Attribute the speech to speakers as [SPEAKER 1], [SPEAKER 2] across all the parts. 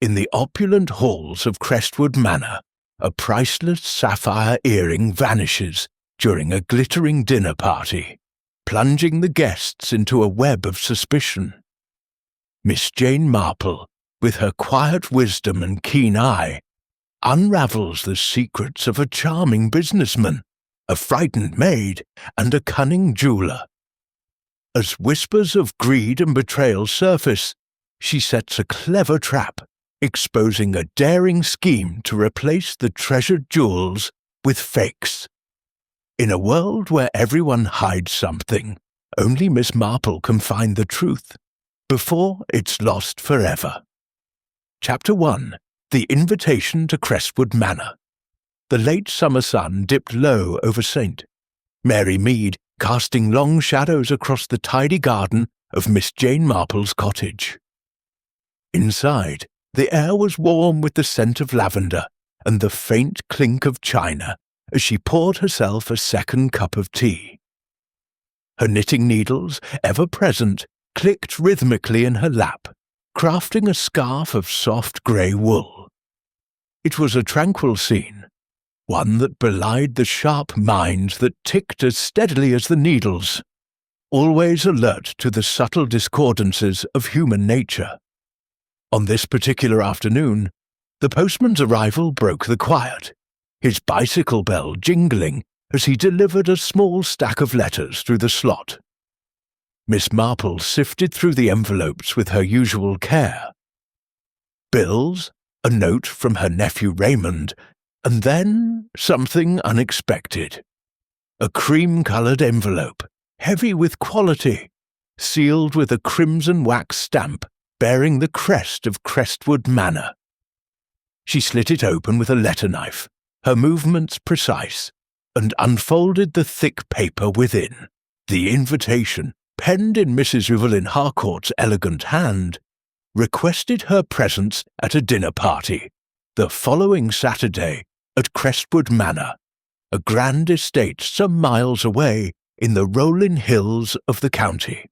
[SPEAKER 1] In the opulent halls of Crestwood Manor, a priceless sapphire earring vanishes during a glittering dinner party, plunging the guests into a web of suspicion. Miss Jane Marple, with her quiet wisdom and keen eye, unravels the secrets of a charming businessman, a frightened maid, and a cunning jeweller. As whispers of greed and betrayal surface, she sets a clever trap, exposing a daring scheme to replace the treasured jewels with fakes. In a world where everyone hides something, only Miss Marple can find the truth, before it's lost forever. Chapter 1. The Invitation to Crestwood Manor. The late summer sun dipped low over St. Mary Mead, casting long shadows across the tidy garden of Miss Jane Marple's cottage. Inside, the air was warm with the scent of lavender and the faint clink of china as she poured herself a second cup of tea. Her knitting needles, ever present, clicked rhythmically in her lap, crafting a scarf of soft grey wool. It was a tranquil scene, one that belied the sharp mind that ticked as steadily as the needles, always alert to the subtle discordances of human nature. On this particular afternoon, the postman's arrival broke the quiet, his bicycle bell jingling as he delivered a small stack of letters through the slot. Miss Marple sifted through the envelopes with her usual care. Bills, a note from her nephew Raymond, and then something unexpected. A cream-coloured envelope, heavy with quality, sealed with a crimson wax stamp bearing the crest of Crestwood Manor. She slit it open with a letter knife, her movements precise, and unfolded the thick paper within. The invitation, penned in Mrs. Evelyn Harcourt's elegant hand, requested her presence at a dinner party, the following Saturday, at Crestwood Manor, a grand estate some miles away in the rolling hills of the county.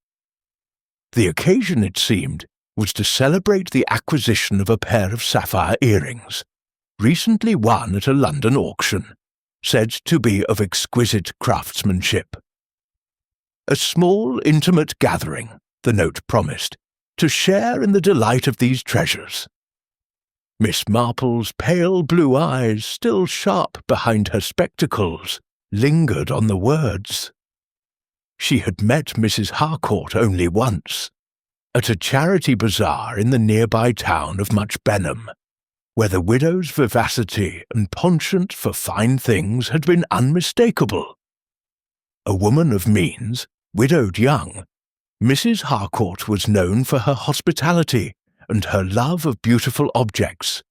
[SPEAKER 1] The occasion, it seemed, was to celebrate the acquisition of a pair of sapphire earrings, recently won at a London auction, said to be of exquisite craftsmanship. A small, intimate gathering, the note promised, to share in the delight of these treasures. Miss Marple's pale blue eyes, still sharp behind her spectacles, lingered on the words. She had met Mrs. Harcourt only once, at a charity bazaar in the nearby town of Much Benham, where the widow's vivacity and penchant for fine things had been unmistakable. A woman of means, widowed young, Mrs. Harcourt was known for her hospitality and her love of beautiful objects,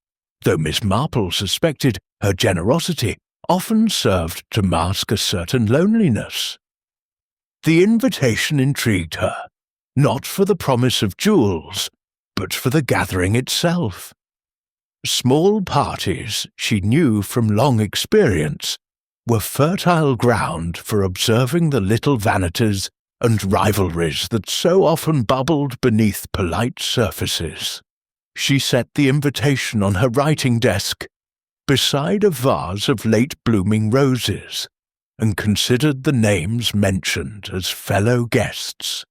[SPEAKER 1] though Miss Marple suspected her generosity often served to mask a certain loneliness. The invitation intrigued her, not for the promise of jewels, but for the gathering itself. Small parties, she knew from long experience, were fertile ground for observing the little vanities and rivalries that so often bubbled beneath polite surfaces. She set the invitation on her writing desk, beside a vase of late-blooming roses, and considered the names mentioned as fellow guests.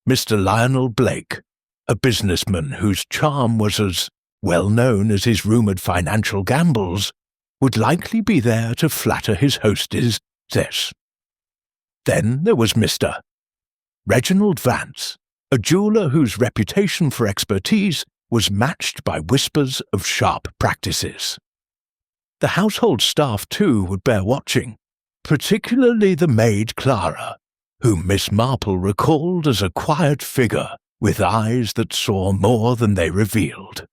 [SPEAKER 1] Mr. Lionel Blake, a businessman whose charm was as well known as his rumoured financial gambles, would likely be there to flatter his hostess. Then there was Mr. Reginald Vance, a jeweller whose reputation for expertise was matched by whispers of sharp practices. The household staff, too, would bear watching, particularly the maid Clara, whom Miss Marple recalled as a quiet figure with eyes that saw more than they revealed.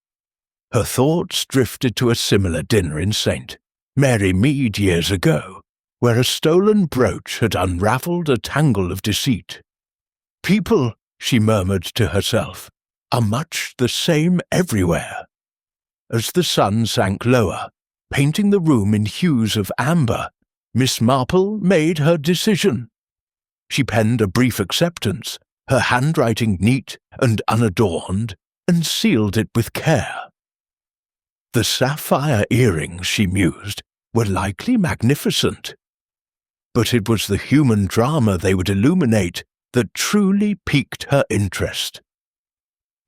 [SPEAKER 1] Her thoughts drifted to a similar dinner in St. Mary Mead years ago, where a stolen brooch had unravelled a tangle of deceit. People, she murmured to herself, are much the same everywhere. As the sun sank lower, painting the room in hues of amber, Miss Marple made her decision. She penned a brief acceptance, her handwriting neat and unadorned, and sealed it with care. The sapphire earrings, she mused, were likely magnificent. But it was the human drama they would illuminate that truly piqued her interest.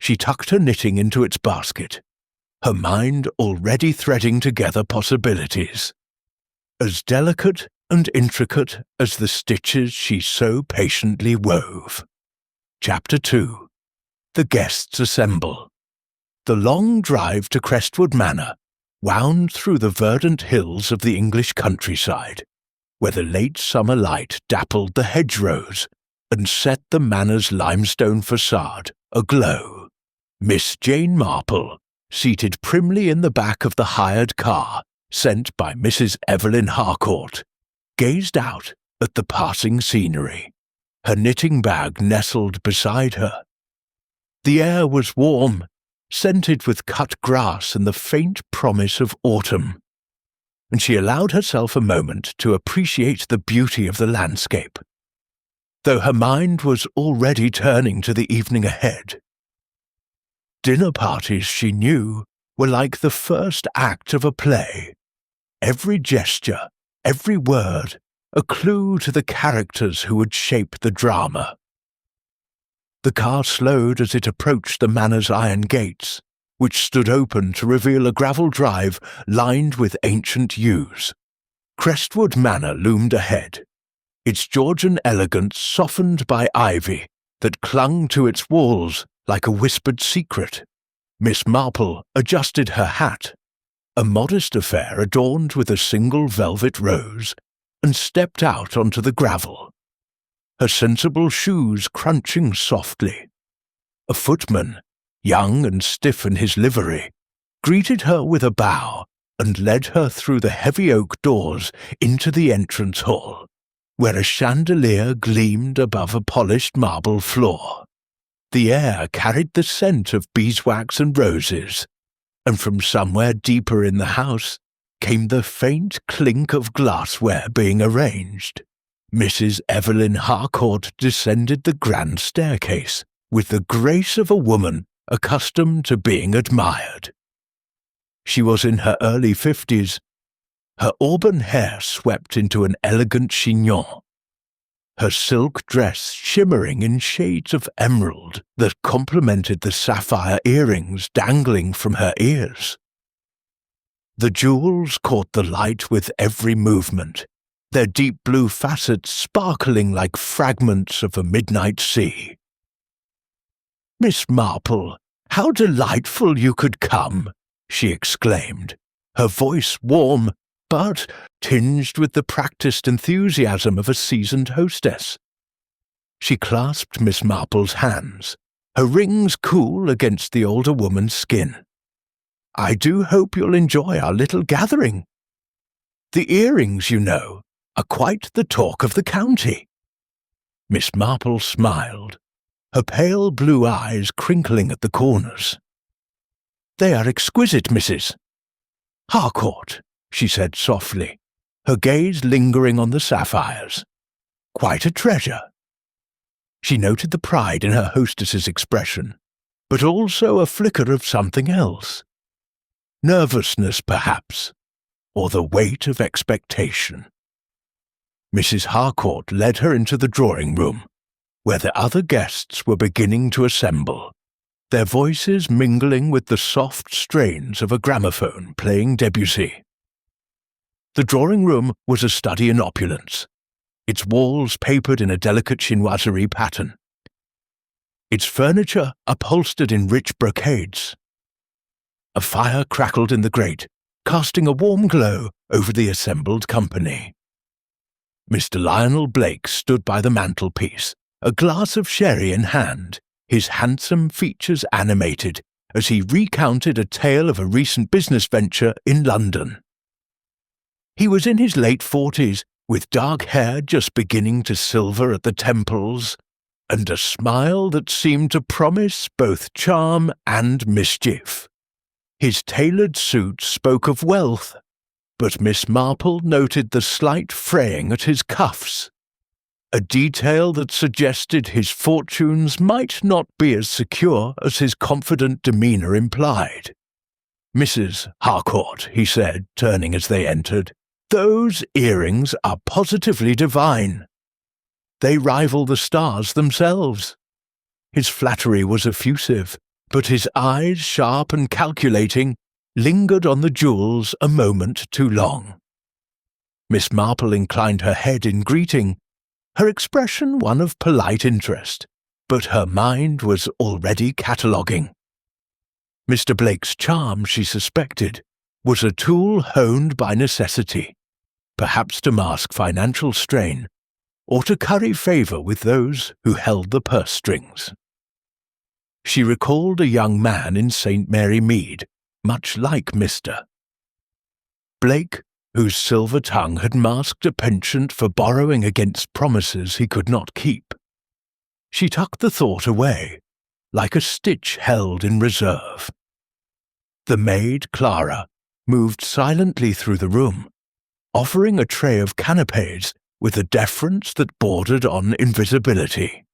[SPEAKER 1] She tucked her knitting into its basket, her mind already threading together possibilities, as delicate and intricate as the stitches she so patiently wove. Chapter 2. The Guests Assemble. The long drive to Crestwood Manor wound through the verdant hills of the English countryside, where the late summer light dappled the hedgerows and set the manor's limestone facade aglow. Miss Jane Marple, seated primly in the back of the hired car sent by Mrs. Evelyn Harcourt, gazed out at the passing scenery, her knitting bag nestled beside her. The air was warm, scented with cut grass and the faint promise of autumn, and she allowed herself a moment to appreciate the beauty of the landscape, though her mind was already turning to the evening ahead. Dinner parties, she knew, were like the first act of a play. Every gesture, every word, a clue to the characters who would shape the drama. The car slowed as it approached the manor's iron gates, which stood open to reveal a gravel drive lined with ancient yews. Crestwood Manor loomed ahead, its Georgian elegance softened by ivy that clung to its walls like a whispered secret. Miss Marple adjusted her hat, a modest affair adorned with a single velvet rose, and stepped out onto the gravel, her sensible shoes crunching softly. A footman, young and stiff in his livery, greeted her with a bow and led her through the heavy oak doors into the entrance hall, where a chandelier gleamed above a polished marble floor. The air carried the scent of beeswax and roses, and from somewhere deeper in the house came the faint clink of glassware being arranged. Mrs. Evelyn Harcourt descended the grand staircase with the grace of a woman accustomed to being admired. She was in her early 50s, her auburn hair swept into an elegant chignon, her silk dress shimmering in shades of emerald that complemented the sapphire earrings dangling from her ears. The jewels caught the light with every movement, their deep blue facets sparkling like fragments of a midnight sea. "Miss Marple, how delightful you could come!" she exclaimed, her voice warm but tinged with the practiced enthusiasm of a seasoned hostess. She clasped Miss Marple's hands, her rings cool against the older woman's skin. "I do hope you'll enjoy our little gathering. The earrings, you know, are quite the talk of the county." Miss Marple smiled, her pale blue eyes crinkling at the corners. "They are exquisite, Mrs. Harcourt," she said softly, her gaze lingering on the sapphires. "Quite a treasure." She noted the pride in her hostess's expression, but also a flicker of something else. Nervousness, perhaps, or the weight of expectation. Mrs. Harcourt led her into the drawing-room, where the other guests were beginning to assemble, their voices mingling with the soft strains of a gramophone playing Debussy. The drawing-room was a study in opulence, its walls papered in a delicate chinoiserie pattern, its furniture upholstered in rich brocades. A fire crackled in the grate, casting a warm glow over the assembled company. Mr. Lionel Blake stood by the mantelpiece, a glass of sherry in hand, his handsome features animated as he recounted a tale of a recent business venture in London. He was in his late 40s, with dark hair just beginning to silver at the temples, and a smile that seemed to promise both charm and mischief. His tailored suit spoke of wealth, but Miss Marple noted the slight fraying at his cuffs, a detail that suggested his fortunes might not be as secure as his confident demeanour implied. "Mrs. Harcourt," he said, turning as they entered, "those earrings are positively divine. They rival the stars themselves." His flattery was effusive, but his eyes, sharp and calculating, lingered on the jewels a moment too long. Miss Marple inclined her head in greeting, her expression one of polite interest, but her mind was already cataloguing. Mr. Blake's charm, she suspected, was a tool honed by necessity, perhaps to mask financial strain, or to curry favour with those who held the purse strings. She recalled a young man in St. Mary Mead, much like Mr. Blake, whose silver tongue had masked a penchant for borrowing against promises he could not keep. She tucked the thought away, like a stitch held in reserve. The maid, Clara, moved silently through the room, offering a tray of canapes with a deference that bordered on invisibility.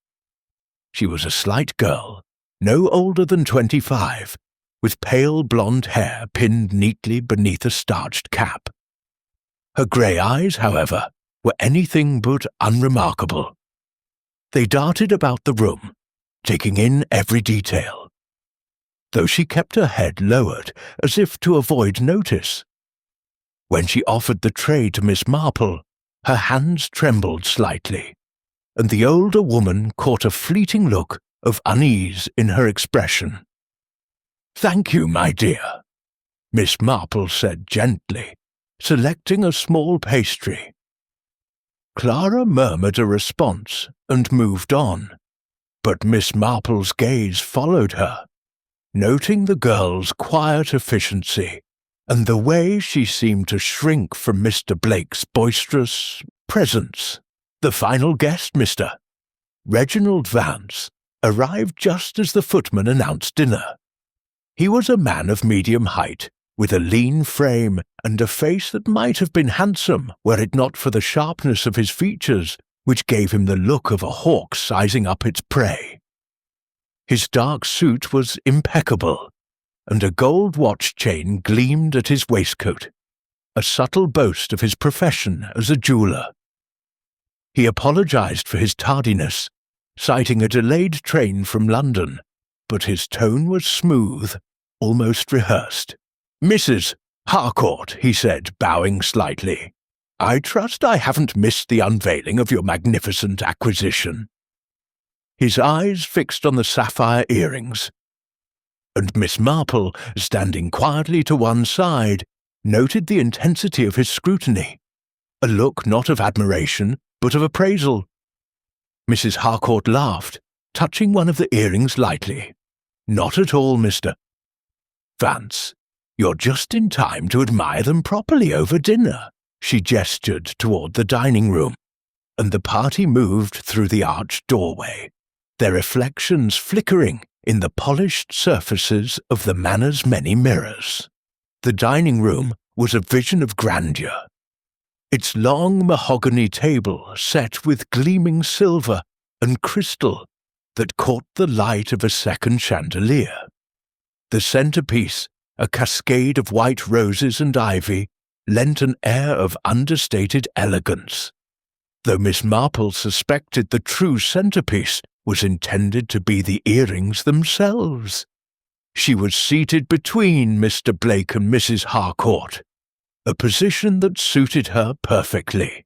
[SPEAKER 1] She was a slight girl, no older than 25, with pale blonde hair pinned neatly beneath a starched cap. Her grey eyes, however, were anything but unremarkable. They darted about the room, taking in every detail, though she kept her head lowered as if to avoid notice. When she offered the tray to Miss Marple, her hands trembled slightly, and the older woman caught a fleeting look of unease in her expression. "Thank you, my dear," Miss Marple said gently, selecting a small pastry. Clara murmured a response and moved on, but Miss Marple's gaze followed her, noting the girl's quiet efficiency and the way she seemed to shrink from Mr. Blake's boisterous presence. "The final guest, Mr. Reginald Vance, arrived just as the footman announced dinner. He was a man of medium height, with a lean frame and a face that might have been handsome were it not for the sharpness of his features, which gave him the look of a hawk sizing up its prey. His dark suit was impeccable, and a gold watch chain gleamed at his waistcoat, a subtle boast of his profession as a jeweller. He apologized for his tardiness, citing a delayed train from London, but his tone was smooth, almost rehearsed. "Mrs. Harcourt," he said, bowing slightly, "I trust I haven't missed the unveiling of your magnificent acquisition." His eyes fixed on the sapphire earrings, and Miss Marple, standing quietly to one side, noted the intensity of his scrutiny, a look not of admiration, but of appraisal. Mrs. Harcourt laughed, touching one of the earrings lightly. "Not at all, Mr. Vance. You're just in time to admire them properly over dinner." She gestured toward the dining room, and the party moved through the arched doorway, their reflections flickering in the polished surfaces of the manor's many mirrors. The dining room was a vision of grandeur, its long mahogany table set with gleaming silver and crystal that caught the light of a second chandelier. The centerpiece, a cascade of white roses and ivy, lent an air of understated elegance, though Miss Marple suspected the true centerpiece was intended to be the earrings themselves. She was seated between Mr. Blake and Mrs. Harcourt, a position that suited her perfectly,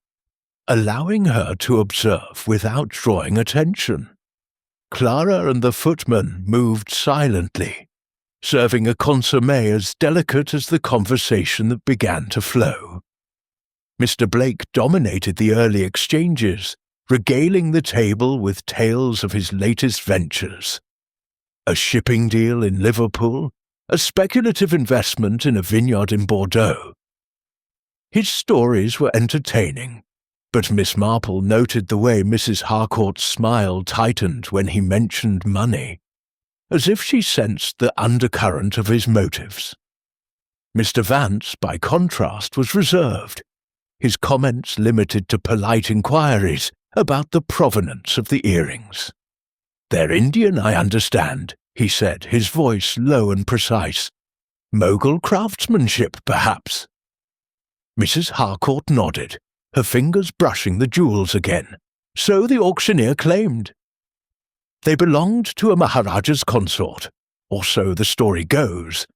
[SPEAKER 1] allowing her to observe without drawing attention. Clara and the footman moved silently, serving a consommé as delicate as the conversation that began to flow. Mr. Blake dominated the early exchanges, regaling the table with tales of his latest ventures. A shipping deal in Liverpool, a speculative investment in a vineyard in Bordeaux. His stories were entertaining, but Miss Marple noted the way Mrs. Harcourt's smile tightened when he mentioned money, as if she sensed the undercurrent of his motives. Mr. Vance, by contrast, was reserved, his comments limited to polite inquiries about the provenance of the earrings. "They're Indian, I understand," he said, his voice low and precise. Mogul craftsmanship, perhaps? Mrs. Harcourt nodded, her fingers brushing the jewels again. So the auctioneer claimed. They belonged to a Maharaja's consort, or so the story goes.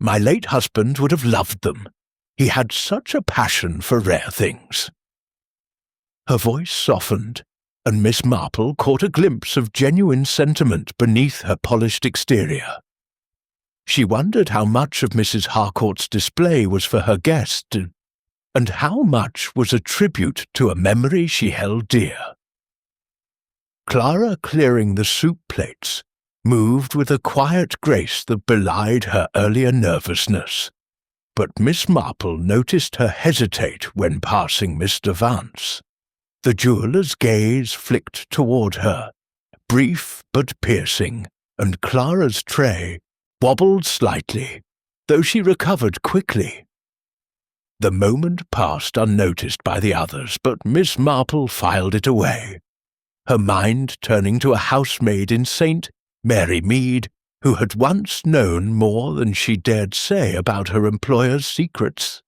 [SPEAKER 1] My late husband would have loved them. He had such a passion for rare things. Her voice softened, and Miss Marple caught a glimpse of genuine sentiment beneath her polished exterior. She wondered how much of Mrs. Harcourt's display was for her guest, and how much was a tribute to a memory she held dear. Clara, clearing the soup plates, moved with a quiet grace that belied her earlier nervousness, but Miss Marple noticed her hesitate when passing Mr. Vance. The jeweller's gaze flicked toward her, brief but piercing, and Clara's tray wobbled slightly, though she recovered quickly. The moment passed unnoticed by the others, but Miss Marple filed it away, her mind turning to a housemaid in St. Mary Mead, who had once known more than she dared say about her employer's secrets.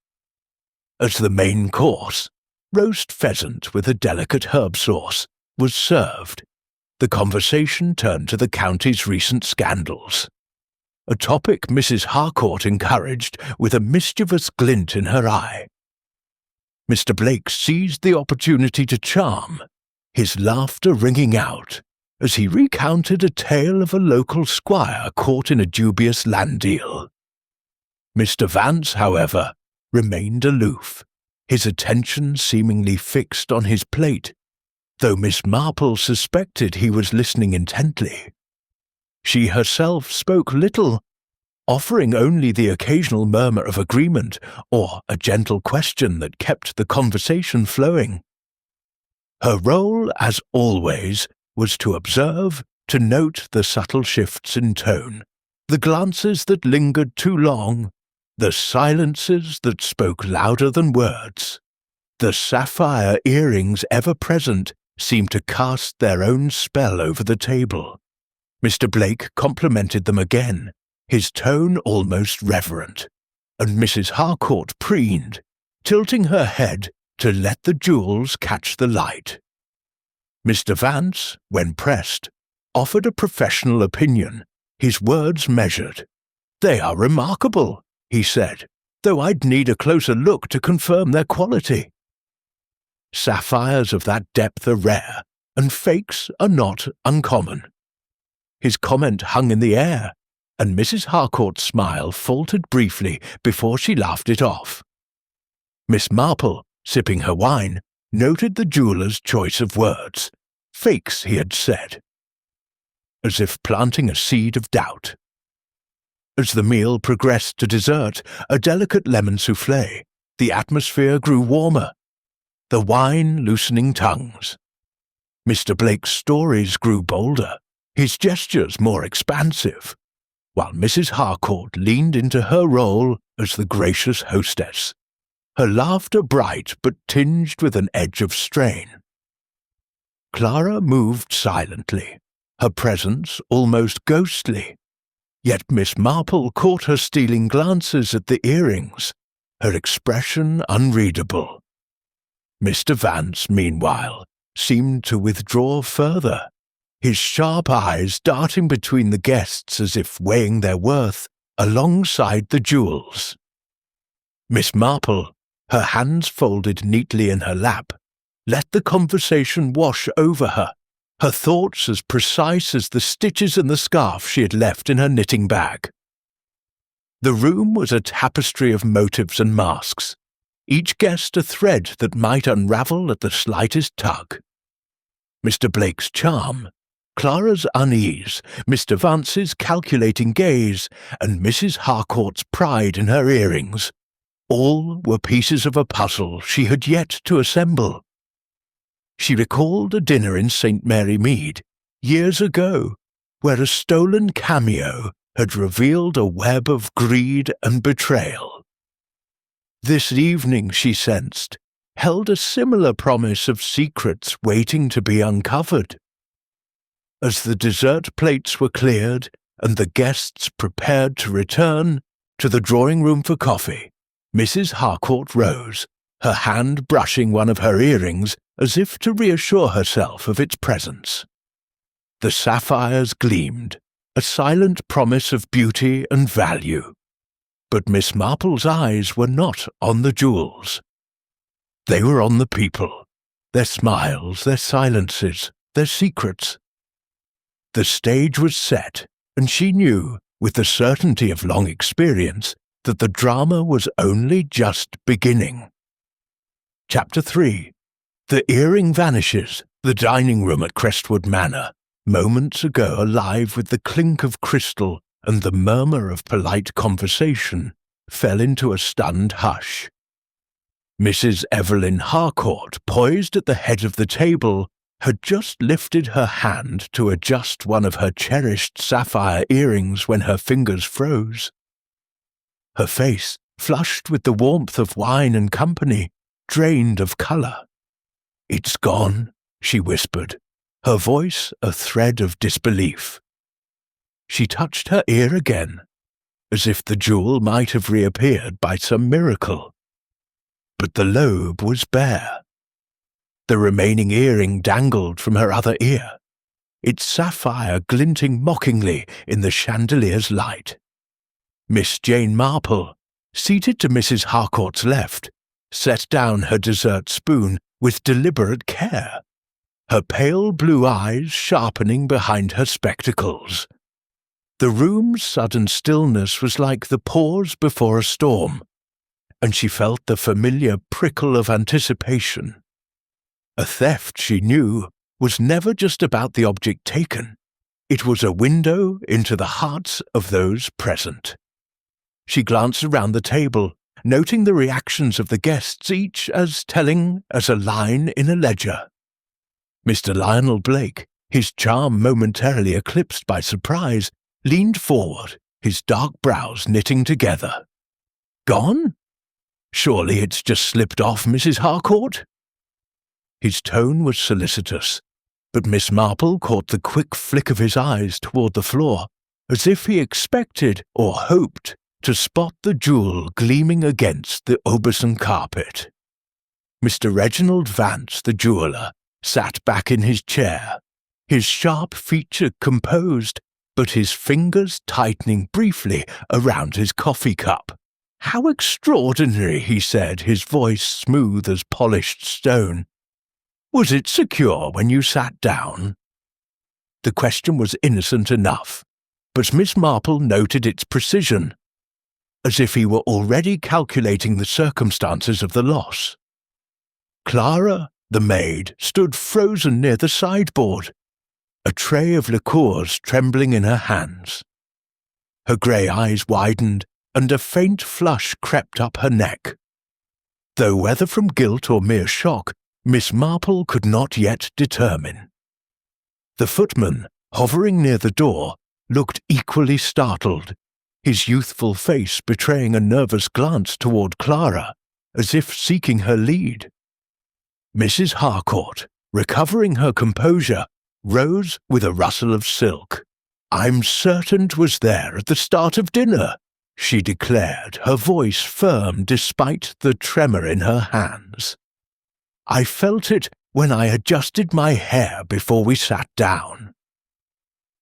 [SPEAKER 1] As the main course, roast pheasant with a delicate herb sauce, was served, the conversation turned to the county's recent scandals, a topic Mrs. Harcourt encouraged with a mischievous glint in her eye. Mr. Blake seized the opportunity to charm, his laughter ringing out as he recounted a tale of a local squire caught in a dubious land deal. Mr. Vance, however, remained aloof, his attention seemingly fixed on his plate, though Miss Marple suspected he was listening intently. She herself spoke little, offering only the occasional murmur of agreement or a gentle question that kept the conversation flowing. Her role, as always, was to observe, to note the subtle shifts in tone, the glances that lingered too long, the silences that spoke louder than words. The sapphire earrings ever present seemed to cast their own spell over the table. Mr. Blake complimented them again, his tone almost reverent, and Mrs. Harcourt preened, tilting her head to let the jewels catch the light. Mr. Vance, when pressed, offered a professional opinion, his words measured. "They are remarkable," he said, "though I'd need a closer look to confirm their quality. Sapphires of that depth are rare, and fakes are not uncommon." His comment hung in the air, and Mrs. Harcourt's smile faltered briefly before she laughed it off. Miss Marple, sipping her wine, noted the jeweller's choice of words. Fakes, he had said, as if planting a seed of doubt. As the meal progressed to dessert, a delicate lemon soufflé, the atmosphere grew warmer, the wine loosening tongues. Mr. Blake's stories grew bolder, his gestures more expansive, while Mrs. Harcourt leaned into her role as the gracious hostess, her laughter bright but tinged with an edge of strain. Clara moved silently, her presence almost ghostly, yet Miss Marple caught her stealing glances at the earrings, her expression unreadable. Mr. Vance, meanwhile, seemed to withdraw further, his sharp eyes darting between the guests as if weighing their worth alongside the jewels. Miss Marple, her hands folded neatly in her lap, let the conversation wash over her, her thoughts as precise as the stitches in the scarf she had left in her knitting bag. The room was a tapestry of motifs and masks, each guest a thread that might unravel at the slightest tug. Mr. Blake's charm, Clara's unease, Mr. Vance's calculating gaze, and Mrs. Harcourt's pride in her earrings, all were pieces of a puzzle she had yet to assemble. She recalled a dinner in St. Mary Mead, years ago, where a stolen cameo had revealed a web of greed and betrayal. This evening, she sensed, held a similar promise of secrets waiting to be uncovered. As the dessert plates were cleared and the guests prepared to return, To the drawing-room for coffee, Mrs. Harcourt rose, her hand brushing one of her earrings as if to reassure herself of its presence. The sapphires gleamed, a silent promise of beauty and value. But Miss Marple's eyes were not on the jewels. They were on the people, their smiles, their silences, their secrets. The stage was set, and she knew, with the certainty of long experience, that the drama was only just beginning. Chapter 3. The earring vanishes, the dining room at Crestwood Manor, moments ago alive with the clink of crystal and the murmur of polite conversation, fell into a stunned hush. Mrs. Evelyn Harcourt, poised at the head of the table, had just lifted her hand to adjust one of her cherished sapphire earrings when her fingers froze. Her face, flushed with the warmth of wine and company, drained of colour. "It's gone," she whispered, her voice a thread of disbelief. She touched her ear again, as if the jewel might have reappeared by some miracle. But the lobe was bare. The remaining earring dangled from her other ear, its sapphire glinting mockingly in the chandelier's light. Miss Jane Marple, seated to Mrs. Harcourt's left, set down her dessert spoon with deliberate care, her pale blue eyes sharpening behind her spectacles. The room's sudden stillness was like the pause before a storm, and she felt the familiar prickle of anticipation. A theft, she knew, was never just about the object taken. It was a window into the hearts of those present. She glanced around the table, noting the reactions of the guests, each as telling as a line in a ledger. Mr. Lionel Blake, his charm momentarily eclipsed by surprise, leaned forward, his dark brows knitting together. "Gone? Surely it's just slipped off, Mrs. Harcourt?" His tone was solicitous, but Miss Marple caught the quick flick of his eyes toward the floor, as if he expected or hoped to spot the jewel gleaming against the Aubusson carpet. Mr. Reginald Vance, the jeweller, sat back in his chair, his sharp feature composed, but his fingers tightening briefly around his coffee cup. "How extraordinary," he said, his voice smooth as polished stone. "Was it secure when you sat down?" The question was innocent enough, but Miss Marple noted its precision, as if he were already calculating the circumstances of the loss. Clara, the maid, stood frozen near the sideboard, a tray of liqueurs trembling in her hands. Her grey eyes widened, and a faint flush crept up her neck. Though whether from guilt or mere shock, Miss Marple could not yet determine. The footman, hovering near the door, looked equally startled, his youthful face betraying a nervous glance toward Clara, as if seeking her lead. Mrs. Harcourt, recovering her composure, rose with a rustle of silk. "I'm certain 'twas there at the start of dinner," she declared, her voice firm despite the tremor in her hands. "I felt it when I adjusted my hair before we sat down.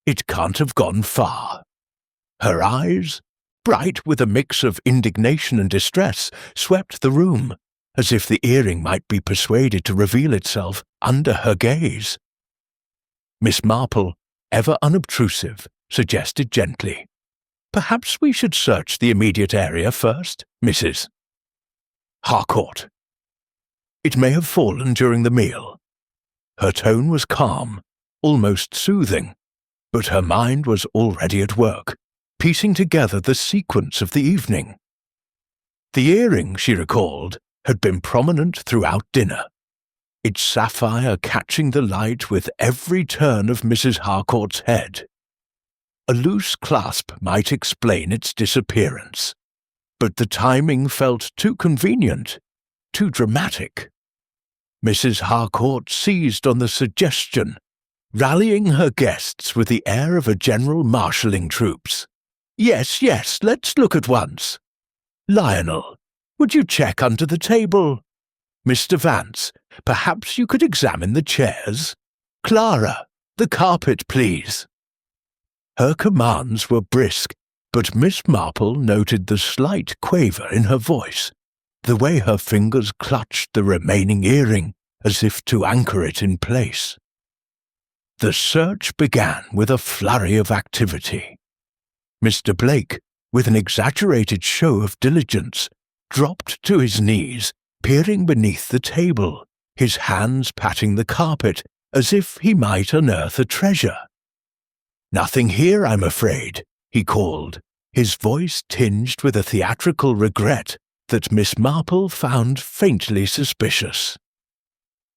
[SPEAKER 1] It can't have gone far." Her eyes, bright with a mix of indignation and distress, swept the room, as if the earring might be persuaded to reveal itself under her gaze. Miss Marple, ever unobtrusive, suggested gently, "Perhaps we should search the immediate area first, Mrs. Harcourt. It may have fallen during the meal." Her tone was calm, almost soothing, but her mind was already at work, piecing together the sequence of the evening. The earring, she recalled, had been prominent throughout dinner, its sapphire catching the light with every turn of Mrs. Harcourt's head. A loose clasp might explain its disappearance, but the timing felt too convenient, too dramatic. Mrs. Harcourt seized on the suggestion, rallying her guests with the air of a general marshalling troops. Yes, yes, let's look at once. Lionel, would you check under the table? Mr. Vance, perhaps you could examine the chairs? Clara, the carpet, please. Her commands were brisk, but Miss Marple noted the slight quaver in her voice, the way her fingers clutched the remaining earring as if to anchor it in place. The search began with a flurry of activity. Mr. Blake, with an exaggerated show of diligence, dropped to his knees, peering beneath the table, his hands patting the carpet as if he might unearth a treasure. "Nothing here, I'm afraid," he called, his voice tinged with a theatrical regret that Miss Marple found faintly suspicious.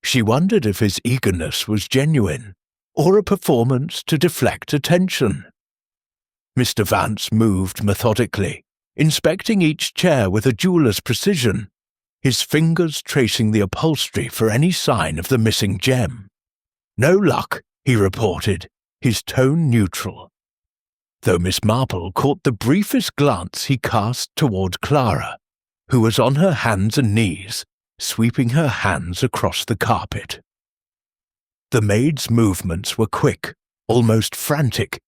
[SPEAKER 1] She wondered if his eagerness was genuine, or a performance to deflect attention. Mr. Vance moved methodically, inspecting each chair with a jeweller's precision, his fingers tracing the upholstery for any sign of the missing gem. "No luck," he reported, his tone neutral, though Miss Marple caught the briefest glance he cast toward Clara, who was on her hands and knees, sweeping her hands across the carpet. The maid's movements were quick, almost frantic,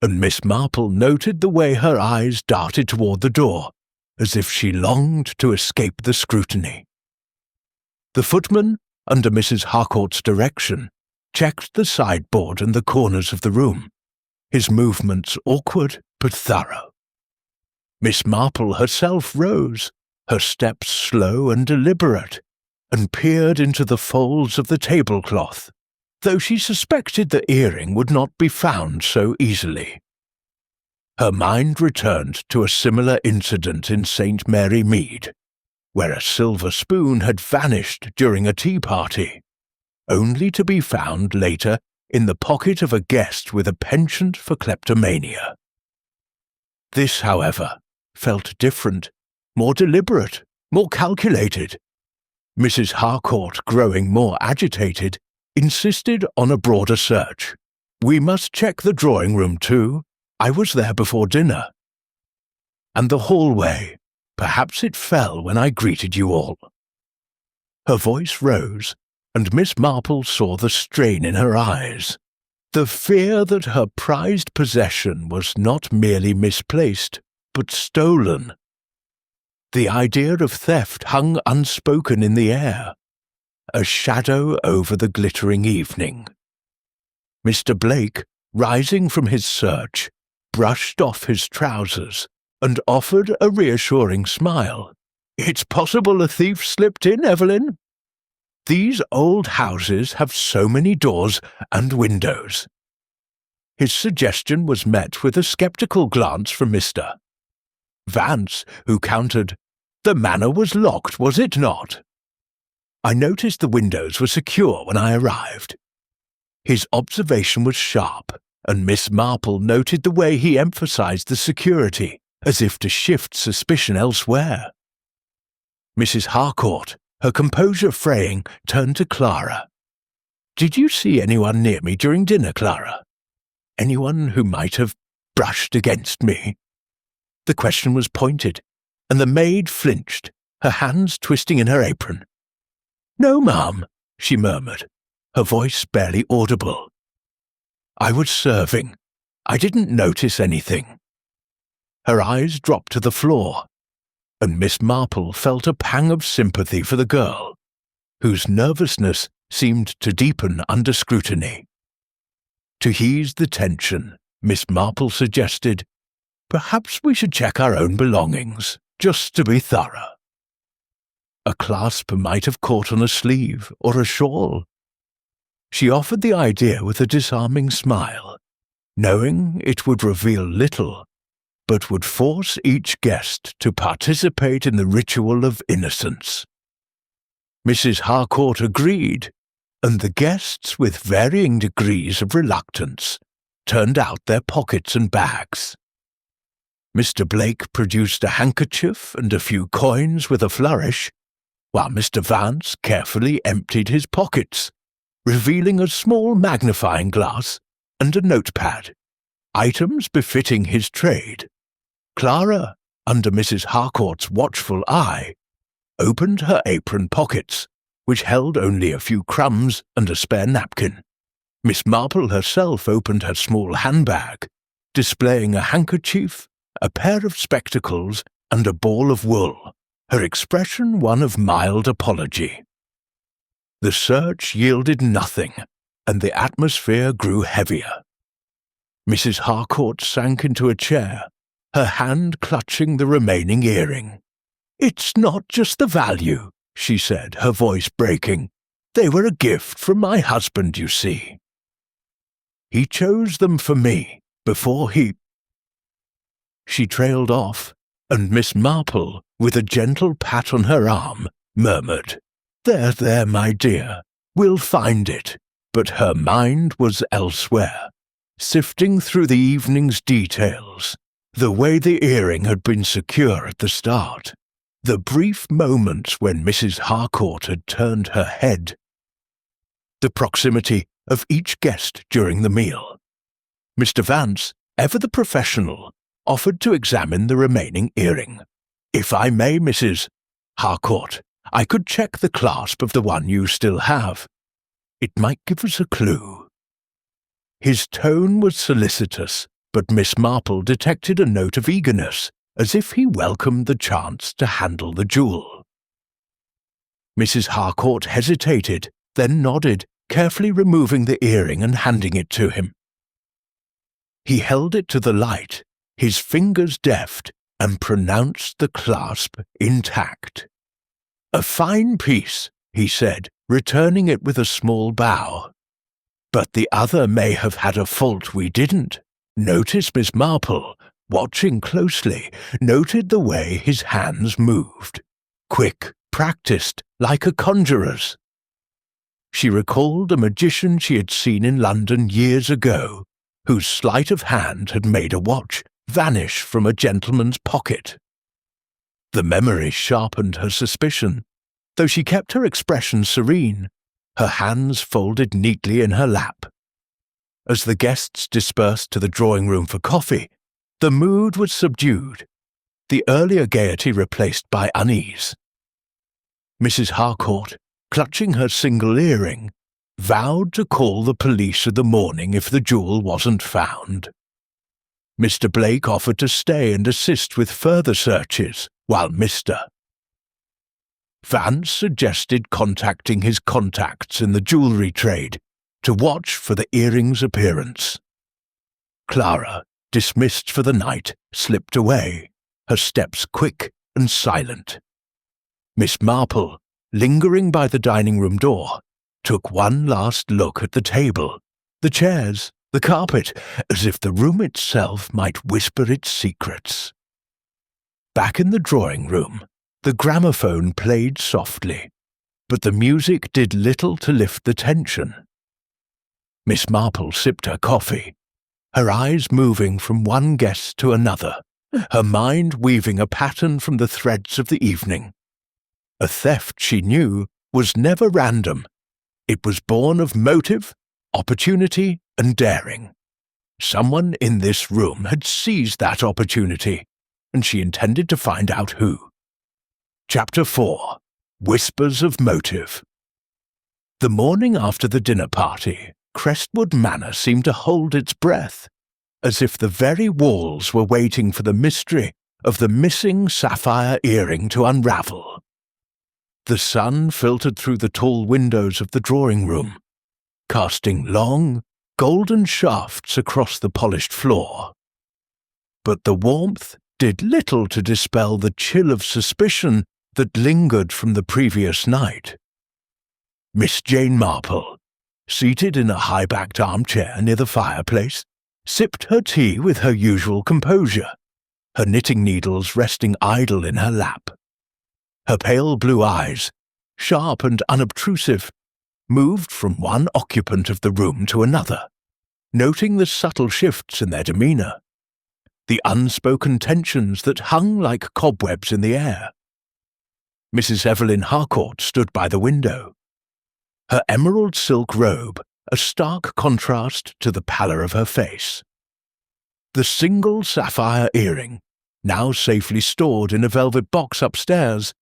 [SPEAKER 1] and Miss Marple noted the way her eyes darted toward the door, as if she longed to escape the scrutiny. The footman, under Mrs. Harcourt's direction, checked the sideboard and the corners of the room, his movements awkward but thorough. Miss Marple herself rose, her steps slow and deliberate, and peered into the folds of the tablecloth, though she suspected the earring would not be found so easily. Her mind returned to a similar incident in St. Mary Mead, where a silver spoon had vanished during a tea party, only to be found later in the pocket of a guest with a penchant for kleptomania. This, however, felt different, more deliberate, more calculated. Mrs. Harcourt, growing more agitated, insisted on a broader search. "We must check the drawing-room too. I was there before dinner. And the hallway. Perhaps it fell when I greeted you all." Her voice rose, and Miss Marple saw the strain in her eyes, the fear that her prized possession was not merely misplaced, but stolen. The idea of theft hung unspoken in the air, a shadow over the glittering evening. Mr. Blake, rising from his search, brushed off his trousers and offered a reassuring smile. "It's possible a thief slipped in, Evelyn. These old houses have so many doors and windows." His suggestion was met with a sceptical glance from Mr. Vance, who countered, "The manor was locked, was it not? I noticed the windows were secure when I arrived." His observation was sharp, and Miss Marple noted the way he emphasized the security, as if to shift suspicion elsewhere. Mrs. Harcourt, her composure fraying, turned to Clara. "Did you see anyone near me during dinner, Clara? Anyone who might have brushed against me?" The question was pointed, and the maid flinched, her hands twisting in her apron. "No, ma'am," she murmured, her voice barely audible. "I was serving. I didn't notice anything." Her eyes dropped to the floor, and Miss Marple felt a pang of sympathy for the girl, whose nervousness seemed to deepen under scrutiny. To ease the tension, Miss Marple suggested, "Perhaps we should check our own belongings, just to be thorough." A clasp might have caught on a sleeve or a shawl. She offered the idea with a disarming smile, knowing it would reveal little, but would force each guest to participate in the ritual of innocence. Mrs. Harcourt agreed, and the guests, with varying degrees of reluctance, turned out their pockets and bags. Mr. Blake produced a handkerchief and a few coins with a flourish, while Mr. Vance carefully emptied his pockets, revealing a small magnifying glass and a notepad, items befitting his trade, Clara, under Mrs. Harcourt's watchful eye, opened her apron pockets, which held only a few crumbs and a spare napkin. Miss Marple herself opened her small handbag, displaying a handkerchief, a pair of spectacles, and a ball of wool, her expression one of mild apology. The search yielded nothing, and the atmosphere grew heavier. Mrs. Harcourt sank into a chair, her hand clutching the remaining earring. "It's not just the value," she said, her voice breaking. "They were a gift from my husband, you see. He chose them for me before he—" She trailed off, and Miss Marple, with a gentle pat on her arm, murmured, "There, there, my dear, we'll find it." But her mind was elsewhere, sifting through the evening's details, the way the earring had been secure at the start, the brief moments when Mrs. Harcourt had turned her head, the proximity of each guest during the meal. Mr. Vance, ever the professional, offered to examine the remaining earring. "If I may, Mrs. Harcourt, I could check the clasp of the one you still have. It might give us a clue." His tone was solicitous, but Miss Marple detected a note of eagerness, as if he welcomed the chance to handle the jewel. Mrs. Harcourt hesitated, then nodded, carefully removing the earring and handing it to him. He held it to the light, his fingers deft, and pronounced the clasp intact. "A fine piece," he said, returning it with a small bow. "But the other may have had a fault we didn't." Notice Miss Marple, watching closely, noted the way his hands moved. Quick, practiced, like a conjurer's. She recalled a magician she had seen in London years ago, whose sleight of hand had made a watch vanish from a gentleman's pocket. The memory sharpened her suspicion, though she kept her expression serene, her hands folded neatly in her lap. As the guests dispersed to the drawing-room for coffee, the mood was subdued, the earlier gaiety replaced by unease. Mrs. Harcourt, clutching her single earring, vowed to call the police in the morning if the jewel wasn't found. Mr. Blake offered to stay and assist with further searches, while Mr. Vance suggested contacting his contacts in the jewellery trade to watch for the earring's appearance. Clara, dismissed for the night, slipped away, her steps quick and silent. Miss Marple, lingering by the dining-room door, took one last look at the table, the chairs, the carpet, as if the room itself might whisper its secrets. Back in the drawing-room, the gramophone played softly, but the music did little to lift the tension. Miss Marple sipped her coffee, her eyes moving from one guest to another, her mind weaving a pattern from the threads of the evening. A theft, she knew, was never random. It was born of motive, opportunity, and daring. Someone in this room had seized that opportunity, and she intended to find out who. Chapter 4. Whispers of Motive. The morning after the dinner party, Crestwood Manor seemed to hold its breath, as if the very walls were waiting for the mystery of the missing sapphire earring to unravel. The sun filtered through the tall windows of the drawing-room, casting long, golden shafts across the polished floor. But the warmth did little to dispel the chill of suspicion that lingered from the previous night. Miss Jane Marple, seated in a high-backed armchair near the fireplace, sipped her tea with her usual composure, her knitting needles resting idle in her lap. Her pale blue eyes, sharp and unobtrusive, moved from one occupant of the room to another, noting the subtle shifts in their demeanour, the unspoken tensions that hung like cobwebs in the air. Mrs. Evelyn Harcourt stood by the window, her emerald silk robe a stark contrast to the pallor of her face. The single sapphire earring, now safely stored in a velvet box upstairs,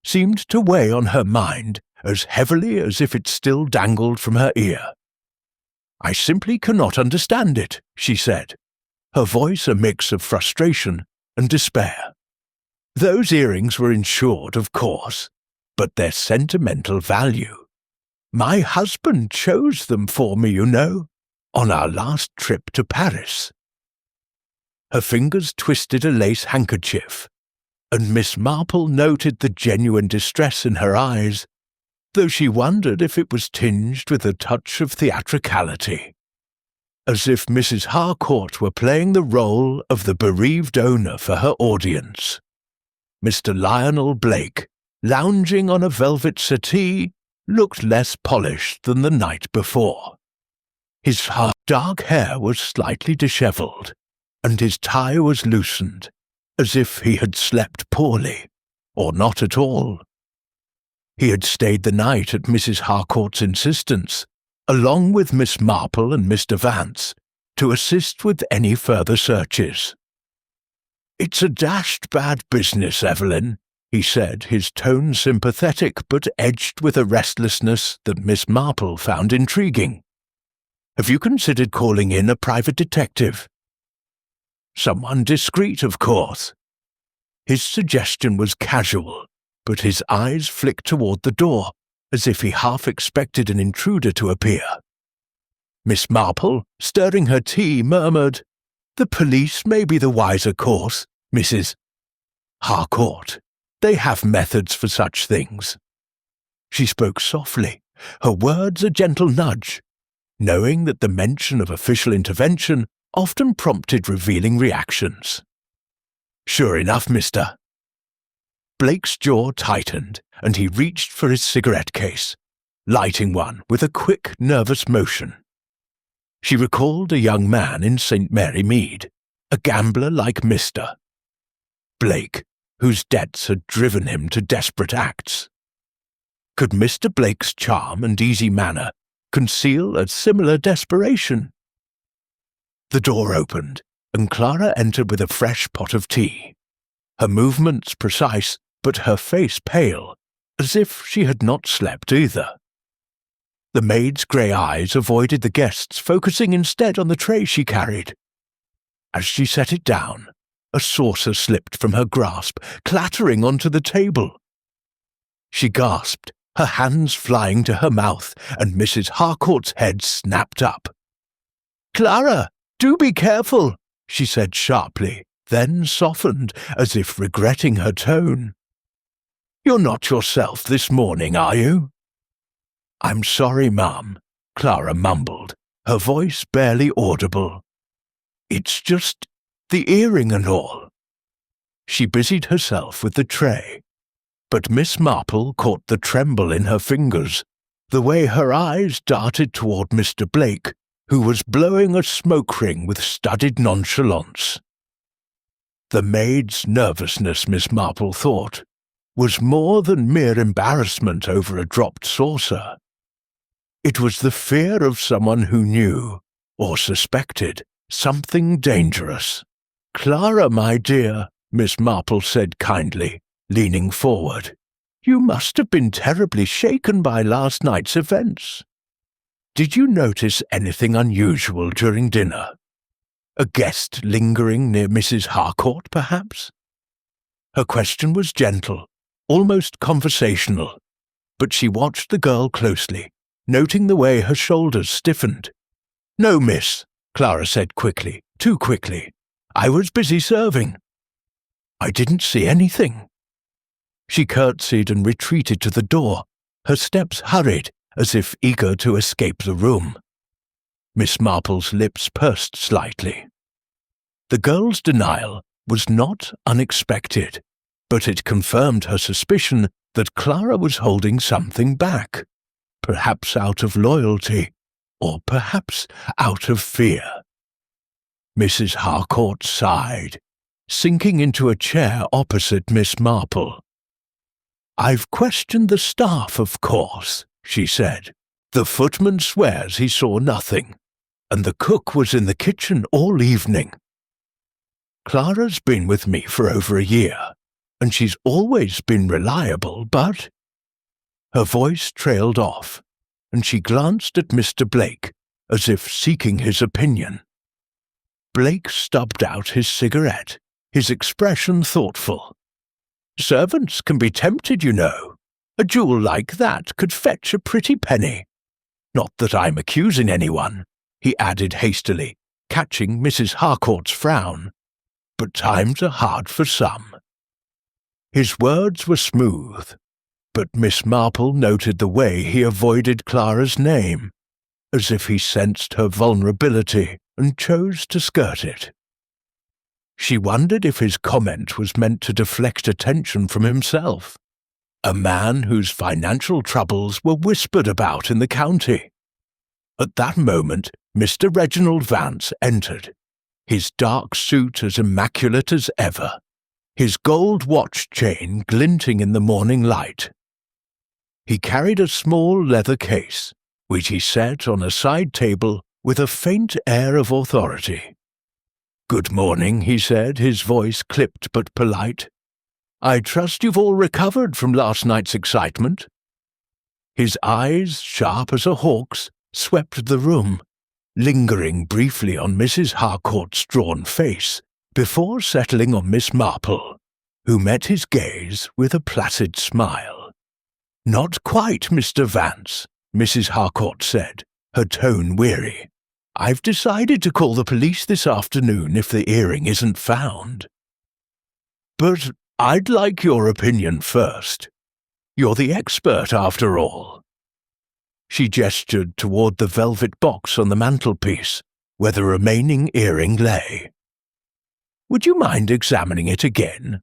[SPEAKER 1] seemed to weigh on her mind as heavily as if it still dangled from her ear. "I simply cannot understand it," she said, her voice a mix of frustration and despair. "Those earrings were insured, of course, but their sentimental value. My husband chose them for me, you know, on our last trip to Paris." Her fingers twisted a lace handkerchief, and Miss Marple noted the genuine distress in her eyes, though she wondered if it was tinged with a touch of theatricality, as if Mrs. Harcourt were playing the role of the bereaved owner for her audience. Mr. Lionel Blake, lounging on a velvet settee, looked less polished than the night before. His dark hair was slightly dishevelled, and his tie was loosened, as if he had slept poorly, or not at all. He had stayed the night at Mrs. Harcourt's insistence, along with Miss Marple and Mr. Vance, to assist with any further searches. "It's a dashed bad business, Evelyn," he said, his tone sympathetic but edged with a restlessness that Miss Marple found intriguing. "Have you considered calling in a private detective?" "Someone discreet, of course." His suggestion was casual, but his eyes flicked toward the door, as if he half expected an intruder to appear. Miss Marple, stirring her tea, murmured, "The police may be the wiser course, Mrs. Harcourt. They have methods for such things." She spoke softly, her words a gentle nudge, knowing that the mention of official intervention often prompted revealing reactions. "Sure enough, mister." Blake's jaw tightened, and he reached for his cigarette case, lighting one with a quick, nervous motion. She recalled a young man in St. Mary Mead, a gambler like Mr. Blake, whose debts had driven him to desperate acts. Could Mr. Blake's charm and easy manner conceal a similar desperation? The door opened, and Clara entered with a fresh pot of tea, her movements precise, but her face pale, as if she had not slept either. The maid's grey eyes avoided the guests, focusing instead on the tray she carried. As she set it down, a saucer slipped from her grasp, clattering onto the table. She gasped, her hands flying to her mouth, and Mrs. Harcourt's head snapped up. "Clara, do be careful," she said sharply, then softened, as if regretting her tone. "You're not yourself this morning, are you?" "I'm sorry, ma'am," Clara mumbled, her voice barely audible. "It's just the earring and all." She busied herself with the tray, but Miss Marple caught the tremble in her fingers, the way her eyes darted toward Mr. Blake, who was blowing a smoke ring with studied nonchalance. The maid's nervousness, Miss Marple thought, was more than mere embarrassment over a dropped saucer. It was the fear of someone who knew, or suspected, something dangerous. "Clara, my dear," Miss Marple said kindly, leaning forward, "you must have been terribly shaken by last night's events. Did you notice anything unusual during dinner? A guest lingering near Mrs. Harcourt, perhaps?" Her question was gentle, almost conversational, but she watched the girl closely, noting the way her shoulders stiffened. "No, miss," Clara said quickly, too quickly. "I was busy serving. I didn't see anything." She curtsied and retreated to the door, her steps hurried, as if eager to escape the room. Miss Marple's lips pursed slightly. The girl's denial was not unexpected, but it confirmed her suspicion that Clara was holding something back, perhaps out of loyalty, or perhaps out of fear. Mrs. Harcourt sighed, sinking into a chair opposite Miss Marple. "I've questioned the staff, of course," she said. "The footman swears he saw nothing, and the cook was in the kitchen all evening." Clara's been with me for over a year, and she's always been reliable, but—" Her voice trailed off, and she glanced at Mr. Blake, as if seeking his opinion. Blake stubbed out his cigarette, his expression thoughtful. "Servants can be tempted, you know. A jewel like that could fetch a pretty penny. Not that I'm accusing anyone," he added hastily, catching Mrs. Harcourt's frown. "But times are hard for some." His words were smooth, but Miss Marple noted the way he avoided Clara's name, as if he sensed her vulnerability and chose to skirt it. She wondered if his comment was meant to deflect attention from himself, a man whose financial troubles were whispered about in the county. At that moment, Mr. Reginald Vance entered, his dark suit as immaculate as ever, his gold watch chain glinting in the morning light. He carried a small leather case, which he set on a side table with a faint air of authority. "Good morning," he said, his voice clipped but polite. "I trust you've all recovered from last night's excitement." His eyes, sharp as a hawk's, swept the room, lingering briefly on Mrs. Harcourt's drawn face, before settling on Miss Marple, who met his gaze with a placid smile. "Not quite, Mr. Vance," Mrs. Harcourt said, her tone weary. "I've decided to call the police this afternoon if the earring isn't found." "But I'd like your opinion first. You're the expert, after all." She gestured toward the velvet box on the mantelpiece, where the remaining earring lay. "Would you mind examining it again?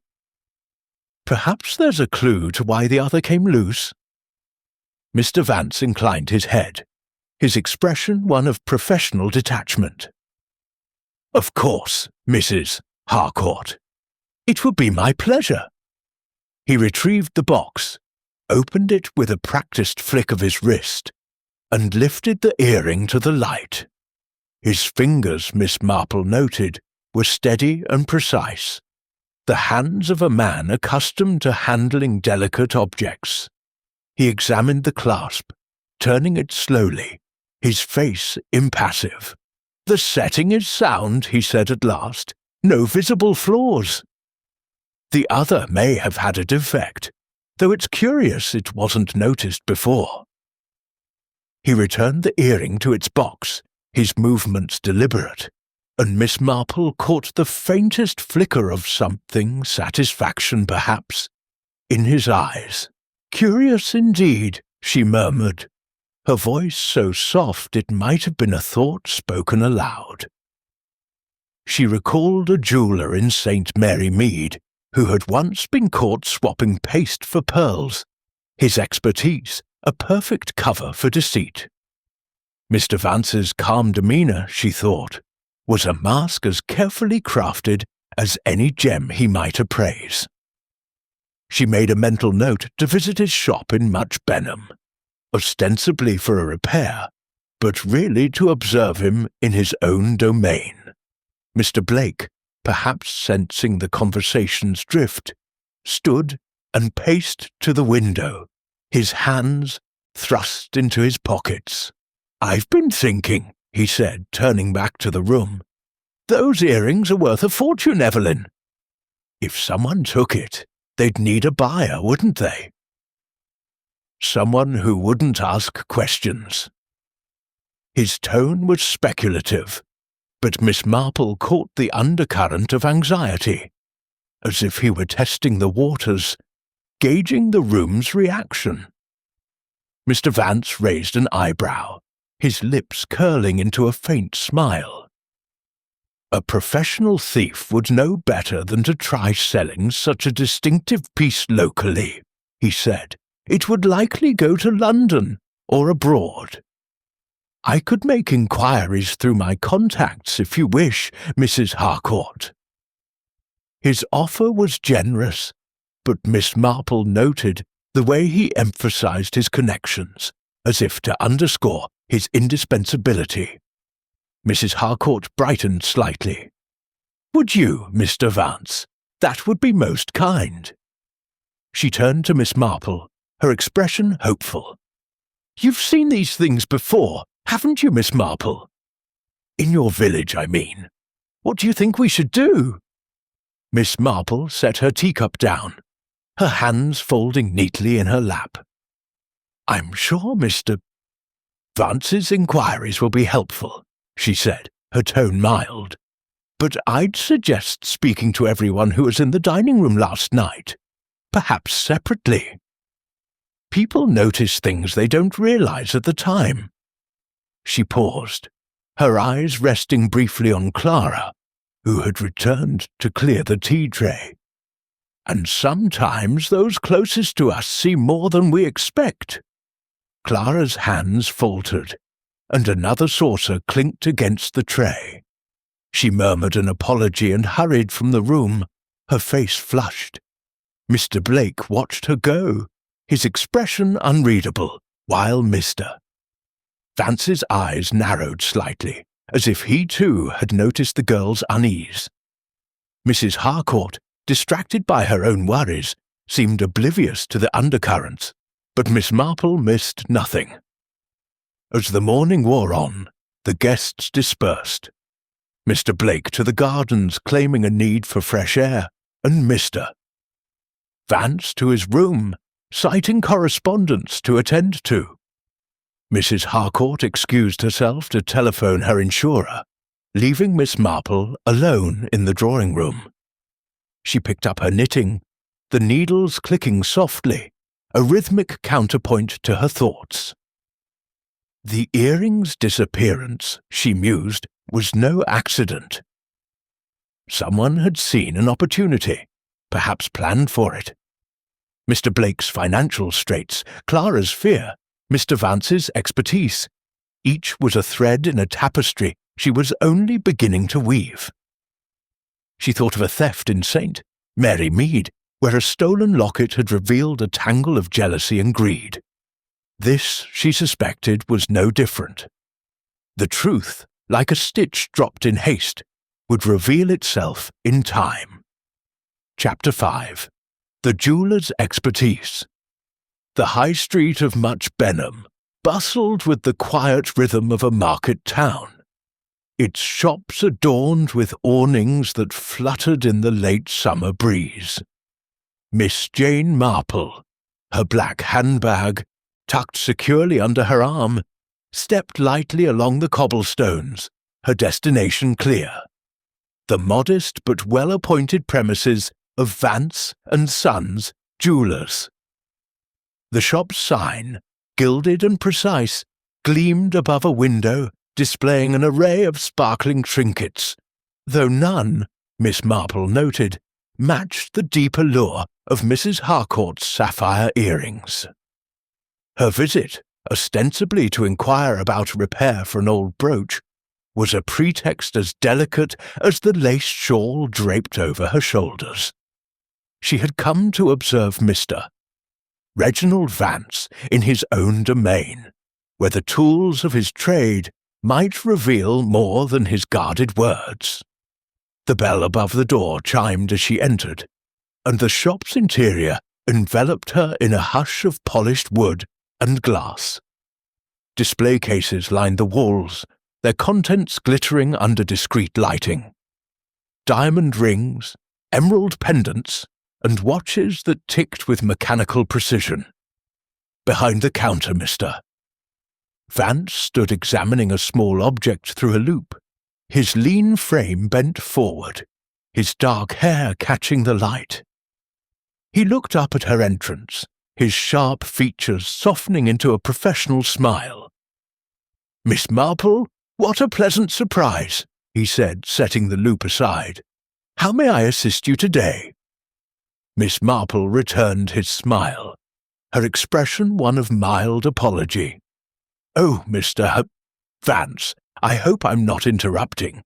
[SPEAKER 1] Perhaps there's a clue to why the other came loose." Mr. Vance inclined his head, his expression one of professional detachment. "Of course, Mrs. Harcourt. It would be my pleasure." He retrieved the box, opened it with a practiced flick of his wrist, and lifted the earring to the light. His fingers, Miss Marple noted, were steady and precise, the hands of a man accustomed to handling delicate objects. He examined the clasp, turning it slowly, his face impassive. "The setting is sound," he said at last. "No visible flaws. The other may have had a defect, though it's curious it wasn't noticed before." He returned the earring to its box, his movements deliberate, and Miss Marple caught the faintest flicker of something, satisfaction perhaps, in his eyes. "Curious indeed," she murmured, her voice so soft it might have been a thought spoken aloud. She recalled a jeweller in St. Mary Mead who had once been caught swapping paste for pearls, his expertise a perfect cover for deceit. Mr. Vance's calm demeanour, she thought, was a mask as carefully crafted as any gem he might appraise. She made a mental note to visit his shop in Much Benham, ostensibly for a repair, but really to observe him in his own domain. Mr. Blake, perhaps sensing the conversation's drift, stood and paced to the window, his hands thrust into his pockets. "I've been thinking," he said, turning back to the room. "Those earrings are worth a fortune, Evelyn. If someone took it, they'd need a buyer, wouldn't they? Someone who wouldn't ask questions." His tone was speculative, but Miss Marple caught the undercurrent of anxiety, as if he were testing the waters, gauging the room's reaction. Mr. Vance raised an eyebrow, his lips curling into a faint smile. "A professional thief would know better than to try selling such a distinctive piece locally," he said. "It would likely go to London or abroad. I could make inquiries through my contacts if you wish, Mrs. Harcourt." His offer was generous, but Miss Marple noted the way he emphasized his connections, as if to underscore his indispensability. Mrs. Harcourt brightened slightly. Would you, Mr. Vance? That would be most kind." She turned to Miss Marple, her expression hopeful. "You've seen these things before, haven't you, Miss Marple? In your village, I mean. What do you think we should do?" Miss Marple set her teacup down, her hands folding neatly in her lap. "I'm sure Mr. Vance's inquiries will be helpful," she said, her tone mild. "But I'd suggest speaking to everyone who was in the dining room last night, perhaps separately. People notice things they don't realize at the time." She paused, her eyes resting briefly on Clara, who had returned to clear the tea tray. "And sometimes those closest to us see more than we expect." Clara's hands faltered, and another saucer clinked against the tray. She murmured an apology and hurried from the room, her face flushed. Mr. Blake watched her go, his expression unreadable, while Mr. Vance's eyes narrowed slightly, as if he too had noticed the girl's unease. Mrs. Harcourt, distracted by her own worries, seemed oblivious to the undercurrents, but Miss Marple missed nothing. As the morning wore on, the guests dispersed. Mr. Blake to the gardens claiming a need for fresh air, and Mr. Vance to his room, citing correspondence to attend to. Mrs. Harcourt excused herself to telephone her insurer, leaving Miss Marple alone in the drawing-room. She picked up her knitting, the needles clicking softly, a rhythmic counterpoint to her thoughts. The earring's disappearance, she mused, was no accident. Someone had seen an opportunity, perhaps planned for it. Mr. Blake's financial straits, Clara's fear, Mr. Vance's expertise. Each was a thread in a tapestry she was only beginning to weave. She thought of a theft in St. Mary Mead, where a stolen locket had revealed a tangle of jealousy and greed. This, she suspected, was no different. The truth, like a stitch dropped in haste, would reveal itself in time. Chapter 5. The Jeweller's Expertise. The high street of Much Benham bustled with the quiet rhythm of a market town, its shops adorned with awnings that fluttered in the late summer breeze. Miss Jane Marple, her black handbag tucked securely under her arm, stepped lightly along the cobblestones, her destination clear. The modest but well-appointed premises of Vance and Sons, Jewellers. The shop's sign, gilded and precise, gleamed above a window displaying an array of sparkling trinkets, though none, Miss Marple noted, matched the deep allure of Mrs. Harcourt's sapphire earrings. Her visit, ostensibly to inquire about a repair for an old brooch, was a pretext as delicate as the lace shawl draped over her shoulders. She had come to observe Mr. Reginald Vance in his own domain, where the tools of his trade might reveal more than his guarded words. The bell above the door chimed as she entered, and the shop's interior enveloped her in a hush of polished wood and glass. Display cases lined the walls, their contents glittering under discreet lighting. Diamond rings, emerald pendants, and watches that ticked with mechanical precision. Behind the counter, Mr. Vance stood examining a small object through a loupe, his lean frame bent forward, his dark hair catching the light. He looked up at her entrance, his sharp features softening into a professional smile. "Miss Marple, what a pleasant surprise," he said, setting the loupe aside. "How may I assist you today?" Miss Marple returned his smile, her expression one of mild apology. "Oh, Mr. Vance, I hope I'm not interrupting.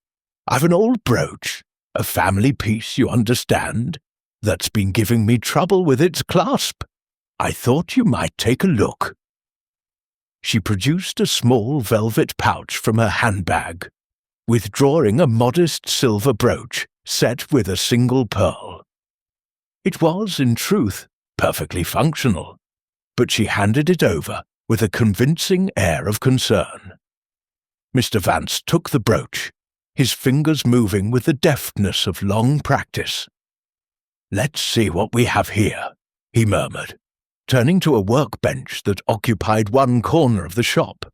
[SPEAKER 1] I've an old brooch, a family piece, you understand, that's been giving me trouble with its clasp. I thought you might take a look." She produced a small velvet pouch from her handbag, withdrawing a modest silver brooch, set with a single pearl. It was, in truth, perfectly functional, but she handed it over with a convincing air of concern. Mr. Vance took the brooch, his fingers moving with the deftness of long practice. "Let's see what we have here," he murmured, turning to a workbench that occupied one corner of the shop.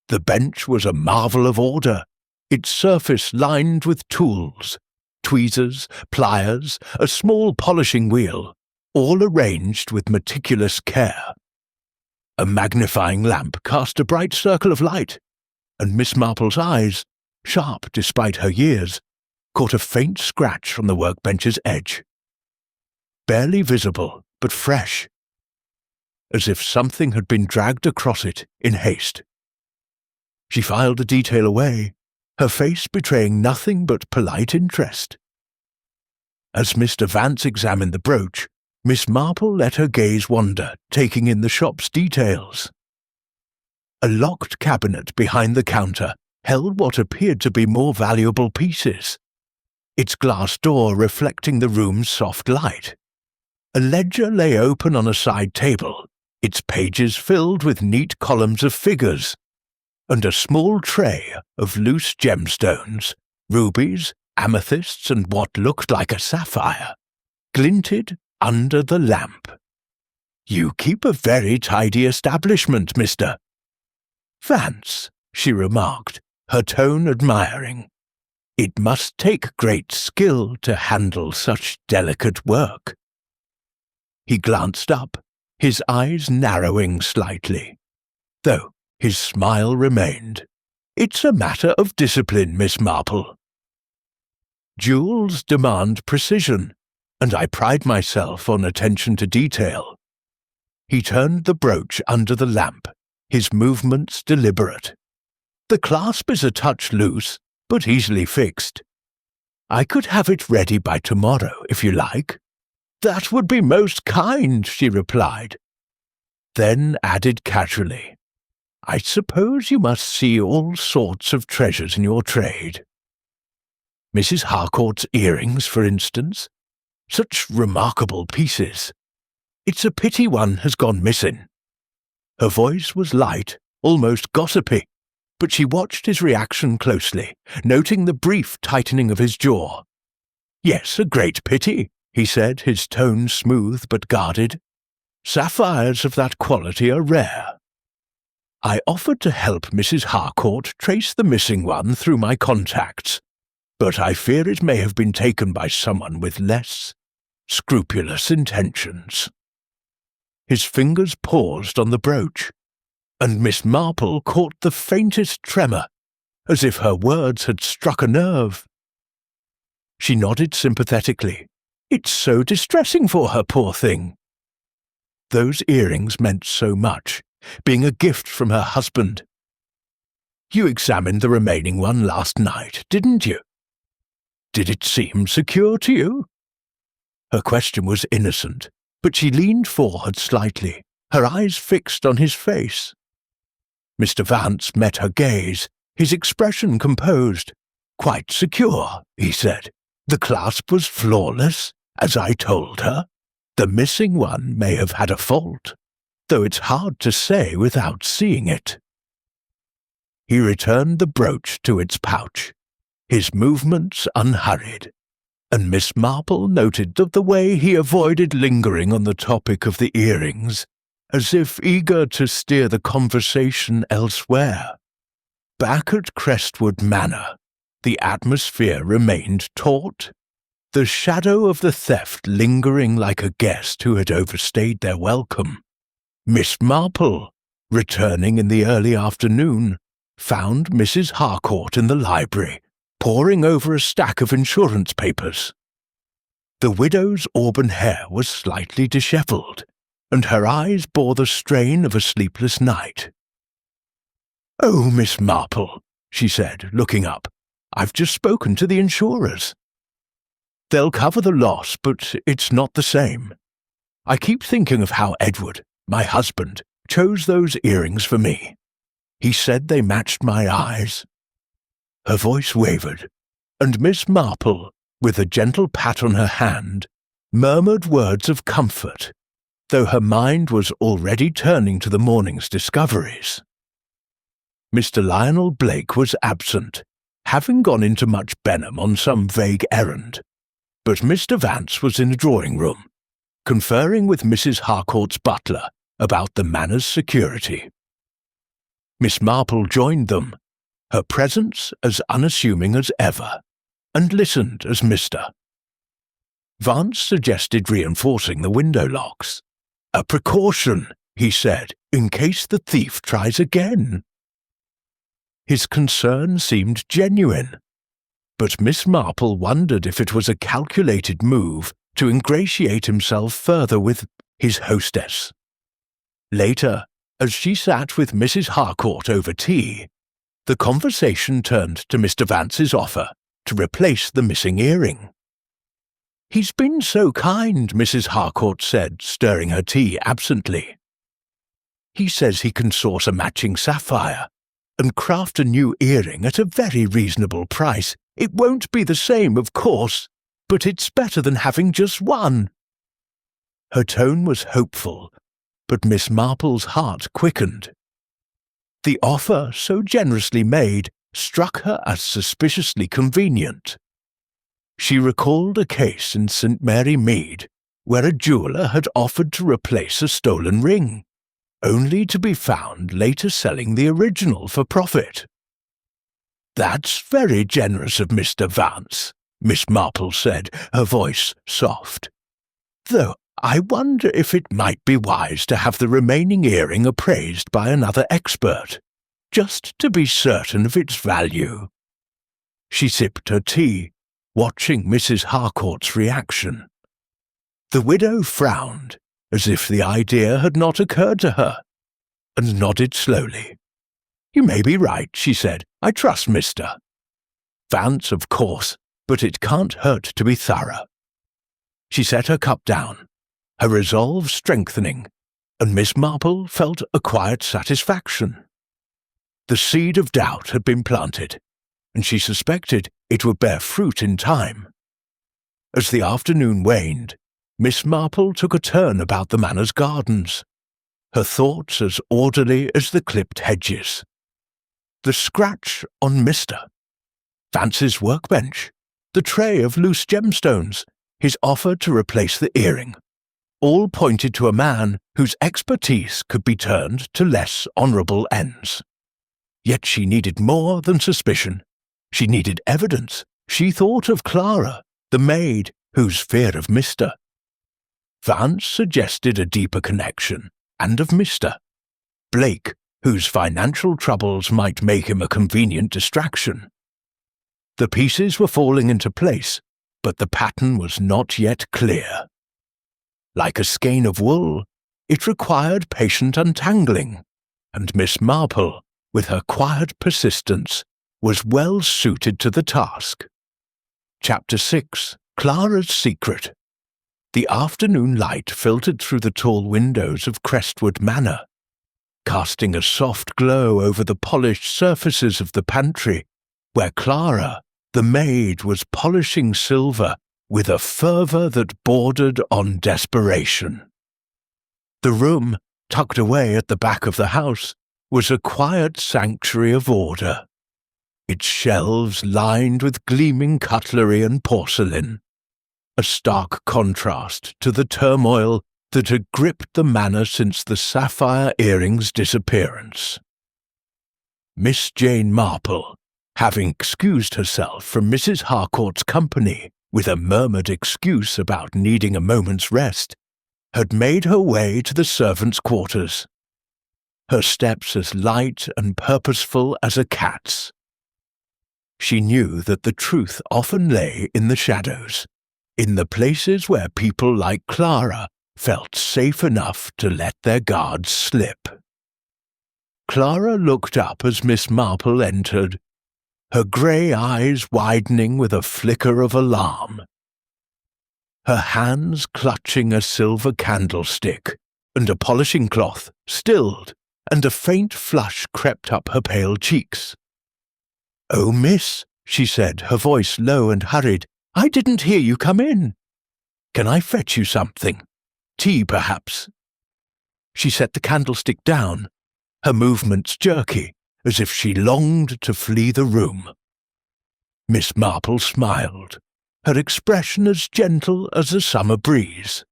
[SPEAKER 1] The bench was a marvel of order, its surface lined with tools, tweezers, pliers, a small polishing wheel, all arranged with meticulous care. A magnifying lamp cast a bright circle of light, and Miss Marple's eyes, sharp despite her years, caught a faint scratch on the workbench's edge. Barely visible, but fresh, as if something had been dragged across it in haste. She filed the detail away, her face betraying nothing but polite interest. As Mr. Vance examined the brooch, Miss Marple let her gaze wander, taking in the shop's details. A locked cabinet behind the counter held what appeared to be more valuable pieces, its glass door reflecting the room's soft light. A ledger lay open on a side table, its pages filled with neat columns of figures, and a small tray of loose gemstones, rubies, amethysts, and what looked like a sapphire, glinted under the lamp. "You keep a very tidy establishment, Mr. Vance," she remarked, her tone admiring. "It must take great skill to handle such delicate work." He glanced up, his eyes narrowing slightly, though his smile remained. "It's a matter of discipline, Miss Marple. Jewels demand precision, and I pride myself on attention to detail." He turned the brooch under the lamp, his movements deliberate. "The clasp is a touch loose, but easily fixed. I could have it ready by tomorrow, if you like." "That would be most kind," she replied, then added casually, "I suppose you must see all sorts of treasures in your trade. Mrs. Harcourt's earrings, for instance. Such remarkable pieces. It's a pity one has gone missing." Her voice was light, almost gossipy, but she watched his reaction closely, noting the brief tightening of his jaw. "Yes, a great pity," he said, his tone smooth but guarded. "Sapphires of that quality are rare. I offered to help Mrs. Harcourt trace the missing one through my contacts, but I fear it may have been taken by someone with less scrupulous intentions." His fingers paused on the brooch, and Miss Marple caught the faintest tremor, as if her words had struck a nerve. She nodded sympathetically. "It's so distressing for her, poor thing." Those earrings meant so much, being a gift from her husband. "You examined the remaining one last night, didn't you? Did it seem secure to you?" Her question was innocent, but she leaned forward slightly, her eyes fixed on his face. Mr. Vance met her gaze, his expression composed. "Quite secure," he said. "The clasp was flawless, as I told her. The missing one may have had a fault, though it's hard to say without seeing it." He returned the brooch to its pouch, his movements unhurried, and Miss Marple noted the way he avoided lingering on the topic of the earrings, as if eager to steer the conversation elsewhere. Back at Crestwood Manor, the atmosphere remained taut, the shadow of the theft lingering like a guest who had overstayed their welcome. Miss Marple, returning in the early afternoon, found Mrs. Harcourt in the library, poring over a stack of insurance papers. The widow's auburn hair was slightly dishevelled, and her eyes bore the strain of a sleepless night. "Oh, Miss Marple," she said, looking up, "I've just spoken to the insurers. They'll cover the loss, but it's not the same. I keep thinking of how Edward, my husband, chose those earrings for me. He said they matched my eyes." Her voice wavered, and Miss Marple, with a gentle pat on her hand, murmured words of comfort, though her mind was already turning to the morning's discoveries. Mr. Lionel Blake was absent, having gone into Much Benham on some vague errand, but Mr. Vance was in the drawing-room, conferring with Mrs. Harcourt's butler about the manor's security. Miss Marple joined them, her presence as unassuming as ever, and listened as Mr. Vance suggested reinforcing the window locks. "A precaution," he said, "in case the thief tries again." His concern seemed genuine, but Miss Marple wondered if it was a calculated move to ingratiate himself further with his hostess. Later, as she sat with Mrs. Harcourt over tea, the conversation turned to Mr. Vance's offer to replace the missing earring. "He's been so kind," Mrs. Harcourt said, stirring her tea absently. "He says he can source a matching sapphire and craft a new earring at a very reasonable price. It won't be the same, of course, but it's better than having just one." Her tone was hopeful, but Miss Marple's heart quickened. The offer, so generously made, struck her as suspiciously convenient. She recalled a case in St. Mary Mead where a jeweller had offered to replace a stolen ring, only to be found later selling the original for profit. "That's very generous of Mr. Vance," Miss Marple said, her voice soft. "Though I wonder if it might be wise to have the remaining earring appraised by another expert, just to be certain of its value." She sipped her tea, watching Mrs. Harcourt's reaction. The widow frowned, as if the idea had not occurred to her, and nodded slowly. "You may be right," she said. "I trust Mr. Vance, of course, but it can't hurt to be thorough." She set her cup down, her resolve strengthening, and Miss Marple felt a quiet satisfaction. The seed of doubt had been planted, and she suspected it would bear fruit in time. As the afternoon waned, Miss Marple took a turn about the manor's gardens, her thoughts as orderly as the clipped hedges. The scratch on Mr. Vance's workbench, the tray of loose gemstones, his offer to replace the earring, all pointed to a man whose expertise could be turned to less honourable ends. Yet she needed more than suspicion. She needed evidence. She thought of Clara, the maid, whose fear of Mr. Vance suggested a deeper connection, and of Mr. Blake, whose financial troubles might make him a convenient distraction. The pieces were falling into place, but the pattern was not yet clear. Like a skein of wool, it required patient untangling, and Miss Marple, with her quiet persistence, was well suited to the task. Chapter 6. Clara's Secret. The afternoon light filtered through the tall windows of Crestwood Manor, casting a soft glow over the polished surfaces of the pantry, where Clara, the maid, was polishing silver with a fervour that bordered on desperation. The room, tucked away at the back of the house, was a quiet sanctuary of order, its shelves lined with gleaming cutlery and porcelain, a stark contrast to the turmoil that had gripped the manor since the sapphire earring's disappearance. Miss Jane Marple, having excused herself from Mrs. Harcourt's company with a murmured excuse about needing a moment's rest, had made her way to the servants' quarters, her steps as light and purposeful as a cat's. She knew that the truth often lay in the shadows, in the places where people like Clara felt safe enough to let their guards slip. Clara looked up as Miss Marple entered, her grey eyes widening with a flicker of alarm. Her hands clutching a silver candlestick, and a polishing cloth stilled, and a faint flush crept up her pale cheeks. "Oh, miss," she said, her voice low and hurried, I didn't hear you come in. Can I fetch you something? Tea, perhaps?" She set the candlestick down, her movements jerky, as if she longed to flee the room. Miss Marple smiled, her expression as gentle as a summer breeze.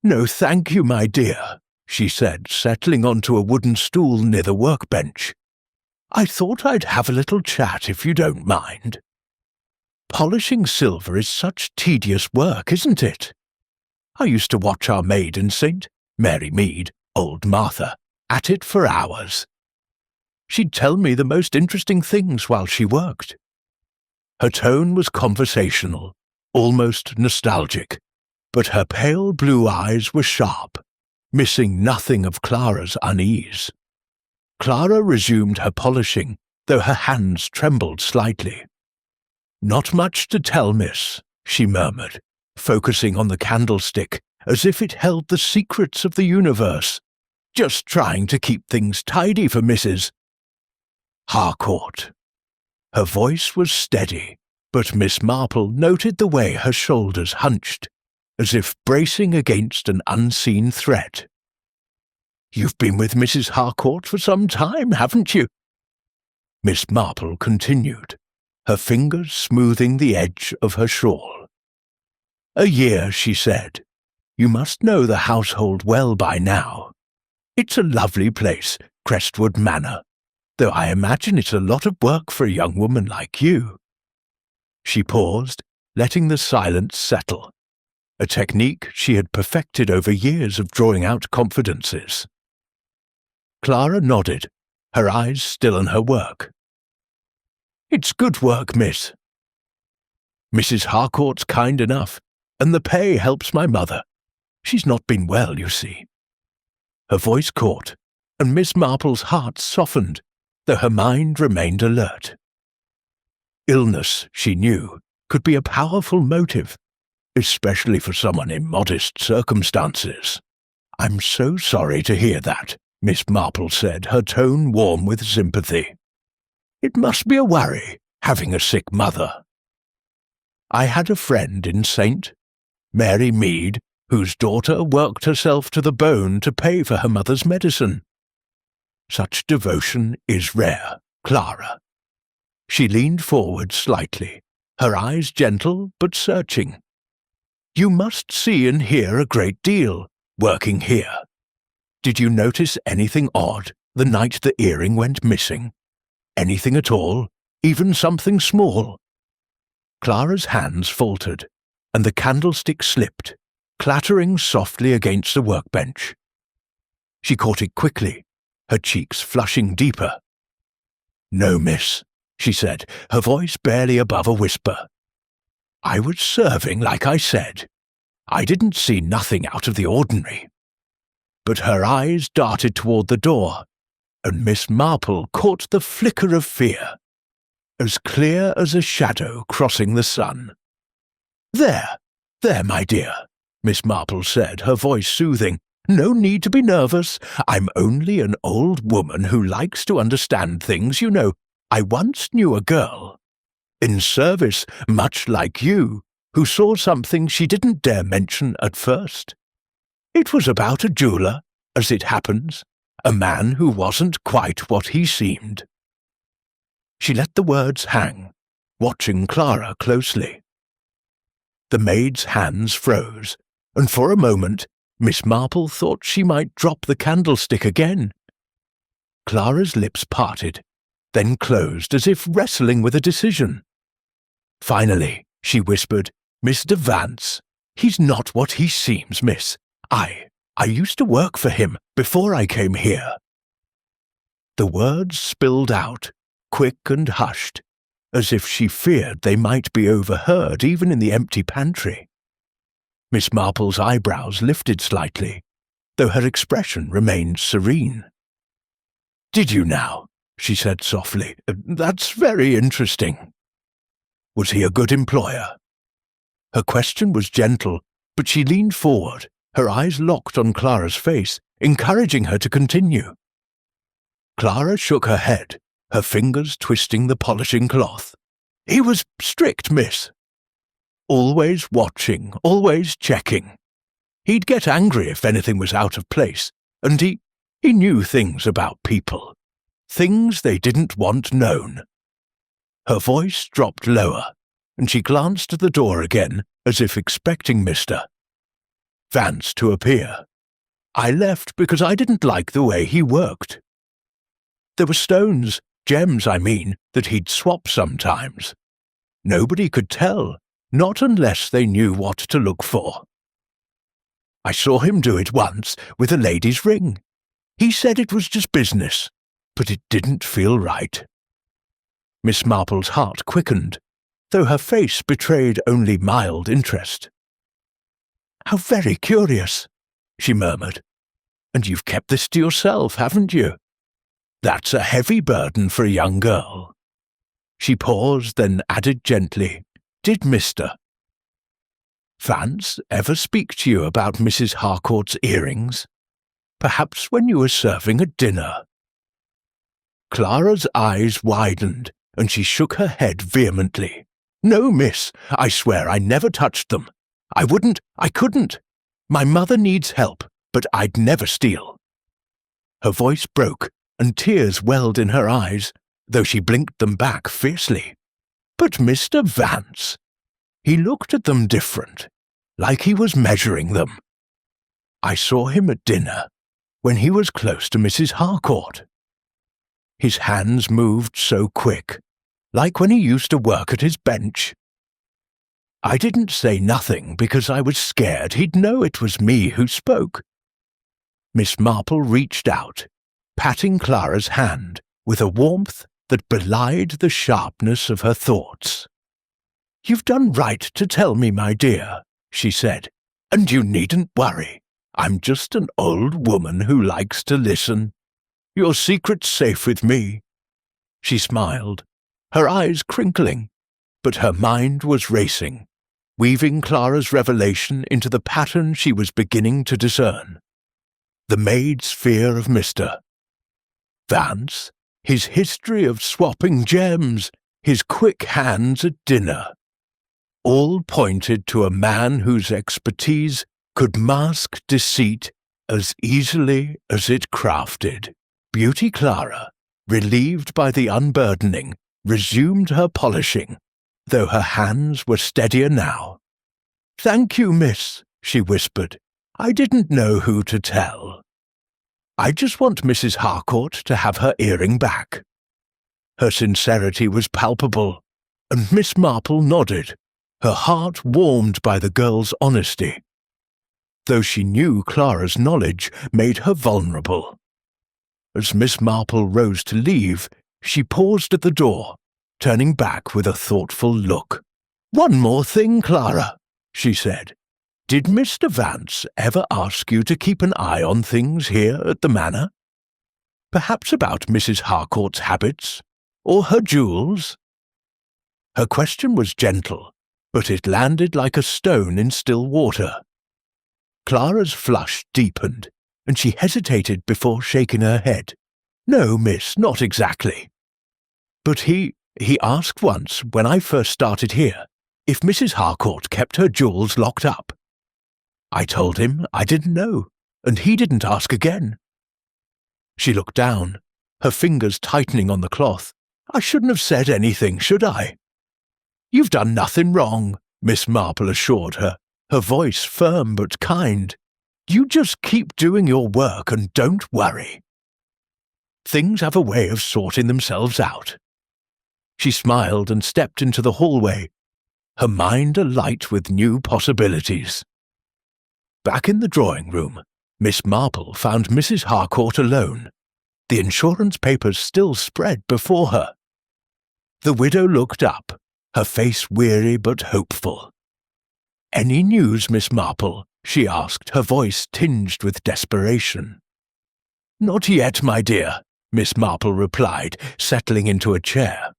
[SPEAKER 1] "No, thank you, my dear," she said, settling onto a wooden stool near the workbench. "I thought I'd have a little chat if you don't mind. Polishing silver is such tedious work, isn't it? I used to watch our maid and saint, Mary Mead, old Martha, at it for hours. She'd tell me the most interesting things while she worked." Her tone was conversational, almost nostalgic, but her pale blue eyes were sharp, missing nothing of Clara's unease. Clara resumed her polishing, though her hands trembled slightly. "Not much to tell, miss," she murmured, focusing on the candlestick as if it held the secrets of the universe. "Just trying to keep things tidy for Mrs. Harcourt." Her voice was steady, but Miss Marple noted the way her shoulders hunched, as if bracing against an unseen threat. "You've been with Mrs. Harcourt for some time, haven't you?" Miss Marple continued, her fingers smoothing the edge of her shawl. "A year," she said. "You must know the household well by now. It's a lovely place, Crestwood Manor, though I imagine it's a lot of work for a young woman like you." She paused, letting the silence settle, a technique she had perfected over years of drawing out confidences. Clara nodded, her eyes still on her work. "It's good work, miss. Mrs. Harcourt's kind enough, and the pay helps my mother. She's not been well, you see." Her voice caught, and Miss Marple's heart softened, though her mind remained alert. Illness, she knew, could be a powerful motive, especially for someone in modest circumstances. "I'm so sorry to hear that," Miss Marple said, her tone warm with sympathy. "It must be a worry, having a sick mother. I had a friend in St. Mary Mead, whose daughter worked herself to the bone to pay for her mother's medicine. Such devotion is rare, Clara." She leaned forward slightly, her eyes gentle but searching. "You must see and hear a great deal, working here. Did you notice anything odd the night the earring went missing? Anything at all, even something small?" Clara's hands faltered, and the candlestick slipped, clattering softly against the workbench. She caught it quickly, her cheeks flushing deeper. "No, miss," she said, her voice barely above a whisper. "I was serving like I said. I didn't see nothing out of the ordinary." But her eyes darted toward the door, and Miss Marple caught the flicker of fear, as clear as a shadow crossing the sun. There, my dear," Miss Marple said, her voice soothing. "No need to be nervous. I'm only an old woman who likes to understand things, you know. I once knew a girl, in service much like you, who saw something she didn't dare mention at first. It was about a jeweller, as it happens, a man who wasn't quite what he seemed." She let the words hang, watching Clara closely. The maid's hands froze, and for a moment Miss Marple thought she might drop the candlestick again. Clara's lips parted, then closed as if wrestling with a decision. Finally, she whispered, "Mr. Vance, he's not what he seems, miss. I used to work for him before I came here." The words spilled out, quick and hushed, as if she feared they might be overheard even in the empty pantry. Miss Marple's eyebrows lifted slightly, though her expression remained serene. "Did you now?" she said softly. "That's very interesting. Was he a good employer?" Her question was gentle, but she leaned forward, her eyes locked on Clara's face, encouraging her to continue. Clara shook her head, her fingers twisting the polishing cloth. "He was strict, miss." always watching, always checking. He'd get angry if anything was out of place, and he knew things about people, things they didn't want known. Her voice dropped lower, and she glanced at the door again as if expecting Mr. Vance to appear. I left because I didn't like the way he worked. There were stones, gems I mean, that he'd swap sometimes. Nobody could tell, not unless they knew what to look for. I saw him do it once with a lady's ring. He said it was just business, but it didn't feel right. Miss Marple's heart quickened, though her face betrayed only mild interest. "How very curious," she murmured. "And you've kept this to yourself, haven't you? That's a heavy burden for a young girl." She paused, then added gently, "Did Mr. Vance ever speak to you about Mrs. Harcourt's earrings? Perhaps when you were serving a dinner?" Clara's eyes widened, and she shook her head vehemently. "No, miss, I swear I never touched them. I couldn't. My mother needs help, but I'd never steal." Her voice broke, and tears welled in her eyes, though she blinked them back fiercely. "But Mr. Vance!" He looked at them different, like he was measuring them. "I saw him at dinner, when he was close to Mrs. Harcourt. His hands moved so quick, like when he used to work at his bench. I didn't say nothing because I was scared he'd know it was me who spoke." Miss Marple reached out, patting Clara's hand with a warmth that belied the sharpness of her thoughts. "You've done right to tell me, my dear," she said, "and you needn't worry. I'm just an old woman who likes to listen. Your secret's safe with me." She smiled, her eyes crinkling, but her mind was racing, weaving Clara's revelation into the pattern she was beginning to discern. The maid's fear of Mr. Vance, his history of swapping gems, his quick hands at dinner, all pointed to a man whose expertise could mask deceit as easily as it crafted. Beauty Clara, relieved by the unburdening, resumed her polishing, though her hands were steadier now. "Thank you, miss," she whispered. "I didn't know who to tell. I just want Mrs. Harcourt to have her earring back." Her sincerity was palpable, and Miss Marple nodded, her heart warmed by the girl's honesty, though she knew Clara's knowledge made her vulnerable. As Miss Marple rose to leave, she paused at the door, turning back with a thoughtful look. "One more thing, Clara," she said. "Did Mr. Vance ever ask you to keep an eye on things here at the manor? Perhaps about Mrs. Harcourt's habits, or her jewels?" Her question was gentle, but it landed like a stone in still water. Clara's flush deepened, and she hesitated before shaking her head. "No, miss, not exactly. But he asked once, when I first started here, if Mrs. Harcourt kept her jewels locked up. I told him I didn't know, and he didn't ask again." She looked down, her fingers tightening on the cloth. "I shouldn't have said anything, should I?" "You've done nothing wrong," Miss Marple assured her, her voice firm but kind. "You just keep doing your work and don't worry. Things have a way of sorting themselves out." She smiled and stepped into the hallway, her mind alight with new possibilities. Back in the drawing room, Miss Marple found Mrs. Harcourt alone, the insurance papers still spread before her. The widow looked up, her face weary but hopeful. "Any news, Miss Marple?" she asked, her voice tinged with desperation. "Not yet, my dear," Miss Marple replied, settling into a chair.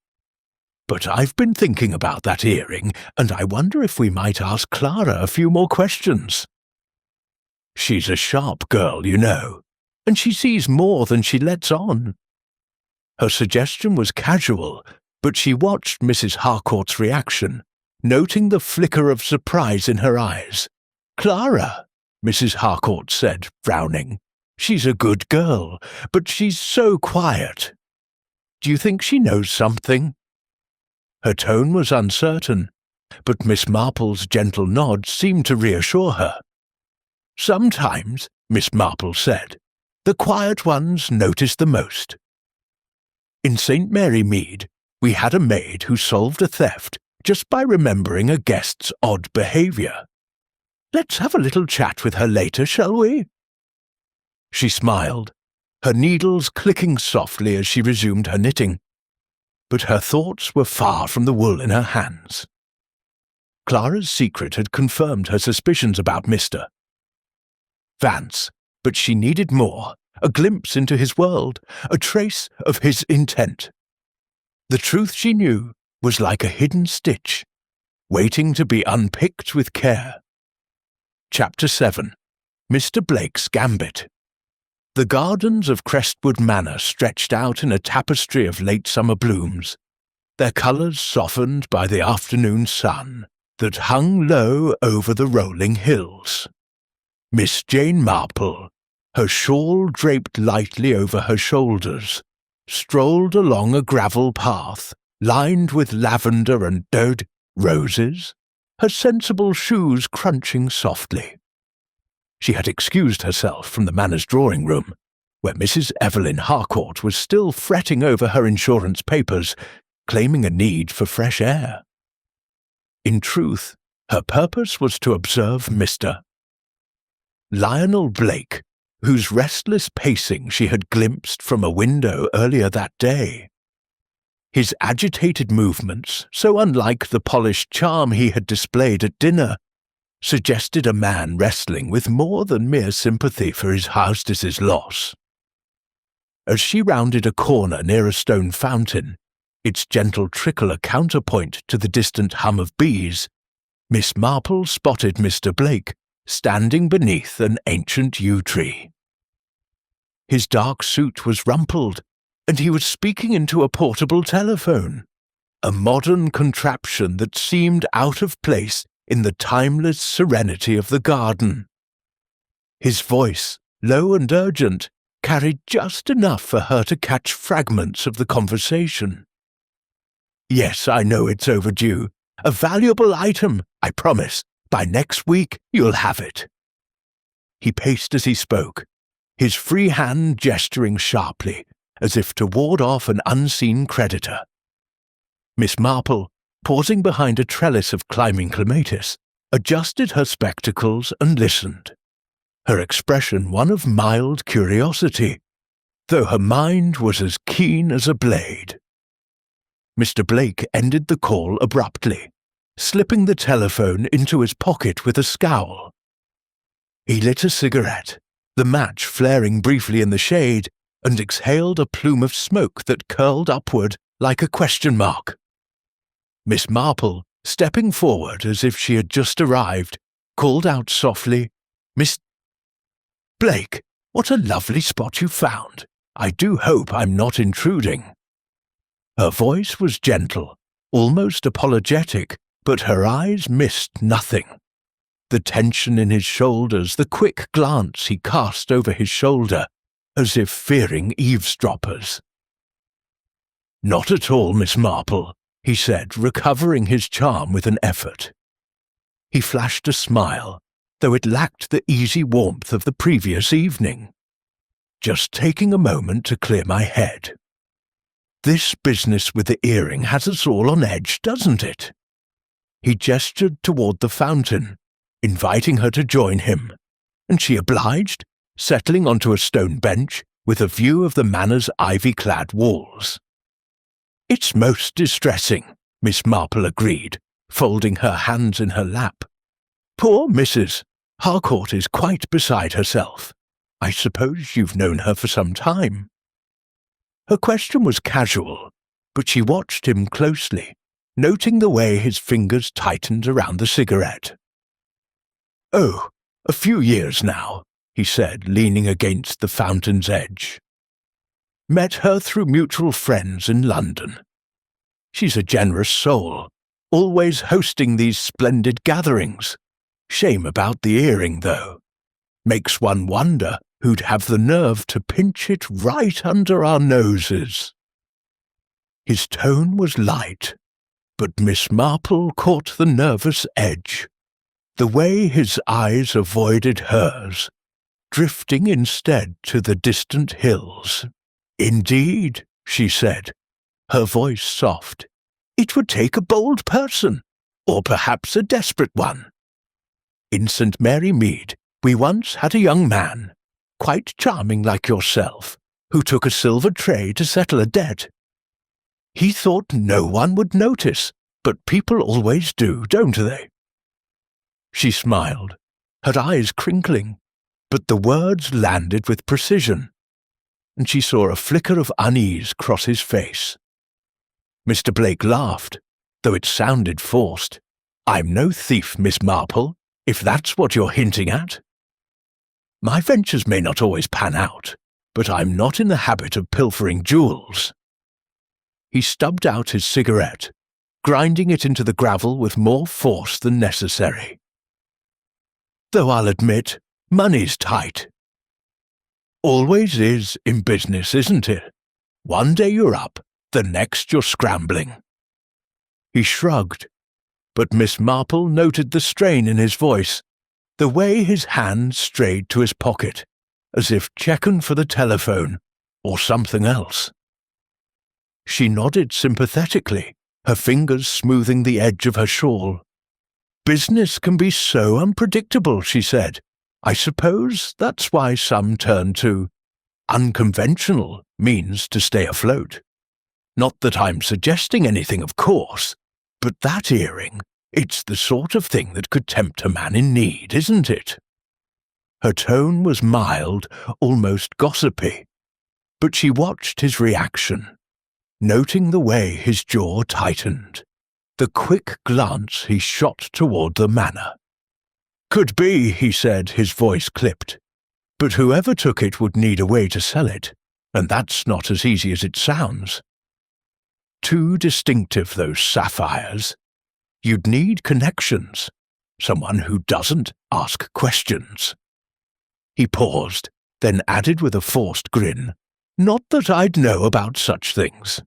[SPEAKER 1] "But I've been thinking about that earring, and I wonder if we might ask Clara a few more questions. She's a sharp girl, you know, and she sees more than she lets on." Her suggestion was casual, but she watched Mrs. Harcourt's reaction, noting the flicker of surprise in her eyes. "Clara," Mrs. Harcourt said, frowning. "She's a good girl, but she's so quiet. Do you think she knows something?" Her tone was uncertain, but Miss Marple's gentle nod seemed to reassure her. "Sometimes," Miss Marple said, "the quiet ones notice the most. In St. Mary Mead, we had a maid who solved a theft just by remembering a guest's odd behaviour. Let's have a little chat with her later, shall we?" She smiled, her needles clicking softly as she resumed her knitting, but her thoughts were far from the wool in her hands. Clara's secret had confirmed her suspicions about Mr. Vance, but she needed more, a glimpse into his world, a trace of his intent. The truth, she knew, was like a hidden stitch, waiting to be unpicked with care. Chapter 7. Mr. Blake's Gambit. The gardens of Crestwood Manor stretched out in a tapestry of late summer blooms, their colours softened by the afternoon sun that hung low over the rolling hills. Miss Jane Marple, her shawl draped lightly over her shoulders, strolled along a gravel path lined with lavender and dead roses, her sensible shoes crunching softly. She had excused herself from the Manor's drawing-room, where Mrs. Evelyn Harcourt was still fretting over her insurance papers, claiming a need for fresh air. In truth, her purpose was to observe Mr. Lionel Blake, whose restless pacing she had glimpsed from a window earlier that day. His agitated movements, so unlike the polished charm he had displayed at dinner, suggested a man wrestling with more than mere sympathy for his hostess's loss. As she rounded a corner near a stone fountain, its gentle trickle a counterpoint to the distant hum of bees, Miss Marple spotted Mr. Blake standing beneath an ancient yew tree. His dark suit was rumpled, and he was speaking into a portable telephone, a modern contraption that seemed out of place in the timeless serenity of the garden. His voice, low and urgent, carried just enough for her to catch fragments of the conversation. "Yes, I know it's overdue. A valuable item, I promise. By next week, you'll have it." He paced as he spoke, his free hand gesturing sharply, as if to ward off an unseen creditor. Miss Marple, pausing behind a trellis of climbing clematis, adjusted her spectacles and listened, her expression one of mild curiosity, though her mind was as keen as a blade. Mr. Blake ended the call abruptly, slipping the telephone into his pocket with a scowl. He lit a cigarette, the match flaring briefly in the shade, and exhaled a plume of smoke that curled upward like a question mark. Miss Marple, stepping forward as if she had just arrived, called out softly, "Miss Blake, what a lovely spot you found. I do hope I'm not intruding." Her voice was gentle, almost apologetic, but her eyes missed nothing. The tension in his shoulders, the quick glance he cast over his shoulder, as if fearing eavesdroppers. "Not at all, Miss Marple," he said, recovering his charm with an effort. He flashed a smile, though it lacked the easy warmth of the previous evening. "Just taking a moment to clear my head. This business with the earring has us all on edge, doesn't it?" He gestured toward the fountain, inviting her to join him, and she obliged, settling onto a stone bench with a view of the Manor's ivy-clad walls. "It's most distressing," Miss Marple agreed, folding her hands in her lap. "Poor Mrs. Harcourt is quite beside herself. I suppose you've known her for some time." Her question was casual, but she watched him closely, noting the way his fingers tightened around the cigarette. "Oh, a few years now," he said, leaning against the fountain's edge. "Met her through mutual friends in London. She's a generous soul, always hosting these splendid gatherings. Shame about the earring, though. Makes one wonder who'd have the nerve to pinch it right under our noses." His tone was light, but Miss Marple caught the nervous edge. The way his eyes avoided hers, drifting instead to the distant hills. "Indeed," she said, her voice soft. "It would take a bold person, or perhaps a desperate one. In St. Mary Mead, we once had a young man, quite charming like yourself, who took a silver tray to settle a debt. He thought no one would notice, but people always do, don't they?" She smiled, her eyes crinkling, but the words landed with precision, and she saw a flicker of unease cross his face. Mr. Blake laughed, though it sounded forced. "I'm no thief, Miss Marple, if that's what you're hinting at. My ventures may not always pan out, but I'm not in the habit of pilfering jewels." He stubbed out his cigarette, grinding it into the gravel with more force than necessary. "Though I'll admit, money's tight. Always is in business, isn't it? One day you're up, the next you're scrambling." He shrugged, but Miss Marple noted the strain in his voice, the way his hand strayed to his pocket, as if checking for the telephone or something else. She nodded sympathetically, her fingers smoothing the edge of her shawl. "Business can be so unpredictable," she said. "I suppose that's why some turn to unconventional means to stay afloat. Not that I'm suggesting anything, of course, but that earring, it's the sort of thing that could tempt a man in need, isn't it?" Her tone was mild, almost gossipy, but she watched his reaction, noting the way his jaw tightened, the quick glance he shot toward the manor. "Could be," he said, his voice clipped, "but whoever took it would need a way to sell it, and that's not as easy as it sounds. Too distinctive, those sapphires. You'd need connections, someone who doesn't ask questions." He paused, then added with a forced grin, "Not that I'd know about such things.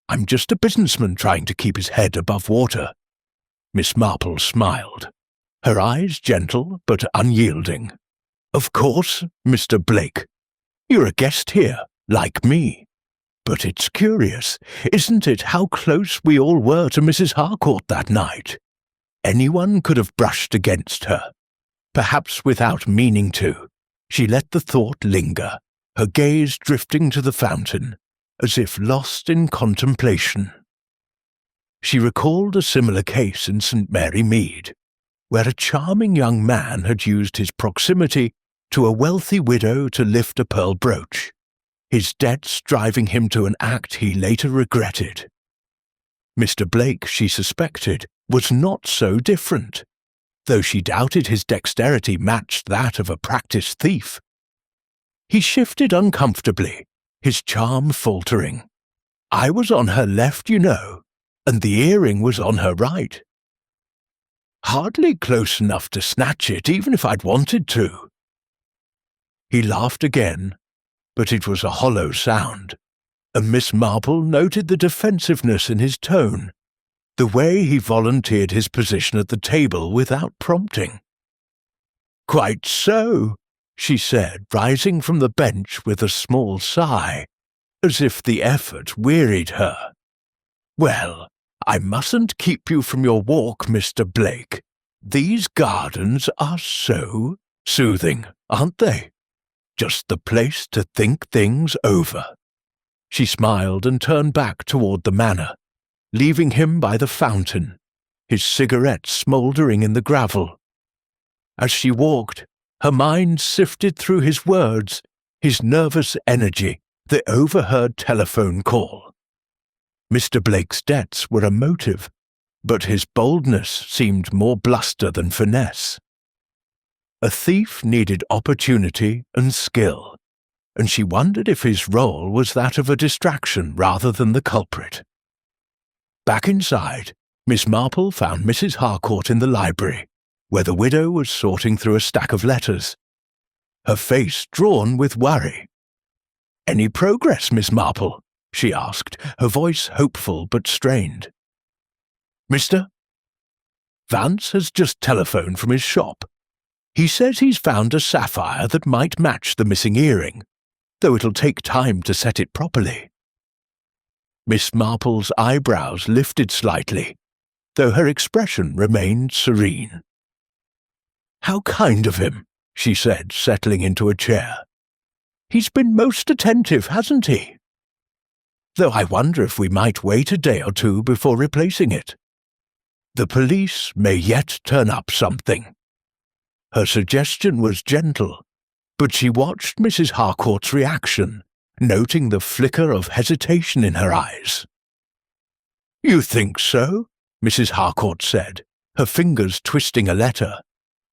[SPEAKER 1] I'm just a businessman trying to keep his head above water." Miss Marple smiled, her eyes gentle but unyielding. "Of course, Mr. Blake. You're a guest here, like me. But it's curious, isn't it, how close we all were to Mrs. Harcourt that night? Anyone could have brushed against her. Perhaps without meaning to, she let the thought linger, her gaze drifting to the fountain, as if lost in contemplation. She recalled a similar case in St. Mary Mead, where a charming young man had used his proximity to a wealthy widow to lift a pearl brooch, his debts driving him to an act he later regretted. Mr. Blake, she suspected, was not so different, though she doubted his dexterity matched that of a practiced thief. He shifted uncomfortably, his charm faltering. "I was on her left, you know, and the earring was on her right. Hardly close enough to snatch it, even if I'd wanted to." He laughed again, but it was a hollow sound, and Miss Marple noted the defensiveness in his tone, the way he volunteered his position at the table without prompting. "Quite so," she said, rising from the bench with a small sigh, as if the effort wearied her. "Well, I mustn't keep you from your walk, Mr. Blake. These gardens are so soothing, aren't they? Just the place to think things over." She smiled and turned back toward the manor, leaving him by the fountain, his cigarette smouldering in the gravel. As she walked, her mind sifted through his words, his nervous energy, the overheard telephone call. Mr. Blake's debts were a motive, but his boldness seemed more bluster than finesse. A thief needed opportunity and skill, and she wondered if his role was that of a distraction rather than the culprit. Back inside, Miss Marple found Mrs. Harcourt in the library, where the widow was sorting through a stack of letters, her face drawn with worry. "Any progress, Miss Marple?" she asked, her voice hopeful but strained. "Mister?" "Vance has just telephoned from his shop. He says he's found a sapphire that might match the missing earring, though it'll take time to set it properly." Miss Marple's eyebrows lifted slightly, though her expression remained serene. "How kind of him," she said, settling into a chair. "He's been most attentive, hasn't he? Though I wonder if we might wait a day or two before replacing it. The police may yet turn up something." Her suggestion was gentle, but she watched Mrs. Harcourt's reaction, noting the flicker of hesitation in her eyes. "You think so?" Mrs. Harcourt said, her fingers twisting a letter.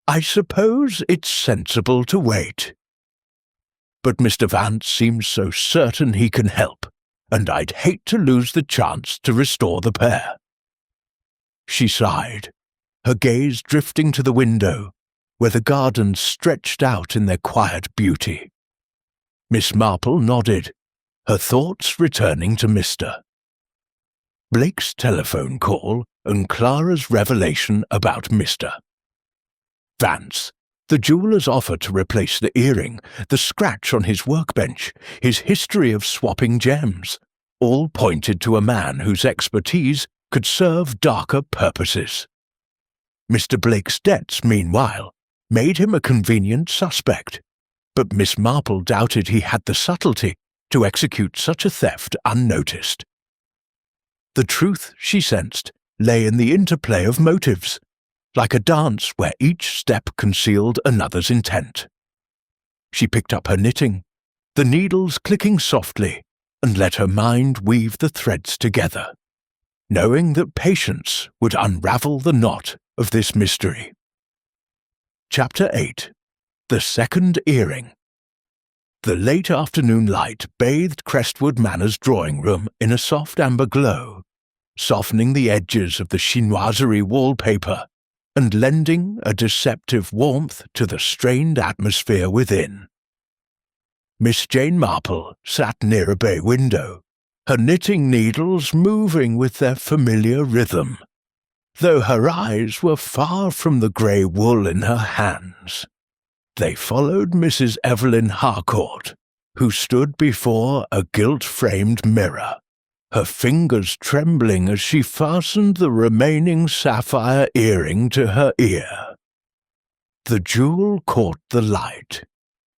[SPEAKER 1] "I suppose it's sensible to wait. But Mr. Vance seems so certain he can help, and I'd hate to lose the chance to restore the pair." She sighed, her gaze drifting to the window, where the gardens stretched out in their quiet beauty. Miss Marple nodded, her thoughts returning to Mr. Blake's telephone call and Clara's revelation about Mr. Vance, the jeweller's offer to replace the earring, the scratch on his workbench, his history of swapping gems, all pointed to a man whose expertise could serve darker purposes. Mr. Blake's debts, meanwhile, made him a convenient suspect, but Miss Marple doubted he had the subtlety to execute such a theft unnoticed. The truth, she sensed, lay in the interplay of motives, like a dance where each step concealed another's intent. She picked up her knitting, the needles clicking softly, and let her mind weave the threads together, knowing that patience would unravel the knot of this mystery. Chapter 8. The Second Earring. The late afternoon light bathed Crestwood Manor's drawing room in a soft amber glow, softening the edges of the chinoiserie wallpaper and lending a deceptive warmth to the strained atmosphere within. Miss Jane Marple sat near a bay window, her knitting needles moving with their familiar rhythm, though her eyes were far from the grey wool in her hands. They followed Mrs. Evelyn Harcourt, who stood before a gilt-framed mirror, her fingers trembling as she fastened the remaining sapphire earring to her ear. The jewel caught the light,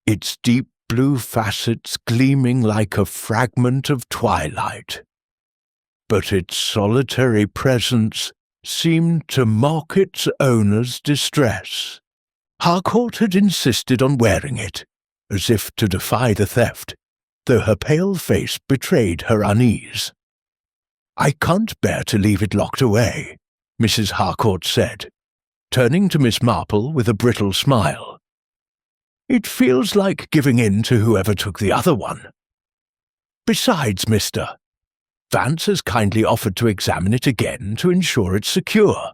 [SPEAKER 1] its deep blue facets gleaming like a fragment of twilight. But its solitary presence seemed to mock its owner's distress. Harcourt had insisted on wearing it, as if to defy the theft, though her pale face betrayed her unease. "I can't bear to leave it locked away," Mrs. Harcourt said, turning to Miss Marple with a brittle smile. "It feels like giving in to whoever took the other one. Besides, Mr. Vance has kindly offered to examine it again to ensure it's secure."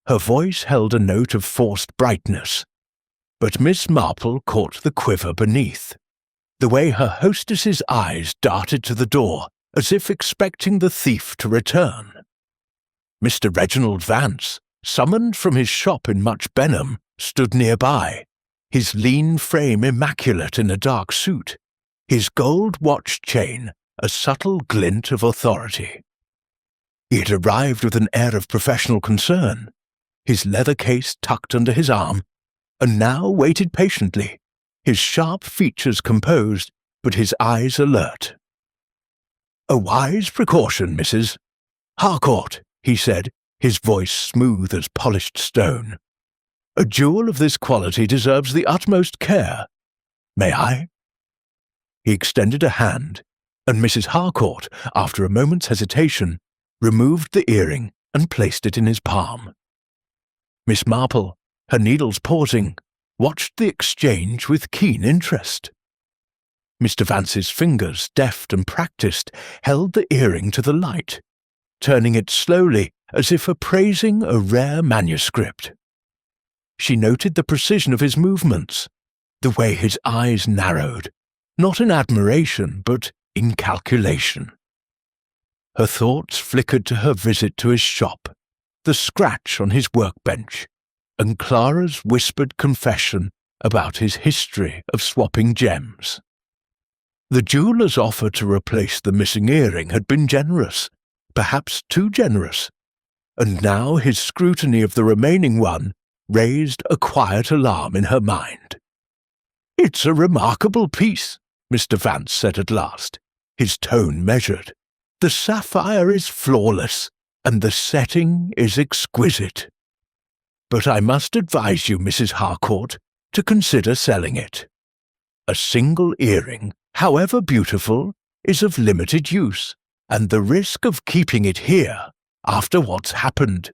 [SPEAKER 1] Her voice held a note of forced brightness, but Miss Marple caught the quiver beneath, the way her hostess's eyes darted to the door as if expecting the thief to return. Mr. Reginald Vance, summoned from his shop in Much Benham, stood nearby, his lean frame immaculate in a dark suit, his gold watch chain a subtle glint of authority. He had arrived with an air of professional concern, his leather case tucked under his arm, and now waited patiently, his sharp features composed, but his eyes alert. "A wise precaution, Mrs. Harcourt," he said, his voice smooth as polished stone. "A jewel of this quality deserves the utmost care. May I?" He extended a hand, and Mrs. Harcourt, after a moment's hesitation, removed the earring and placed it in his palm. Miss Marple, her needles pausing, watched the exchange with keen interest. Mr. Vance's fingers, deft and practised, held the earring to the light, turning it slowly as if appraising a rare manuscript. She noted the precision of his movements, the way his eyes narrowed, not in admiration but in calculation. Her thoughts flickered to her visit to his shop, the scratch on his workbench, and Clara's whispered confession about his history of swapping gems. The jeweller's offer to replace the missing earring had been generous, perhaps too generous, and now his scrutiny of the remaining one raised a quiet alarm in her mind. "It's a remarkable piece," Mr. Vance said at last, his tone measured. "The sapphire is flawless, and the setting is exquisite. But I must advise you, Mrs. Harcourt, to consider selling it. A single earring, however beautiful, is of limited use, and the risk of keeping it here, after what's happened."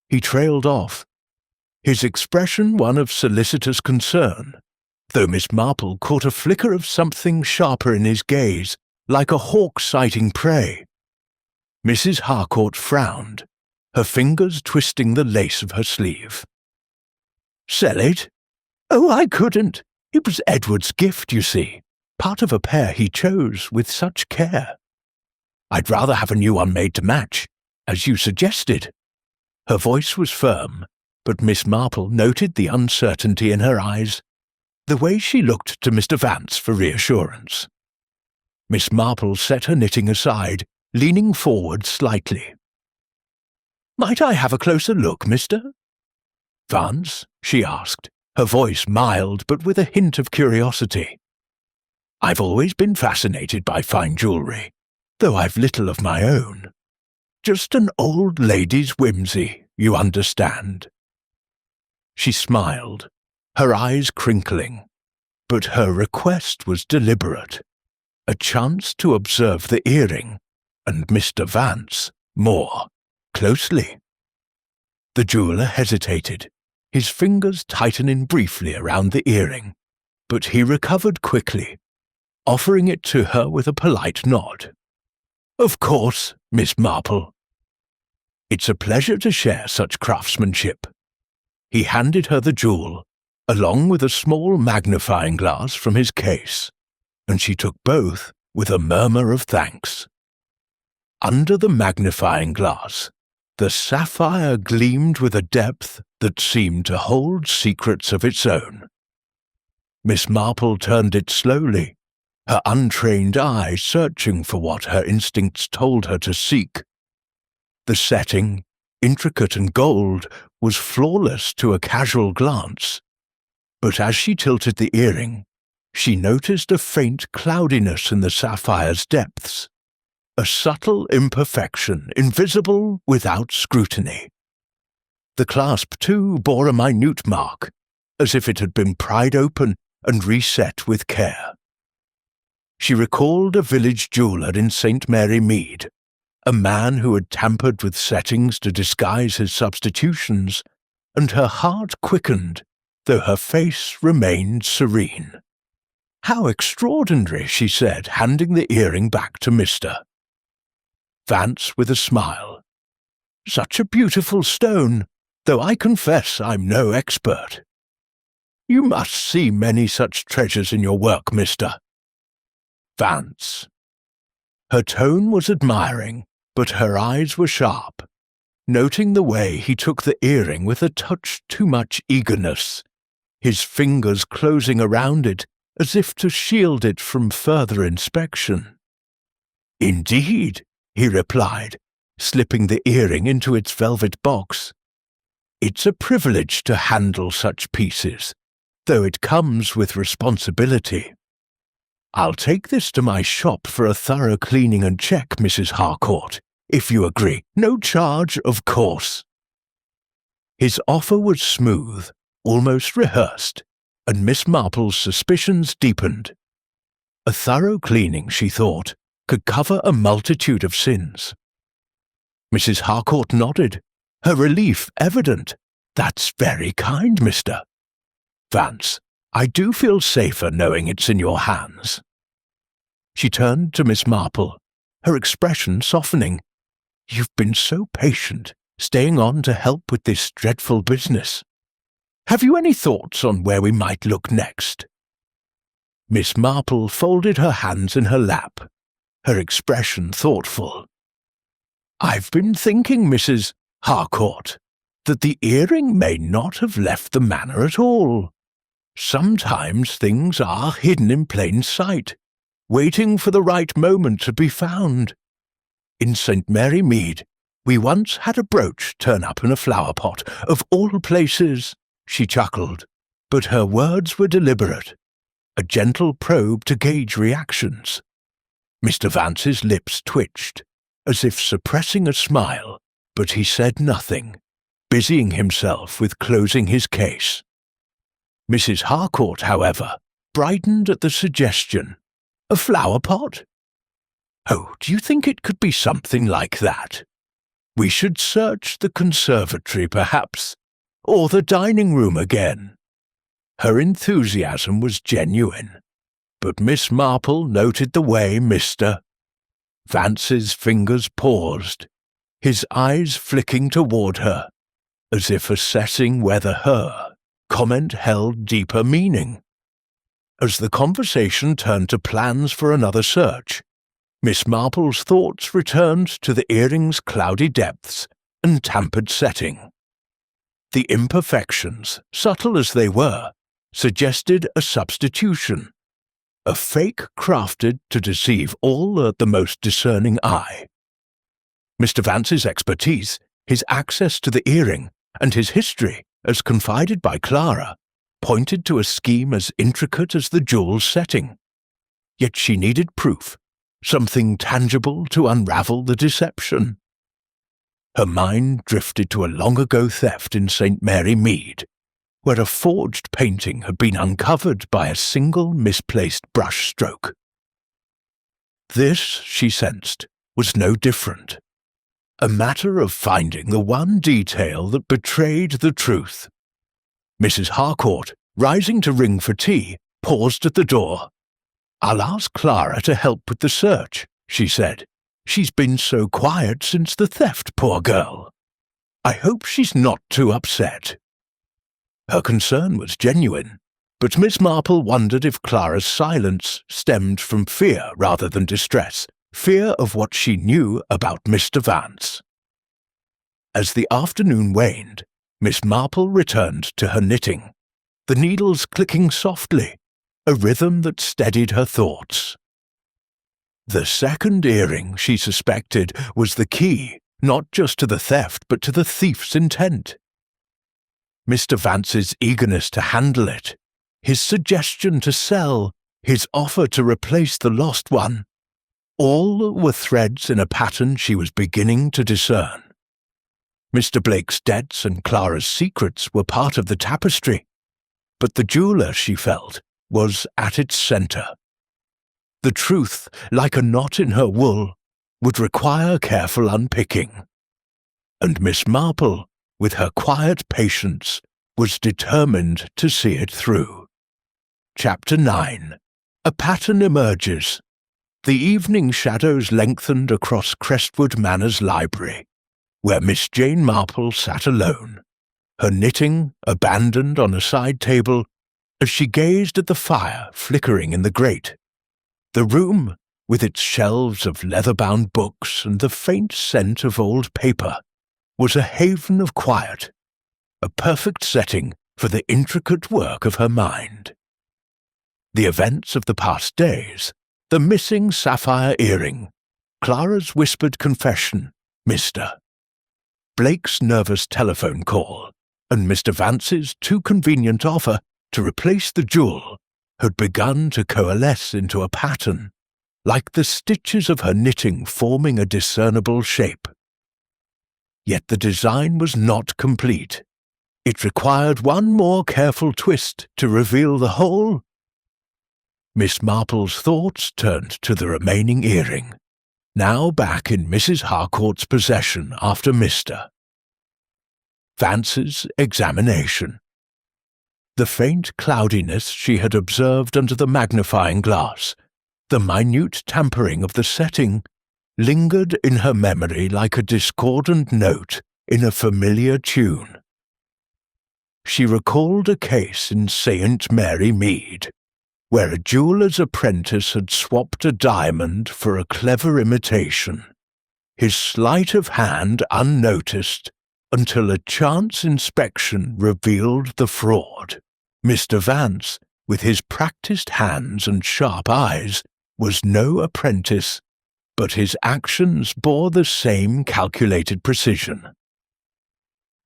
[SPEAKER 1] He trailed off, his expression one of solicitous concern, though Miss Marple caught a flicker of something sharper in his gaze, like a hawk sighting prey. Mrs. Harcourt frowned, her fingers twisting the lace of her sleeve. "Sell it? Oh, I couldn't. It was Edward's gift, you see, part of a pair he chose with such care. I'd rather have a new one made to match, as you suggested." Her voice was firm, but Miss Marple noted the uncertainty in her eyes, the way she looked to Mr. Vance for reassurance. Miss Marple set her knitting aside, leaning forward slightly. "Might I have a closer look, Mr. Vance?" she asked, her voice mild but with a hint of curiosity. "I've always been fascinated by fine jewellery, though I've little of my own. Just an old lady's whimsy, you understand." She smiled, her eyes crinkling, but her request was deliberate. A chance to observe the earring, and Mr. Vance more closely. The jeweller hesitated, his fingers tightening briefly around the earring, but he recovered quickly, offering it to her with a polite nod. "Of course, Miss Marple. It's a pleasure to share such craftsmanship." He handed her the jewel, along with a small magnifying glass from his case, and she took both with a murmur of thanks. Under the magnifying glass, the sapphire gleamed with a depth that seemed to hold secrets of its own. Miss Marple turned it slowly, her untrained eye searching for what her instincts told her to seek. The setting, intricate and gold, was flawless to a casual glance, but as she tilted the earring, she noticed a faint cloudiness in the sapphire's depths, a subtle imperfection invisible without scrutiny. The clasp, too, bore a minute mark, as if it had been pried open and reset with care. She recalled a village jeweller in St. Mary Mead, a man who had tampered with settings to disguise his substitutions, and her heart quickened, though her face remained serene. "How extraordinary," she said, handing the earring back to Mr. Vance with a smile. "Such a beautiful stone, though I confess I'm no expert." "You must see many such treasures in your work, Mr. Vance." Her tone was admiring, but her eyes were sharp, noting the way he took the earring with a touch too much eagerness, his fingers closing around it as if to shield it from further inspection. "Indeed," he replied, slipping the earring into its velvet box. "It's a privilege to handle such pieces, though it comes with responsibility. I'll take this to my shop for a thorough cleaning and check, Mrs. Harcourt, if you agree. No charge, of course." His offer was smooth, almost rehearsed, and Miss Marple's suspicions deepened. A thorough cleaning, she thought, could cover a multitude of sins. Mrs. Harcourt nodded, her relief evident. "That's very kind, Mr. Vance. I do feel safer knowing it's in your hands." She turned to Miss Marple, her expression softening. You've been so patient, staying on to help with this dreadful business. Have you any thoughts on where we might look next?" Miss Marple folded her hands in her lap, her expression thoughtful. "I've been thinking, Mrs. Harcourt, that the earring may not have left the manor at all. Sometimes things are hidden in plain sight, waiting for the right moment to be found. In St. Mary Mead, we once had a brooch turn up in a flower pot, of all places," she chuckled, but her words were deliberate, a gentle probe to gauge reactions. Mr. Vance's lips twitched, as if suppressing a smile, but he said nothing, busying himself with closing his case. Mrs. Harcourt, however, brightened at the suggestion. "A flower pot? Oh, do you think it could be something like that? We should search the conservatory, perhaps, or the dining room again." Her enthusiasm was genuine, but Miss Marple noted the way Mr. Vance's fingers paused, his eyes flicking toward her, as if assessing whether her comment held deeper meaning. As the conversation turned to plans for another search, Miss Marple's thoughts returned to the earring's cloudy depths and tampered setting. The imperfections, subtle as they were, suggested a substitution, a fake crafted to deceive all the most discerning eye. Mr. Vance's expertise, his access to the earring, and his history, as confided by Clara, pointed to a scheme as intricate as the jewel's setting. Yet she needed proof, something tangible to unravel the deception. Her mind drifted to a long-ago theft in St. Mary Mead, where a forged painting had been uncovered by a single misplaced brushstroke. This, she sensed, was no different. A matter of finding the one detail that betrayed the truth. Mrs. Harcourt, rising to ring for tea, paused at the door. "I'll ask Clara to help with the search," she said. "She's been so quiet since the theft, poor girl. I hope she's not too upset." Her concern was genuine, but Miss Marple wondered if Clara's silence stemmed from fear rather than distress, fear of what she knew about Mr. Vance. As the afternoon waned, Miss Marple returned to her knitting, the needles clicking softly, a rhythm that steadied her thoughts. The second earring, she suspected, was the key, not just to the theft but to the thief's intent. Mr. Vance's eagerness to handle it, his suggestion to sell, his offer to replace the lost one, all were threads in a pattern she was beginning to discern. Mr. Blake's debts and Clara's secrets were part of the tapestry, but the jeweller, she felt, was at its centre. The truth, like a knot in her wool, would require careful unpicking. And Miss Marple, with her quiet patience, was determined to see it through. Chapter 9. A pattern emerges. The evening shadows lengthened across Crestwood Manor's library, where Miss Jane Marple sat alone, her knitting abandoned on a side table as she gazed at the fire flickering in the grate. The room, with its shelves of leather-bound books and the faint scent of old paper, was a haven of quiet, a perfect setting for the intricate work of her mind. The events of the past days, the missing sapphire earring, Clara's whispered confession, Mr. Blake's nervous telephone call, and Mr. Vance's too convenient offer to replace the jewel had begun to coalesce into a pattern, like the stitches of her knitting forming a discernible shape. Yet the design was not complete. It required one more careful twist to reveal the whole. Miss Marple's thoughts turned to the remaining earring, now back in Mrs. Harcourt's possession after Mr. Vance's examination. The faint cloudiness she had observed under the magnifying glass, the minute tampering of the setting, lingered in her memory like a discordant note in a familiar tune. She recalled a case in St. Mary Mead, where a jeweller's apprentice had swapped a diamond for a clever imitation, his sleight of hand unnoticed until a chance inspection revealed the fraud. Mr. Vance, with his practised hands and sharp eyes, was no apprentice, but his actions bore the same calculated precision.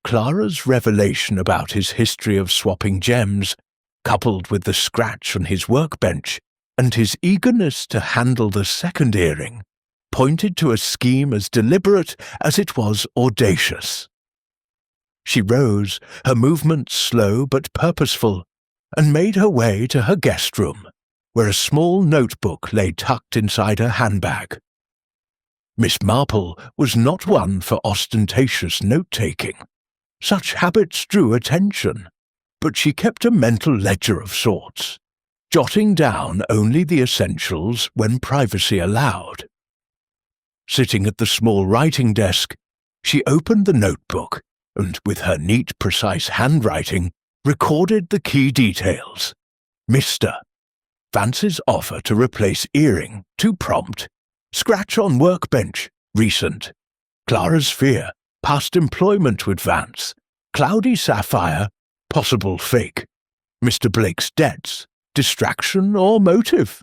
[SPEAKER 1] Clara's revelation about his history of swapping gems, coupled with the scratch on his workbench and his eagerness to handle the second earring, pointed to a scheme as deliberate as it was audacious. She rose, her movements slow but purposeful, and made her way to her guest room, where a small notebook lay tucked inside her handbag. Miss Marple was not one for ostentatious note-taking. Such habits drew attention, but she kept a mental ledger of sorts, jotting down only the essentials when privacy allowed. Sitting at the small writing desk, she opened the notebook and, with her neat, precise handwriting, recorded the key details. Mr. Vance's offer to replace earring, too prompt. Scratch on workbench, recent. Clara's fear, past employment with Vance. Cloudy Sapphire, possible fake. Mr. Blake's debts, distraction or motive.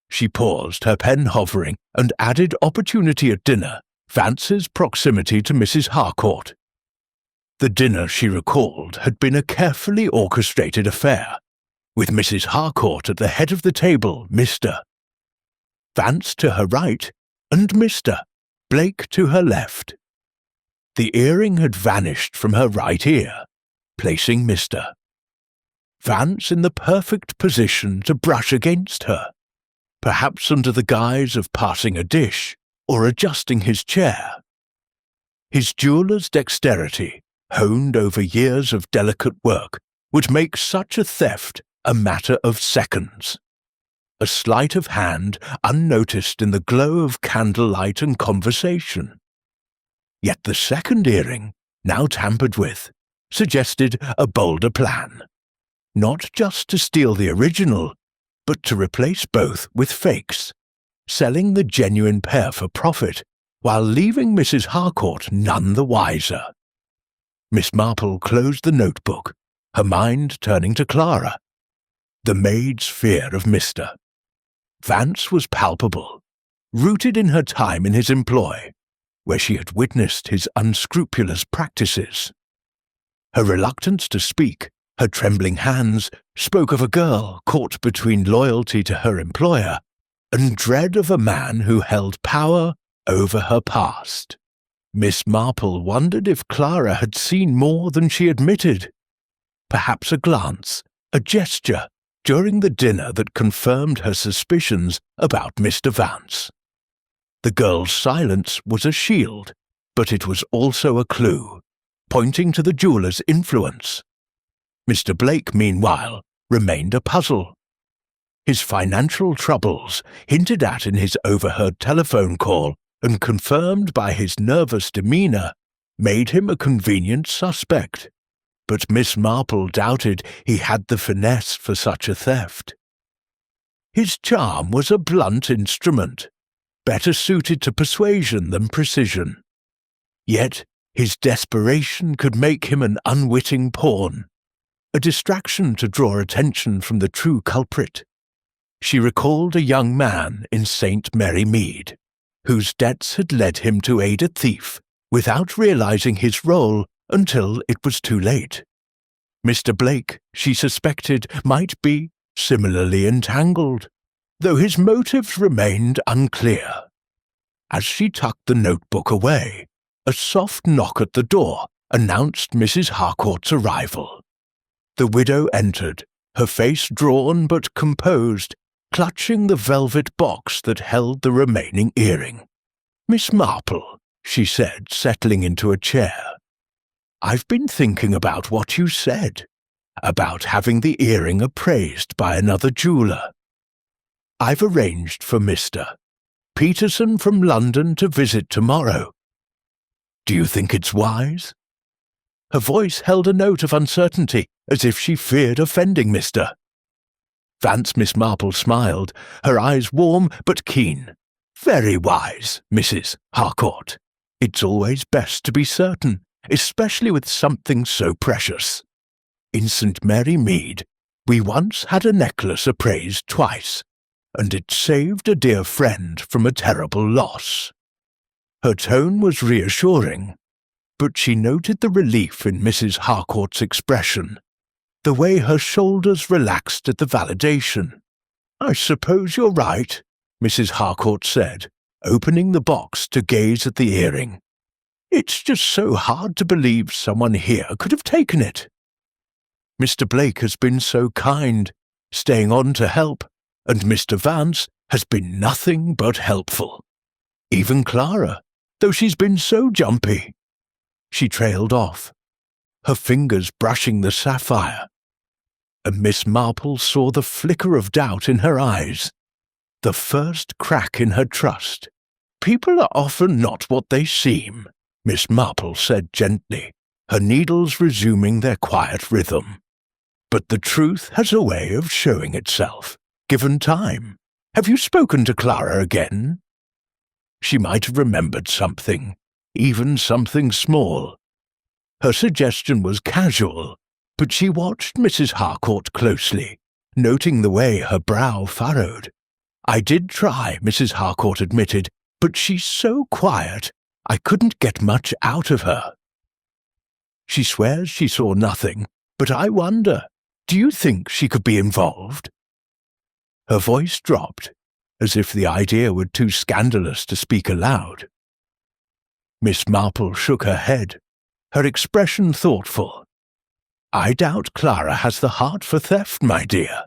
[SPEAKER 1] She paused, her pen hovering, and added opportunity at dinner, Vance's proximity to Mrs. Harcourt. The dinner, she recalled, had been a carefully orchestrated affair, with Mrs. Harcourt at the head of the table, Mr. Vance to her right, and Mr. Blake to her left. The earring had vanished from her right ear, placing Mr. Vance in the perfect position to brush against her, perhaps under the guise of passing a dish or adjusting his chair. His jeweller's dexterity, honed over years of delicate work, would make such a theft a matter of seconds. A sleight of hand unnoticed in the glow of candlelight and conversation. Yet the second earring, now tampered with, suggested a bolder plan. Not just to steal the original, but to replace both with fakes, selling the genuine pair for profit, while leaving Mrs. Harcourt none the wiser. Miss Marple closed the notebook, her mind turning to Clara. The maid's fear of Mr. Vance was palpable, rooted in her time in his employ, where she had witnessed his unscrupulous practices. Her reluctance to speak, her trembling hands, spoke of a girl caught between loyalty to her employer and dread of a man who held power over her past. Miss Marple wondered if Clara had seen more than she admitted. Perhaps a glance, a gesture, during the dinner that confirmed her suspicions about Mr. Vance. The girl's silence was a shield, but it was also a clue, pointing to the jeweller's influence. Mr. Blake, meanwhile, remained a puzzle. His financial troubles, hinted at in his overheard telephone call and confirmed by his nervous demeanour, made him a convenient suspect. But Miss Marple doubted he had the finesse for such a theft. His charm was a blunt instrument, better suited to persuasion than precision. Yet his desperation could make him an unwitting pawn, a distraction to draw attention from the true culprit. She recalled a young man in St. Mary Mead, whose debts had led him to aid a thief, without realizing his role until it was too late. Mr. Blake, she suspected, might be similarly entangled, though his motives remained unclear. As she tucked the notebook away, a soft knock at the door announced Mrs. Harcourt's arrival. The widow entered, her face drawn but composed, clutching the velvet box that held the remaining earring. "Miss Marple," she said, settling into a chair, "I've been thinking about what you said, about having the earring appraised by another jeweller. I've arranged for Mr. Peterson from London to visit tomorrow. Do you think it's wise?" Her voice held a note of uncertainty, as if she feared offending Mr. Miss Marple smiled, her eyes warm but keen. "Very wise, Mrs. Harcourt. It's always best to be certain, especially with something so precious. In St. Mary Mead, we once had a necklace appraised twice, and it saved a dear friend from a terrible loss." Her tone was reassuring, but she noted the relief in Mrs. Harcourt's expression, the way her shoulders relaxed at the validation. "I suppose you're right," Mrs. Harcourt said, opening the box to gaze at the earring. "It's just so hard to believe someone here could have taken it. Mr. Blake has been so kind, staying on to help, and Mr. Vance has been nothing but helpful. Even Clara, though she's been so jumpy." She trailed off, her fingers brushing the sapphire, and Miss Marple saw the flicker of doubt in her eyes, the first crack in her trust. "People are often not what they seem," Miss Marple said gently, her needles resuming their quiet rhythm. "But the truth has a way of showing itself, given time. Have you spoken to Clara again?" She might have remembered something, even something small. Her suggestion was casual, but she watched Mrs. Harcourt closely, noting the way her brow furrowed. "I did try," Mrs. Harcourt admitted, "but she's so quiet, I couldn't get much out of her. She swears she saw nothing, but I wonder, do you think she could be involved?" Her voice dropped, as if the idea were too scandalous to speak aloud. Miss Marple shook her head, her expression thoughtful. "I doubt Clara has the heart for theft, my dear.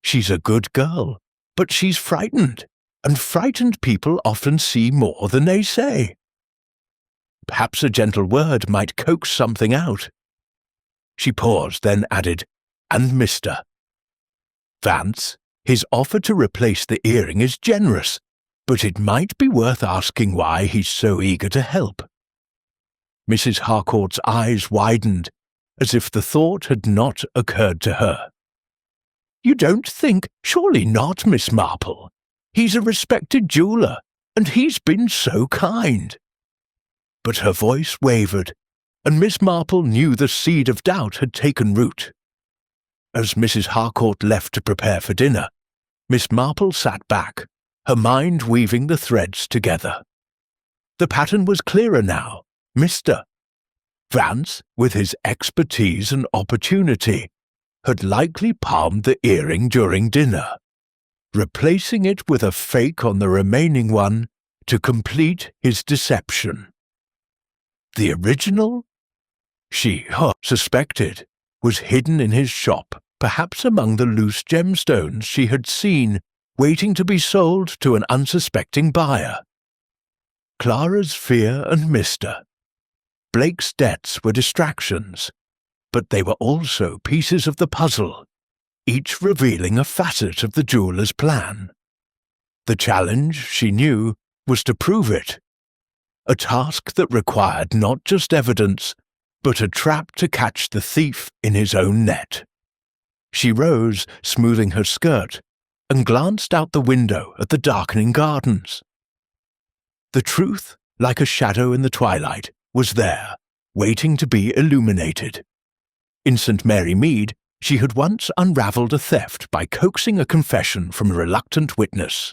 [SPEAKER 1] She's a good girl, but she's frightened, and frightened people often see more than they say. Perhaps a gentle word might coax something out." She paused, then added, "And Mr. Vance, his offer to replace the earring is generous, but it might be worth asking why he's so eager to help." Mrs. Harcourt's eyes widened, as if the thought had not occurred to her. "You don't think? Surely not, Miss Marple. He's a respected jeweller, and he's been so kind." But her voice wavered, and Miss Marple knew the seed of doubt had taken root. As Mrs. Harcourt left to prepare for dinner, Miss Marple sat back, her mind weaving the threads together. The pattern was clearer now. Mr. Vance, with his expertise and opportunity, had likely palmed the earring during dinner, replacing it with a fake on the remaining one to complete his deception. The original, she suspected, was hidden in his shop, perhaps among the loose gemstones she had seen waiting to be sold to an unsuspecting buyer. Clara's fear and Mr. Blake's debts were distractions, but they were also pieces of the puzzle, each revealing a facet of the jeweller's plan. The challenge, she knew, was to prove it, a task that required not just evidence, but a trap to catch the thief in his own net. She rose, smoothing her skirt, and glanced out the window at the darkening gardens. The truth, like a shadow in the twilight, was there, waiting to be illuminated. In St. Mary Mead, she had once unravelled a theft by coaxing a confession from a reluctant witness.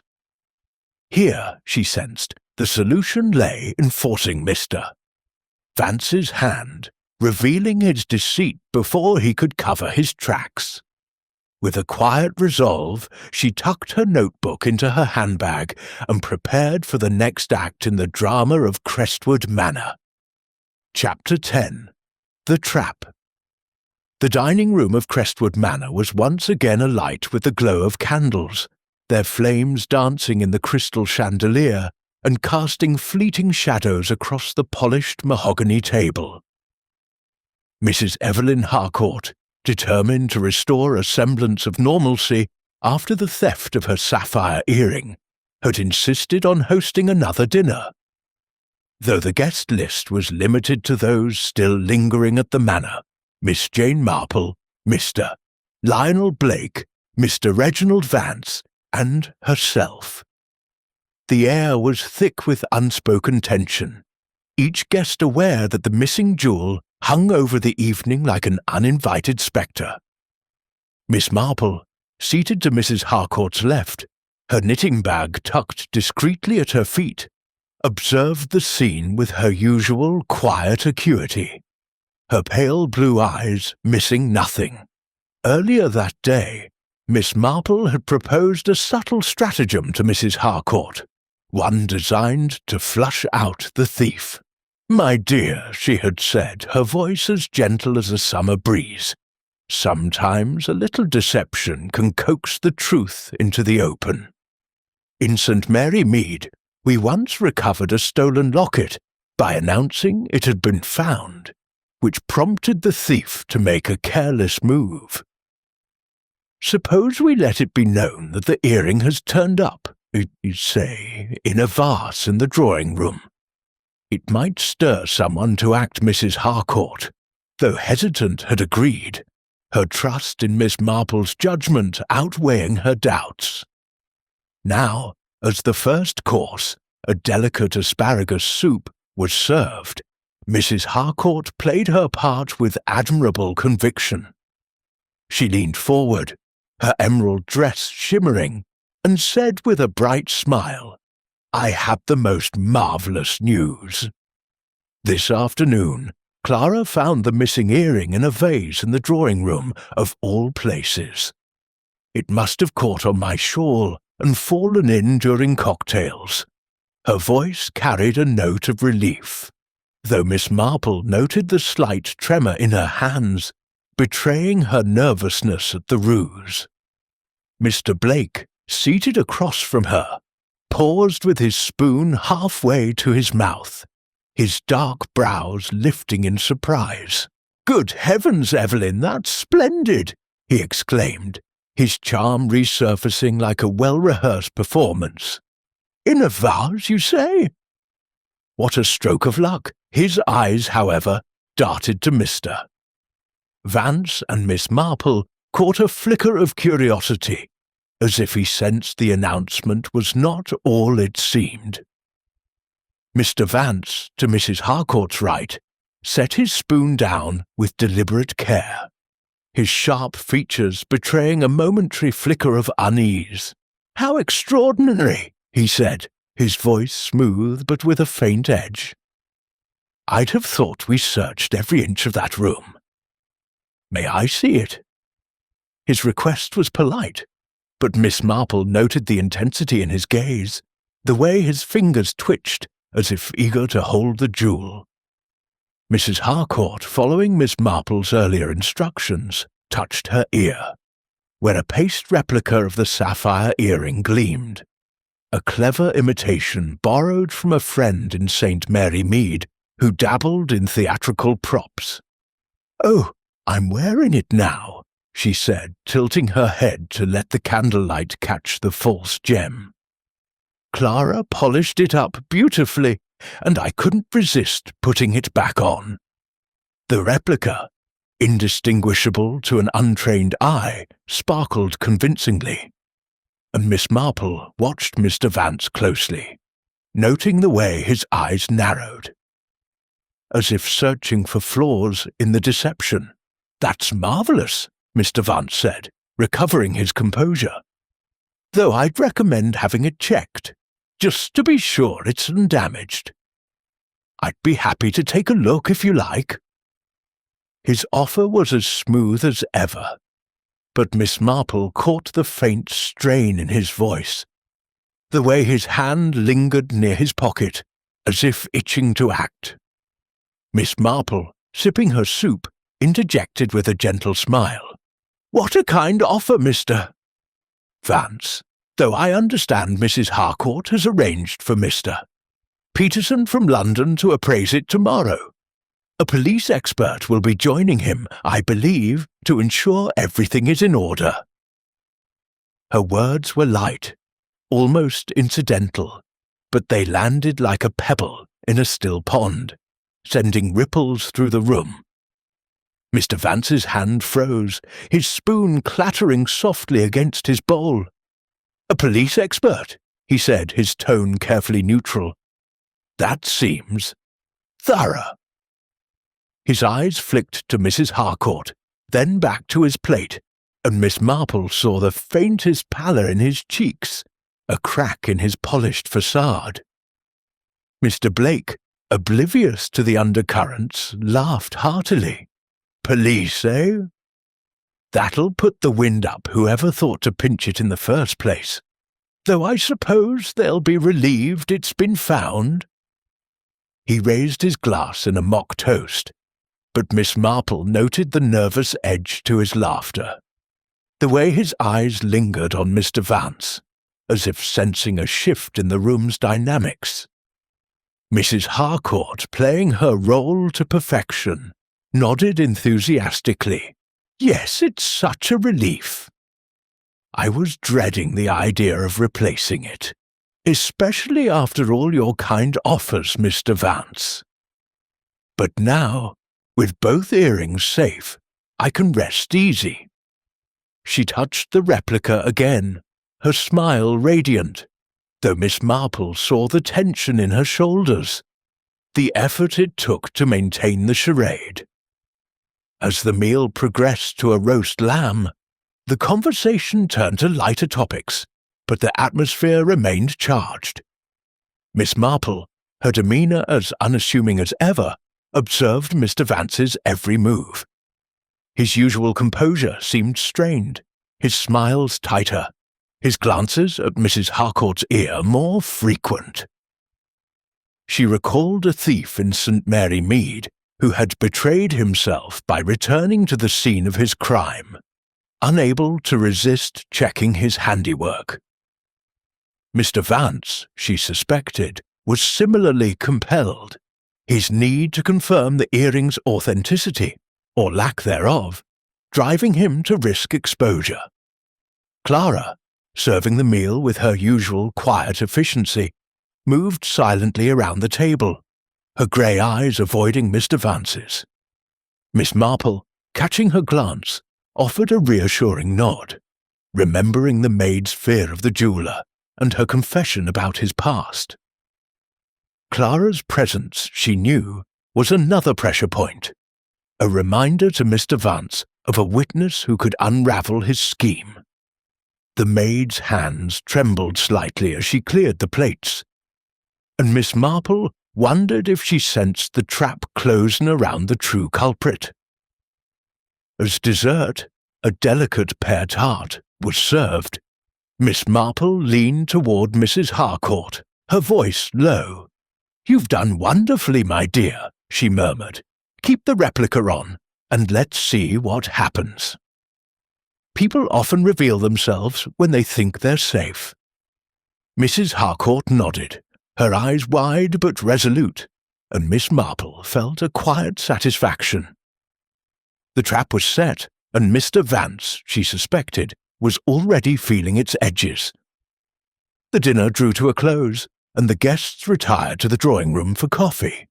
[SPEAKER 1] Here, she sensed, the solution lay in forcing Mr. Vance's hand, revealing his deceit before he could cover his tracks. With a quiet resolve, she tucked her notebook into her handbag and prepared for the next act in the drama of Crestwood Manor. Chapter 10. The Trap. The dining room of Crestwood Manor was once again alight with the glow of candles, their flames dancing in the crystal chandelier and casting fleeting shadows across the polished mahogany table. Mrs. Evelyn Harcourt, determined to restore a semblance of normalcy after the theft of her sapphire earring, had insisted on hosting another dinner. Though the guest list was limited to those still lingering at the manor, Miss Jane Marple, Mr. Lionel Blake, Mr. Reginald Vance, and herself. The air was thick with unspoken tension, each guest aware that the missing jewel hung over the evening like an uninvited spectre. Miss Marple, seated to Mrs. Harcourt's left, her knitting bag tucked discreetly at her feet, observed the scene with her usual quiet acuity, her pale blue eyes missing nothing. Earlier that day, Miss Marple had proposed a subtle stratagem to Mrs. Harcourt, one designed to flush out the thief. "My dear," she had said, her voice as gentle as a summer breeze, "sometimes a little deception can coax the truth into the open. In St. Mary Mead, we once recovered a stolen locket by announcing it had been found, which prompted the thief to make a careless move. Suppose we let it be known that the earring has turned up, say, in a vase in the drawing-room. It might stir someone to act. Mrs. Harcourt, though hesitant, had agreed, her trust in Miss Marple's judgment outweighing her doubts. Now, as the first course, a delicate asparagus soup, was served, Mrs. Harcourt played her part with admirable conviction. She leaned forward, her emerald dress shimmering, and said with a bright smile, "I have the most marvellous news. This afternoon, Clara found the missing earring in a vase in the drawing-room, of all places. It must have caught on my shawl and fallen in during cocktails." Her voice carried a note of relief, though Miss Marple noted the slight tremor in her hands, betraying her nervousness at the ruse. Mr. Blake, seated across from her, paused with his spoon halfway to his mouth, his dark brows lifting in surprise. "Good heavens, Evelyn, that's splendid!" he exclaimed, his charm resurfacing like a well-rehearsed performance. "In a vase, you say?" What a stroke of luck! His eyes, however, darted to Mr. Vance, and Miss Marple caught a flicker of curiosity, as if he sensed the announcement was not all it seemed. Mr. Vance, to Mrs. Harcourt's right, set his spoon down with deliberate care, his sharp features betraying a momentary flicker of unease. "How extraordinary!" he said, his voice smooth but with a faint edge. "I'd have thought we searched every inch of that room. May I see it?" His request was polite, but Miss Marple noted the intensity in his gaze, the way his fingers twitched as if eager to hold the jewel. Mrs. Harcourt, following Miss Marple's earlier instructions, touched her ear, where a paste replica of the sapphire earring gleamed, a clever imitation borrowed from a friend in St. Mary Mead who dabbled in theatrical props. "Oh, I'm wearing it now," she said, tilting her head to let the candlelight catch the false gem. "Clara polished it up beautifully, and I couldn't resist putting it back on." The replica, indistinguishable to an untrained eye, sparkled convincingly, and Miss Marple watched Mr. Vance closely, noting the way his eyes narrowed, as if searching for flaws in the deception. "That's marvellous," Mr. Vance said, recovering his composure, "though I'd recommend having it checked, just to be sure it's undamaged. I'd be happy to take a look if you like." His offer was as smooth as ever, but Miss Marple caught the faint strain in his voice, the way his hand lingered near his pocket, as if itching to act. Miss Marple, sipping her soup, interjected with a gentle smile, "What a kind offer, Mr. Vance, though I understand Mrs. Harcourt has arranged for Mr. Peterson from London to appraise it tomorrow. A police expert will be joining him, I believe, to ensure everything is in order." Her words were light, almost incidental, but they landed like a pebble in a still pond, sending ripples through the room. Mr. Vance's hand froze, his spoon clattering softly against his bowl. "A police expert," he said, his tone carefully neutral. "That seems thorough." His eyes flicked to Mrs. Harcourt, then back to his plate, and Miss Marple saw the faintest pallor in his cheeks, a crack in his polished facade. Mr. Blake, oblivious to the undercurrents, laughed heartily. "Police, eh? That'll put the wind up whoever thought to pinch it in the first place. Though I suppose they'll be relieved it's been found." He raised his glass in a mock toast, but Miss Marple noted the nervous edge to his laughter, the way his eyes lingered on Mr. Vance, as if sensing a shift in the room's dynamics. Mrs. Harcourt, playing her role to perfection, nodded enthusiastically. "Yes, it's such a relief. I was dreading the idea of replacing it, especially after all your kind offers, Mr. Vance. But now, with both earrings safe, I can rest easy." She touched the replica again, her smile radiant, though Miss Marple saw the tension in her shoulders, the effort it took to maintain the charade. As the meal progressed to a roast lamb, the conversation turned to lighter topics, but the atmosphere remained charged. Miss Marple, her demeanour as unassuming as ever, observed Mr. Vance's every move. His usual composure seemed strained, his smiles tighter, his glances at Mrs. Harcourt's ear more frequent. She recalled a thief in St. Mary Mead who had betrayed himself by returning to the scene of his crime, unable to resist checking his handiwork. Mr. Vance, she suspected, was similarly compelled, his need to confirm the earring's authenticity, or lack thereof, driving him to risk exposure. Clara, serving the meal with her usual quiet efficiency, moved silently around the table, her grey eyes avoiding Mr. Vance's. Miss Marple, catching her glance, offered a reassuring nod, remembering the maid's fear of the jeweller and her confession about his past. Clara's presence, she knew, was another pressure point, a reminder to Mr. Vance of a witness who could unravel his scheme. The maid's hands trembled slightly as she cleared the plates, and Miss Marple wondered if she sensed the trap closing around the true culprit. As dessert, a delicate pear tart was served. Miss Marple leaned toward Mrs. Harcourt, her voice low. "You've done wonderfully, my dear," she murmured. "Keep the replica on, and let's see what happens." People often reveal themselves when they think they're safe. Mrs. Harcourt nodded, her eyes wide but resolute, and Miss Marple felt a quiet satisfaction. The trap was set, and Mr. Vance, she suspected, was already feeling its edges. The dinner drew to a close, and the guests retired to the drawing-room for coffee.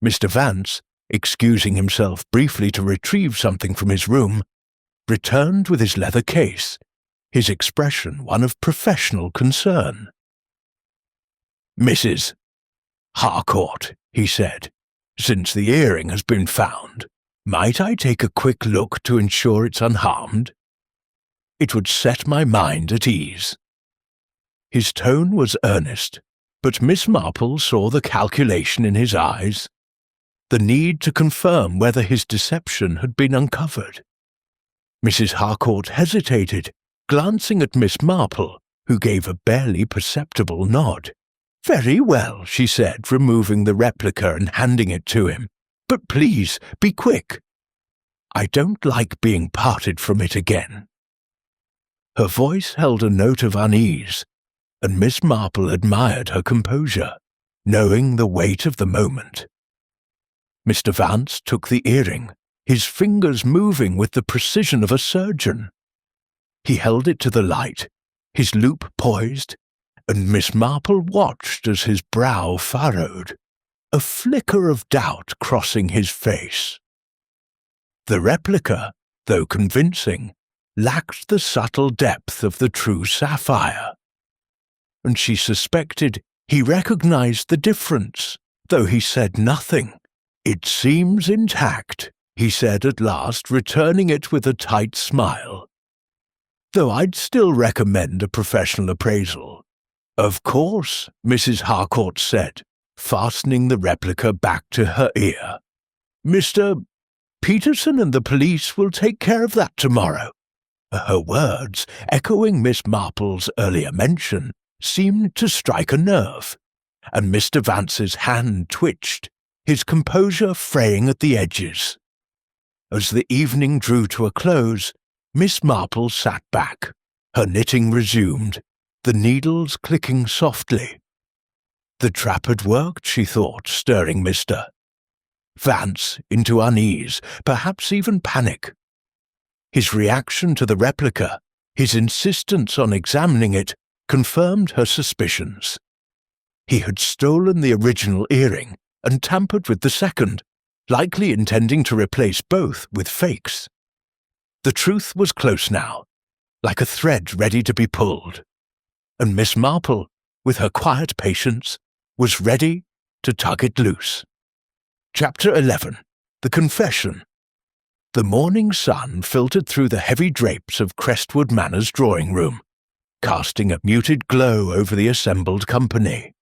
[SPEAKER 1] Mr. Vance, excusing himself briefly to retrieve something from his room, returned with his leather case, his expression one of professional concern. "Mrs. Harcourt," he said, "since the earring has been found, might I take a quick look to ensure it's unharmed? It would set my mind at ease." His tone was earnest, but Miss Marple saw the calculation in his eyes, the need to confirm whether his deception had been uncovered. Mrs. Harcourt hesitated, glancing at Miss Marple, who gave a barely perceptible nod. "Very well," she said, removing the replica and handing it to him. "But please, be quick. I don't like being parted from it again." Her voice held a note of unease, and Miss Marple admired her composure, knowing the weight of the moment. Mr. Vance took the earring, his fingers moving with the precision of a surgeon. He held it to the light, his loop poised, and Miss Marple watched as his brow furrowed, a flicker of doubt crossing his face. The replica, though convincing, lacked the subtle depth of the true sapphire, and she suspected he recognized the difference, though he said nothing. "It seems intact," he said at last, returning it with a tight smile. "Though I'd still recommend a professional appraisal." "Of course," Mrs. Harcourt said, fastening the replica back to her ear. "Mr. Peterson and the police will take care of that tomorrow." Her words, echoing Miss Marple's earlier mention, seemed to strike a nerve, and Mr. Vance's hand twitched, his composure fraying at the edges. As the evening drew to a close, Miss Marple sat back, her knitting resumed, the needles clicking softly. The trap had worked, she thought, stirring Mr. Vance into unease, perhaps even panic. His reaction to the replica, his insistence on examining it, confirmed her suspicions. He had stolen the original earring and tampered with the second, likely intending to replace both with fakes. The truth was close now, like a thread ready to be pulled, and Miss Marple, with her quiet patience, was ready to tug it loose. Chapter 11. The Confession. The morning sun filtered through the heavy drapes of Crestwood Manor's drawing room, casting a muted glow over the assembled company.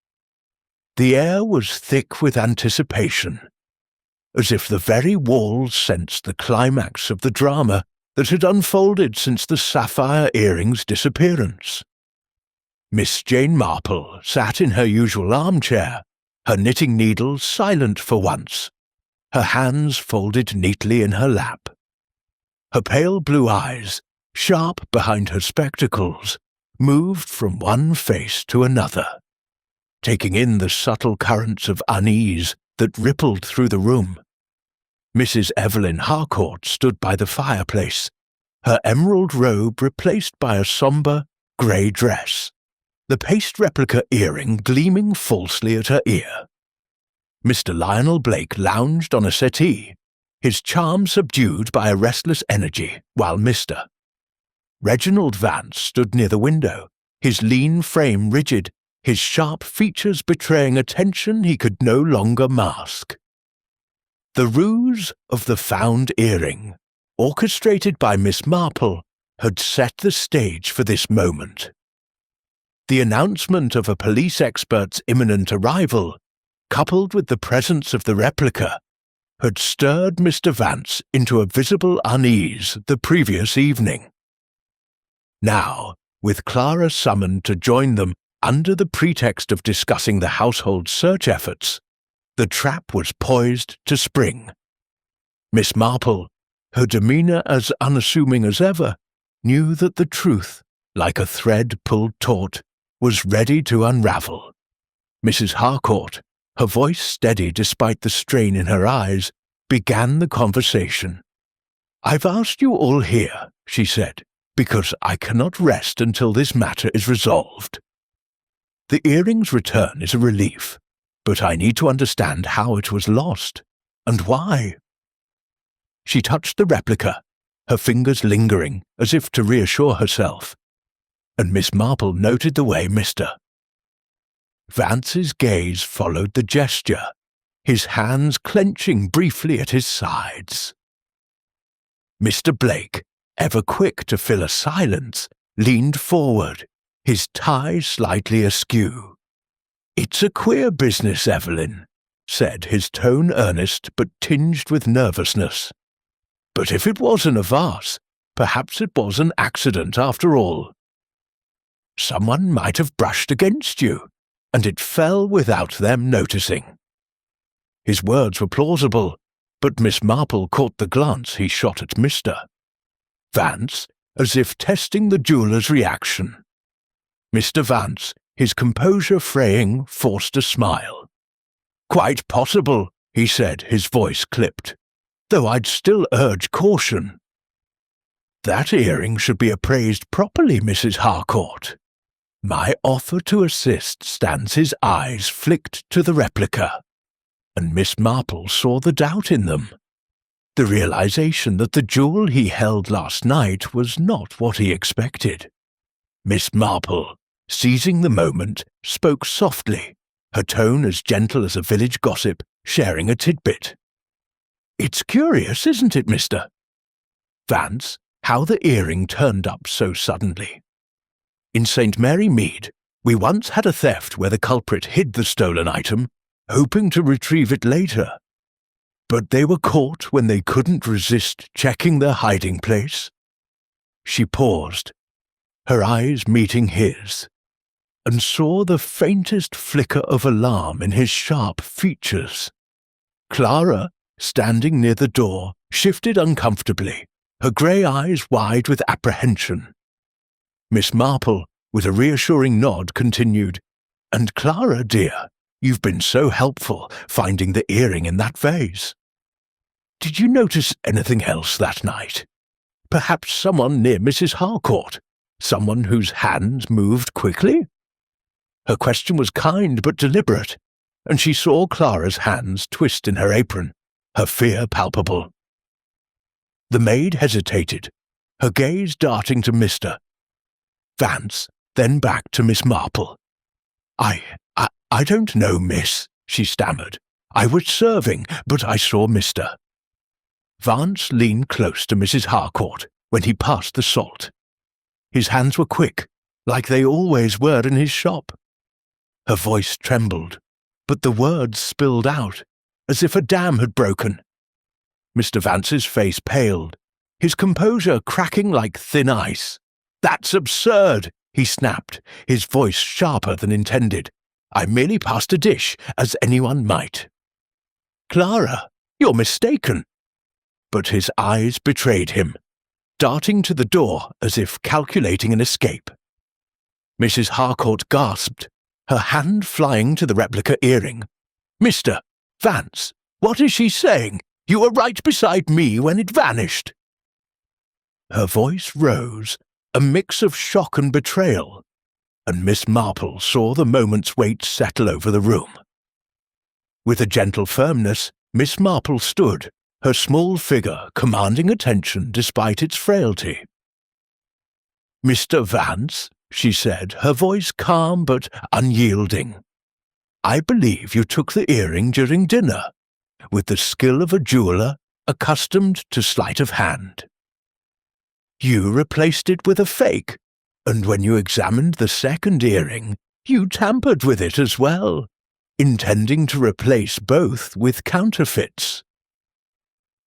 [SPEAKER 1] The air was thick with anticipation, as if the very walls sensed the climax of the drama that had unfolded since the sapphire earring's disappearance. Miss Jane Marple sat in her usual armchair, her knitting needles silent for once, her hands folded neatly in her lap. Her pale blue eyes, sharp behind her spectacles, moved from one face to another, taking in the subtle currents of unease that rippled through the room. Mrs. Evelyn Harcourt stood by the fireplace, her emerald robe replaced by a sombre grey dress, the paste replica earring gleaming falsely at her ear. Mr. Lionel Blake lounged on a settee, his charm subdued by a restless energy, while Mr. Reginald Vance stood near the window, his lean frame rigid, his sharp features betraying a tension he could no longer mask. The ruse of the found earring, orchestrated by Miss Marple, had set the stage for this moment. The announcement of a police expert's imminent arrival, coupled with the presence of the replica, had stirred Mr. Vance into a visible unease the previous evening. Now, with Clara summoned to join them under the pretext of discussing the household search efforts, the trap was poised to spring. Miss Marple, her demeanour as unassuming as ever, knew that the truth, like a thread pulled taut, was ready to unravel. Mrs. Harcourt, her voice steady despite the strain in her eyes, began the conversation. "I've asked you all here," she said, "because I cannot rest until this matter is resolved. The earring's return is a relief, but I need to understand how it was lost, and why." She touched the replica, her fingers lingering as if to reassure herself, and Miss Marple noted the way Mr. Vance's gaze followed the gesture, his hands clenching briefly at his sides. Mr. Blake, ever quick to fill a silence, leaned forward, his tie slightly askew. "It's a queer business, Evelyn," said, his tone earnest but tinged with nervousness. "But if it wasn't a vase, perhaps it was an accident after all. Someone might have brushed against you, and it fell without them noticing." His words were plausible, but Miss Marple caught the glance he shot at Mr. Vance, as if testing the jeweller's reaction. Mr. Vance, his composure fraying, forced a smile. "Quite possible," he said, his voice clipped, "though I'd still urge caution. That earring should be appraised properly, Mrs. Harcourt. My offer to assist Stance's eyes flicked to the replica, and Miss Marple saw the doubt in them. The realization that the jewel he held last night was not what he expected. Miss Marple, seizing the moment, spoke softly, her tone as gentle as a village gossip sharing a tidbit. "It's curious, isn't it, mister?" "Vance, how the earring turned up so suddenly. In St. Mary Mead, we once had a theft where the culprit hid the stolen item, hoping to retrieve it later. But they were caught when they couldn't resist checking their hiding place." She paused, her eyes meeting his, and saw the faintest flicker of alarm in his sharp features. Clara, standing near the door, shifted uncomfortably, her grey eyes wide with apprehension. Miss Marple, with a reassuring nod, continued, "And Clara, dear, you've been so helpful finding the earring in that vase. Did you notice anything else that night? Perhaps someone near Mrs. Harcourt? Someone whose hands moved quickly?" Her question was kind but deliberate, and she saw Clara's hands twist in her apron, her fear palpable. The maid hesitated, her gaze darting to Mr. Vance, then back to Miss Marple. I don't know, miss," she stammered. "I was serving, but I saw Mr." Vance leaned close to Mrs. Harcourt when he passed the salt. His hands were quick, like they always were in his shop. Her voice trembled, but the words spilled out, as if a dam had broken. Mr. Vance's face paled, his composure cracking like thin ice. "That's absurd," he snapped, his voice sharper than intended. "I merely passed a dish, as anyone might." "Clara, you're mistaken." But his eyes betrayed him, darting to the door as if calculating an escape. Mrs. Harcourt gasped, her hand flying to the replica earring. "Mr. Vance, what is she saying? You were right beside me when it vanished." Her voice rose, a mix of shock and betrayal, and Miss Marple saw the moment's weight settle over the room. With a gentle firmness, Miss Marple stood, her small figure commanding attention despite its frailty. "Mr. Vance," she said, her voice calm but unyielding, "I believe you took the earring during dinner, with the skill of a jeweller accustomed to sleight of hand. You replaced it with a fake, and when you examined the second earring, you tampered with it as well, intending to replace both with counterfeits.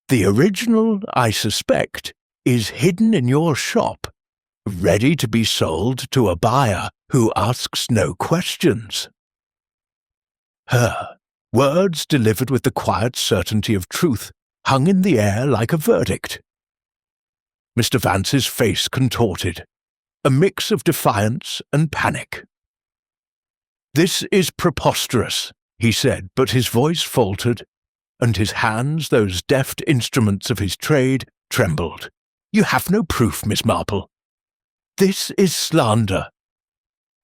[SPEAKER 1] The original, I suspect, is hidden in your shop, ready to be sold to a buyer who asks no questions." Her words, delivered with the quiet certainty of truth, hung in the air like a verdict. Mr. Vance's face contorted, a mix of defiance and panic. "This is preposterous," he said, but his voice faltered, and his hands, those deft instruments of his trade, trembled. "You have no proof, Miss Marple." "This is slander."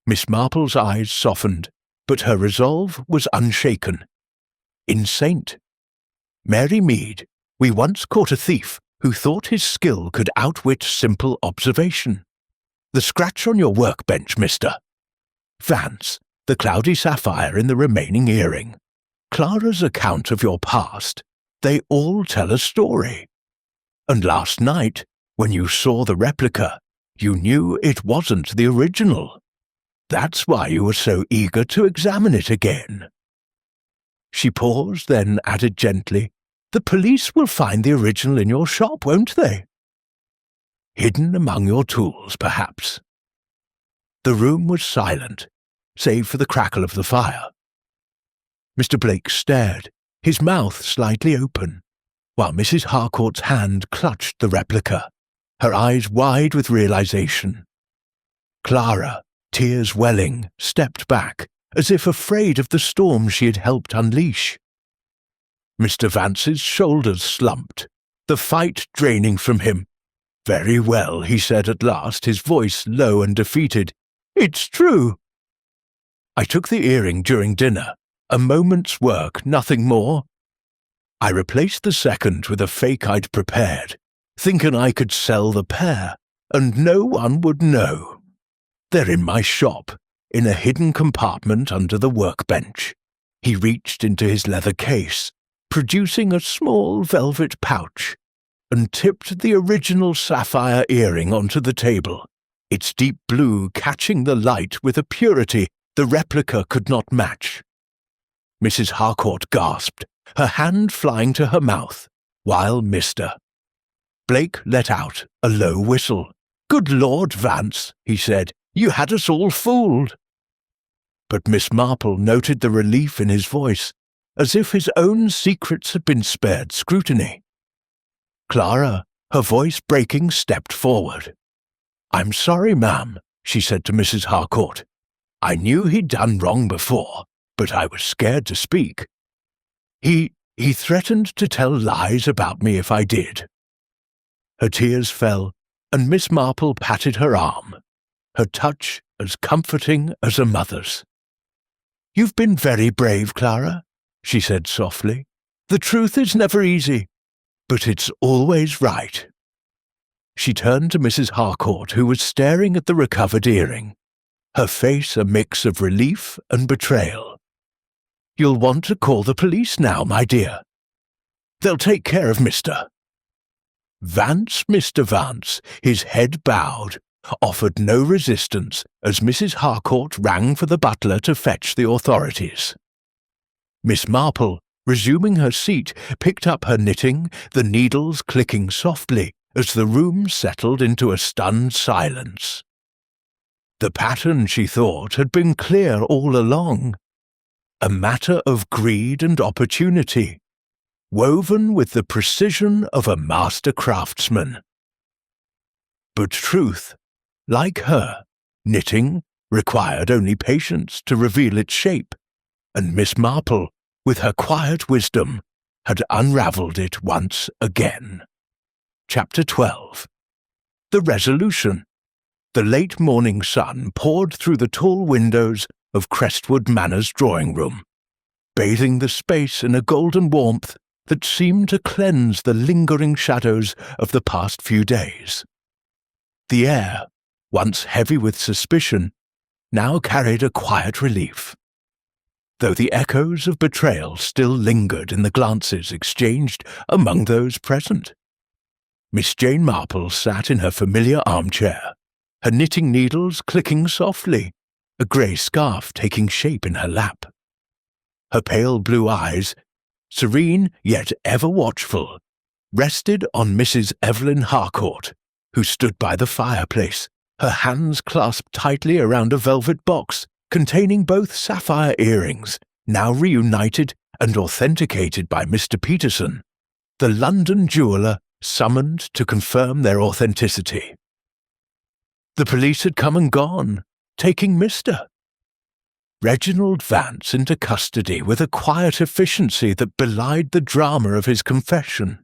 [SPEAKER 1] Miss Marple's eyes softened, but her resolve was unshaken. "In St. Mary Mead, we once caught a thief who thought his skill could outwit simple observation. The scratch on your workbench, Mr. Vance, the cloudy sapphire in the remaining earring, Clara's account of your past, they all tell a story. And last night, when you saw the replica, you knew it wasn't the original. That's why you were so eager to examine it again." She paused, then added gently, "The police will find the original in your shop, won't they?" "Hidden among your tools, perhaps." The room was silent, save for the crackle of the fire. Mr. Blake stared, his mouth slightly open, while Mrs. Harcourt's hand clutched the replica, her eyes wide with realization. Clara, tears welling, stepped back, as if afraid of the storm she had helped unleash. Mr. Vance's shoulders slumped, the fight draining from him. "Very well," he said at last, his voice low and defeated. It's true. I took the earring during dinner, a moment's work, nothing more. I replaced the second with a fake I'd prepared, thinking I could sell the pair, and no one would know. They're in my shop, in a hidden compartment under the workbench. He reached into his leather case, producing a small velvet pouch, and tipped the original sapphire earring onto the table, its deep blue catching the light with a purity the replica could not match. Mrs. Harcourt gasped, her hand flying to her mouth, while Mr. Blake let out a low whistle. "Good Lord, Vance," he said, "you had us all fooled." But Miss Marple noted the relief in his voice, as if his own secrets had been spared scrutiny. Clara, her voice breaking, stepped forward. "I'm sorry, ma'am," she said to Mrs. Harcourt. "I knew he'd done wrong before, but I was scared to speak. He threatened to tell lies about me if I did." Her tears fell, and Miss Marple patted her arm, her touch as comforting as a mother's. "You've been very brave, Clara," she said softly. "The truth is never easy, but it's always right." She turned to Mrs. Harcourt, who was staring at the recovered earring, her face a mix of relief and betrayal. "You'll want to call the police now, my dear. They'll take care of Mr. Mr. Vance, his head bowed, offered no resistance as Mrs. Harcourt rang for the butler to fetch the authorities. Miss Marple, resuming her seat, picked up her knitting, the needles clicking softly as the room settled into a stunned silence. The pattern, she thought, had been clear all along. A matter of greed and opportunity, woven with the precision of a master craftsman. But truth, like her, knitting, required only patience to reveal its shape, and Miss Marple, with her quiet wisdom, had unravelled it once again. Chapter 12. The Resolution. The late morning sun poured through the tall windows of Crestwood Manor's drawing-room, bathing the space in a golden warmth that seemed to cleanse the lingering shadows of the past few days. The air, once heavy with suspicion, now carried a quiet relief, though the echoes of betrayal still lingered in the glances exchanged among those present. Miss Jane Marple sat in her familiar armchair, her knitting needles clicking softly, a grey scarf taking shape in her lap. Her pale blue eyes, serene yet ever watchful, rested on Mrs. Evelyn Harcourt, who stood by the fireplace, her hands clasped tightly around a velvet box containing both sapphire earrings, now reunited and authenticated by Mr. Peterson, the London jeweller summoned to confirm their authenticity. The police had come and gone, taking Mr. Reginald Vance into custody with a quiet efficiency that belied the drama of his confession.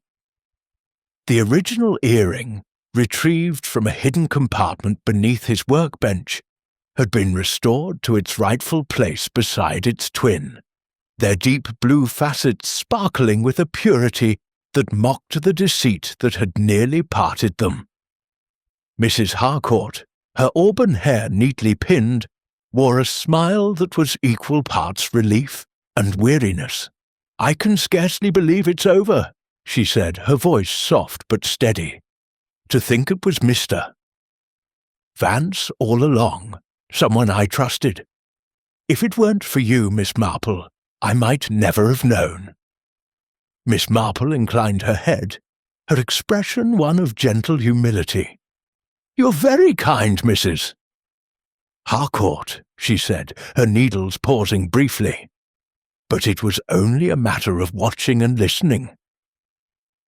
[SPEAKER 1] The original earring, retrieved from a hidden compartment beneath his workbench, had been restored to its rightful place beside its twin, their deep blue facets sparkling with a purity that mocked the deceit that had nearly parted them. Mrs. Harcourt, her auburn hair neatly pinned, wore a smile that was equal parts relief and weariness. "I can scarcely believe it's over," she said, her voice soft but steady. "To think it was Mr. Vance all along, someone I trusted. If it weren't for you, Miss Marple, I might never have known." Miss Marple inclined her head, her expression one of gentle humility. "You're very kind, Mrs. Harcourt," she said, her needles pausing briefly. "But it was only a matter of watching and listening.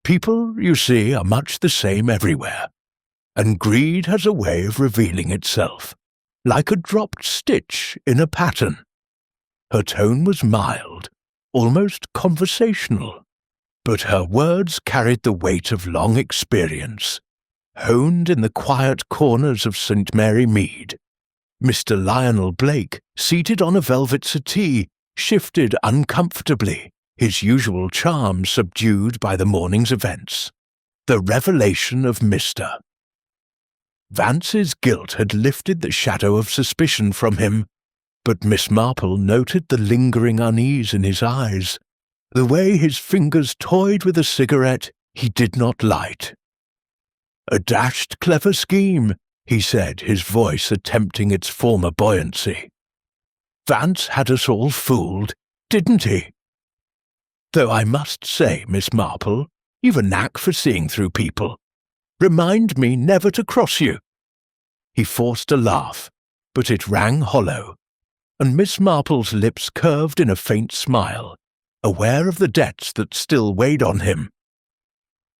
[SPEAKER 1] People, you see, are much the same everywhere, and greed has a way of revealing itself, like a dropped stitch in a pattern." Her tone was mild, almost conversational, but her words carried the weight of long experience, honed in the quiet corners of St. Mary Mead. Mr. Lionel Blake, seated on a velvet settee, shifted uncomfortably, his usual charm subdued by the morning's events. The revelation of Mr. Vance's guilt had lifted the shadow of suspicion from him, but Miss Marple noted the lingering unease in his eyes, the way his fingers toyed with a cigarette he did not light. "A dashed clever scheme," he said, his voice attempting its former buoyancy. "Vance had us all fooled, didn't he? Though I must say, Miss Marple, you've a knack for seeing through people. Remind me never to cross you." He forced a laugh, but it rang hollow, and Miss Marple's lips curved in a faint smile, aware of the debts that still weighed on him.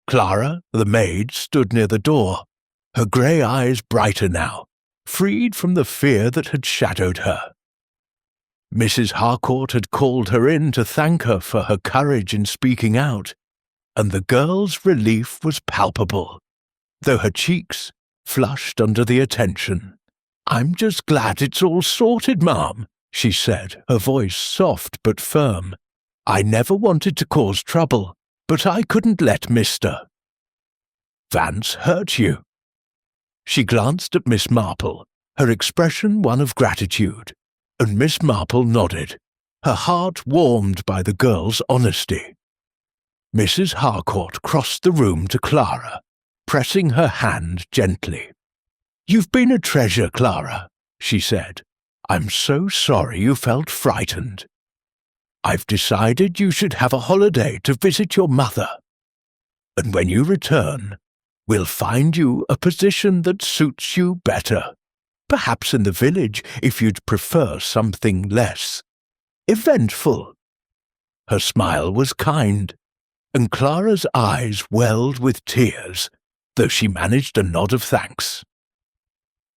[SPEAKER 1] Clara, the maid, stood near the door, her grey eyes brighter now, freed from the fear that had shadowed her. Mrs. Harcourt had called her in to thank her for her courage in speaking out, and the girl's relief was palpable, though her cheeks flushed under the attention. "I'm just glad it's all sorted, ma'am," she said, her voice soft but firm. "I never wanted to cause trouble, but I couldn't let Mr. Vance hurt you." She glanced at Miss Marple, her expression one of gratitude, and Miss Marple nodded, her heart warmed by the girl's honesty. Mrs. Harcourt crossed the room to Clara, pressing her hand gently. "You've been a treasure, Clara," she said. "I'm so sorry you felt frightened. I've decided you should have a holiday to visit your mother. And when you return, we'll find you a position that suits you better. Perhaps in the village, if you'd prefer something less eventful." Her smile was kind, and Clara's eyes welled with tears, though she managed a nod of thanks.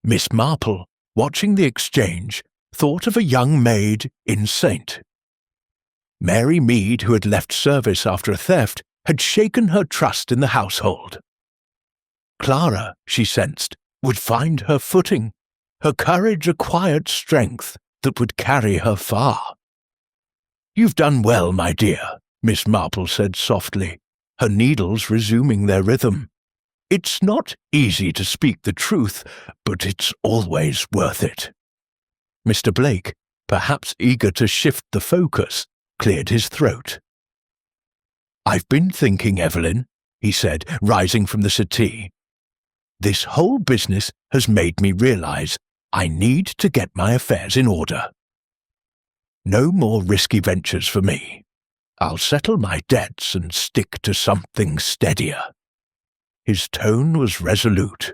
[SPEAKER 1] Miss Marple, watching the exchange, thought of a young maid in Saint. Mary Mead, who had left service after a theft, had shaken her trust in the household. Clara, she sensed, would find her footing, her courage acquired strength that would carry her far. "You've done well, my dear," Miss Marple said softly, her needles resuming their rhythm. "It's not easy to speak the truth, but it's always worth it." Mr. Blake, perhaps eager to shift the focus, cleared his throat. "I've been thinking, Evelyn," he said, rising from the settee. "This whole business has made me realize I need to get my affairs in order. No more risky ventures for me. I'll settle my debts and stick to something steadier." His tone was resolute,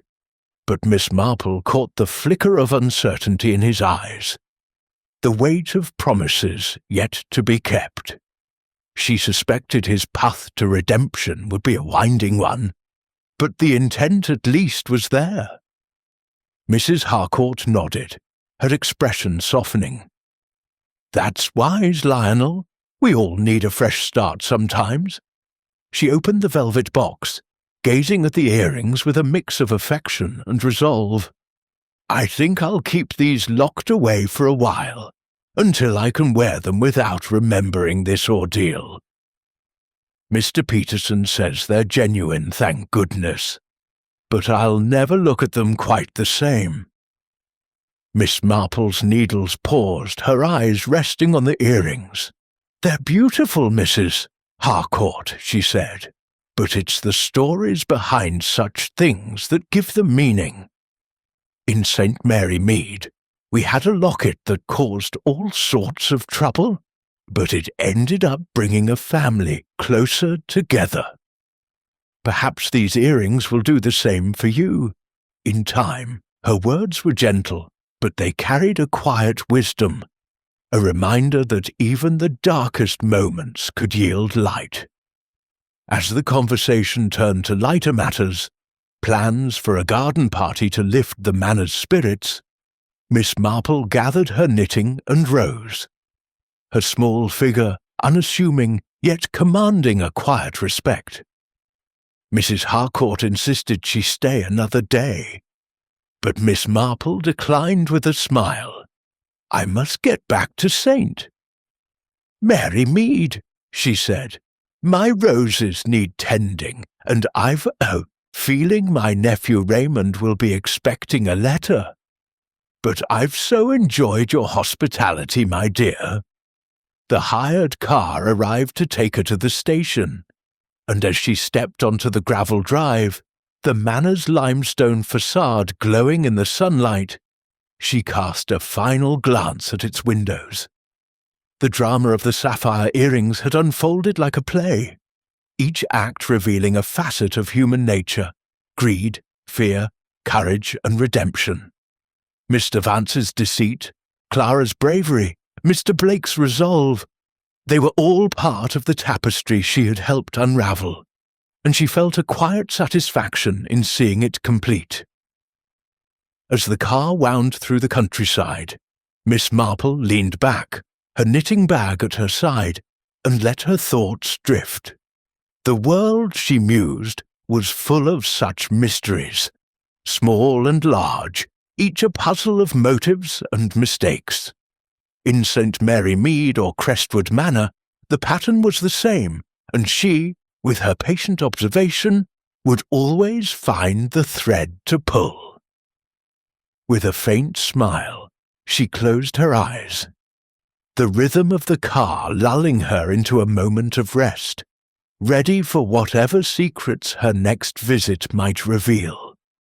[SPEAKER 1] but Miss Marple caught the flicker of uncertainty in his eyes, the weight of promises yet to be kept. She suspected his path to redemption would be a winding one, but the intent at least was there. Mrs. Harcourt nodded, her expression softening. "That's wise, Lionel. We all need a fresh start sometimes." She opened the velvet box, gazing at the earrings with a mix of affection and resolve. "I think I'll keep these locked away for a while, until I can wear them without remembering this ordeal. Mr. Peterson says they're genuine, thank goodness, but I'll never look at them quite the same." Miss Marple's needles paused, her eyes resting on the earrings. "They're beautiful, Mrs. Harcourt," she said, "but it's the stories behind such things that give them meaning. In St. Mary Mead, we had a locket that caused all sorts of trouble, but it ended up bringing a family closer together. Perhaps these earrings will do the same for you. In time." Her words were gentle, but they carried a quiet wisdom, a reminder that even the darkest moments could yield light. As the conversation turned to lighter matters, plans for a garden party to lift the manor's spirits, Miss Marple gathered her knitting and rose, her small figure unassuming yet commanding a quiet respect. Mrs. Harcourt insisted she stay another day. But Miss Marple declined with a smile. "I must get back to Saint." "Mary Mead," she said, "my roses need tending, and I've a feeling my nephew Raymond will be expecting a letter. But I've so enjoyed your hospitality, my dear." The hired car arrived to take her to the station, and as she stepped onto the gravel drive, the manor's limestone facade glowing in the sunlight, she cast a final glance at its windows. The drama of the sapphire earrings had unfolded like a play, each act revealing a facet of human nature: greed, fear, courage, and redemption. Mr. Vance's deceit, Clara's bravery, Mr. Blake's resolve, they were all part of the tapestry she had helped unravel, and she felt a quiet satisfaction in seeing it complete. As the car wound through the countryside, Miss Marple leaned back, her knitting bag at her side, and let her thoughts drift. The world, she mused, was full of such mysteries, small and large, each a puzzle of motives and mistakes. In St. Mary Mead or Crestwood Manor, the pattern was the same, and she, with her patient observation, would always find the thread to pull. With a faint smile, she closed her eyes, the rhythm of the car lulling her into a moment of rest, ready for whatever secrets her next visit might reveal.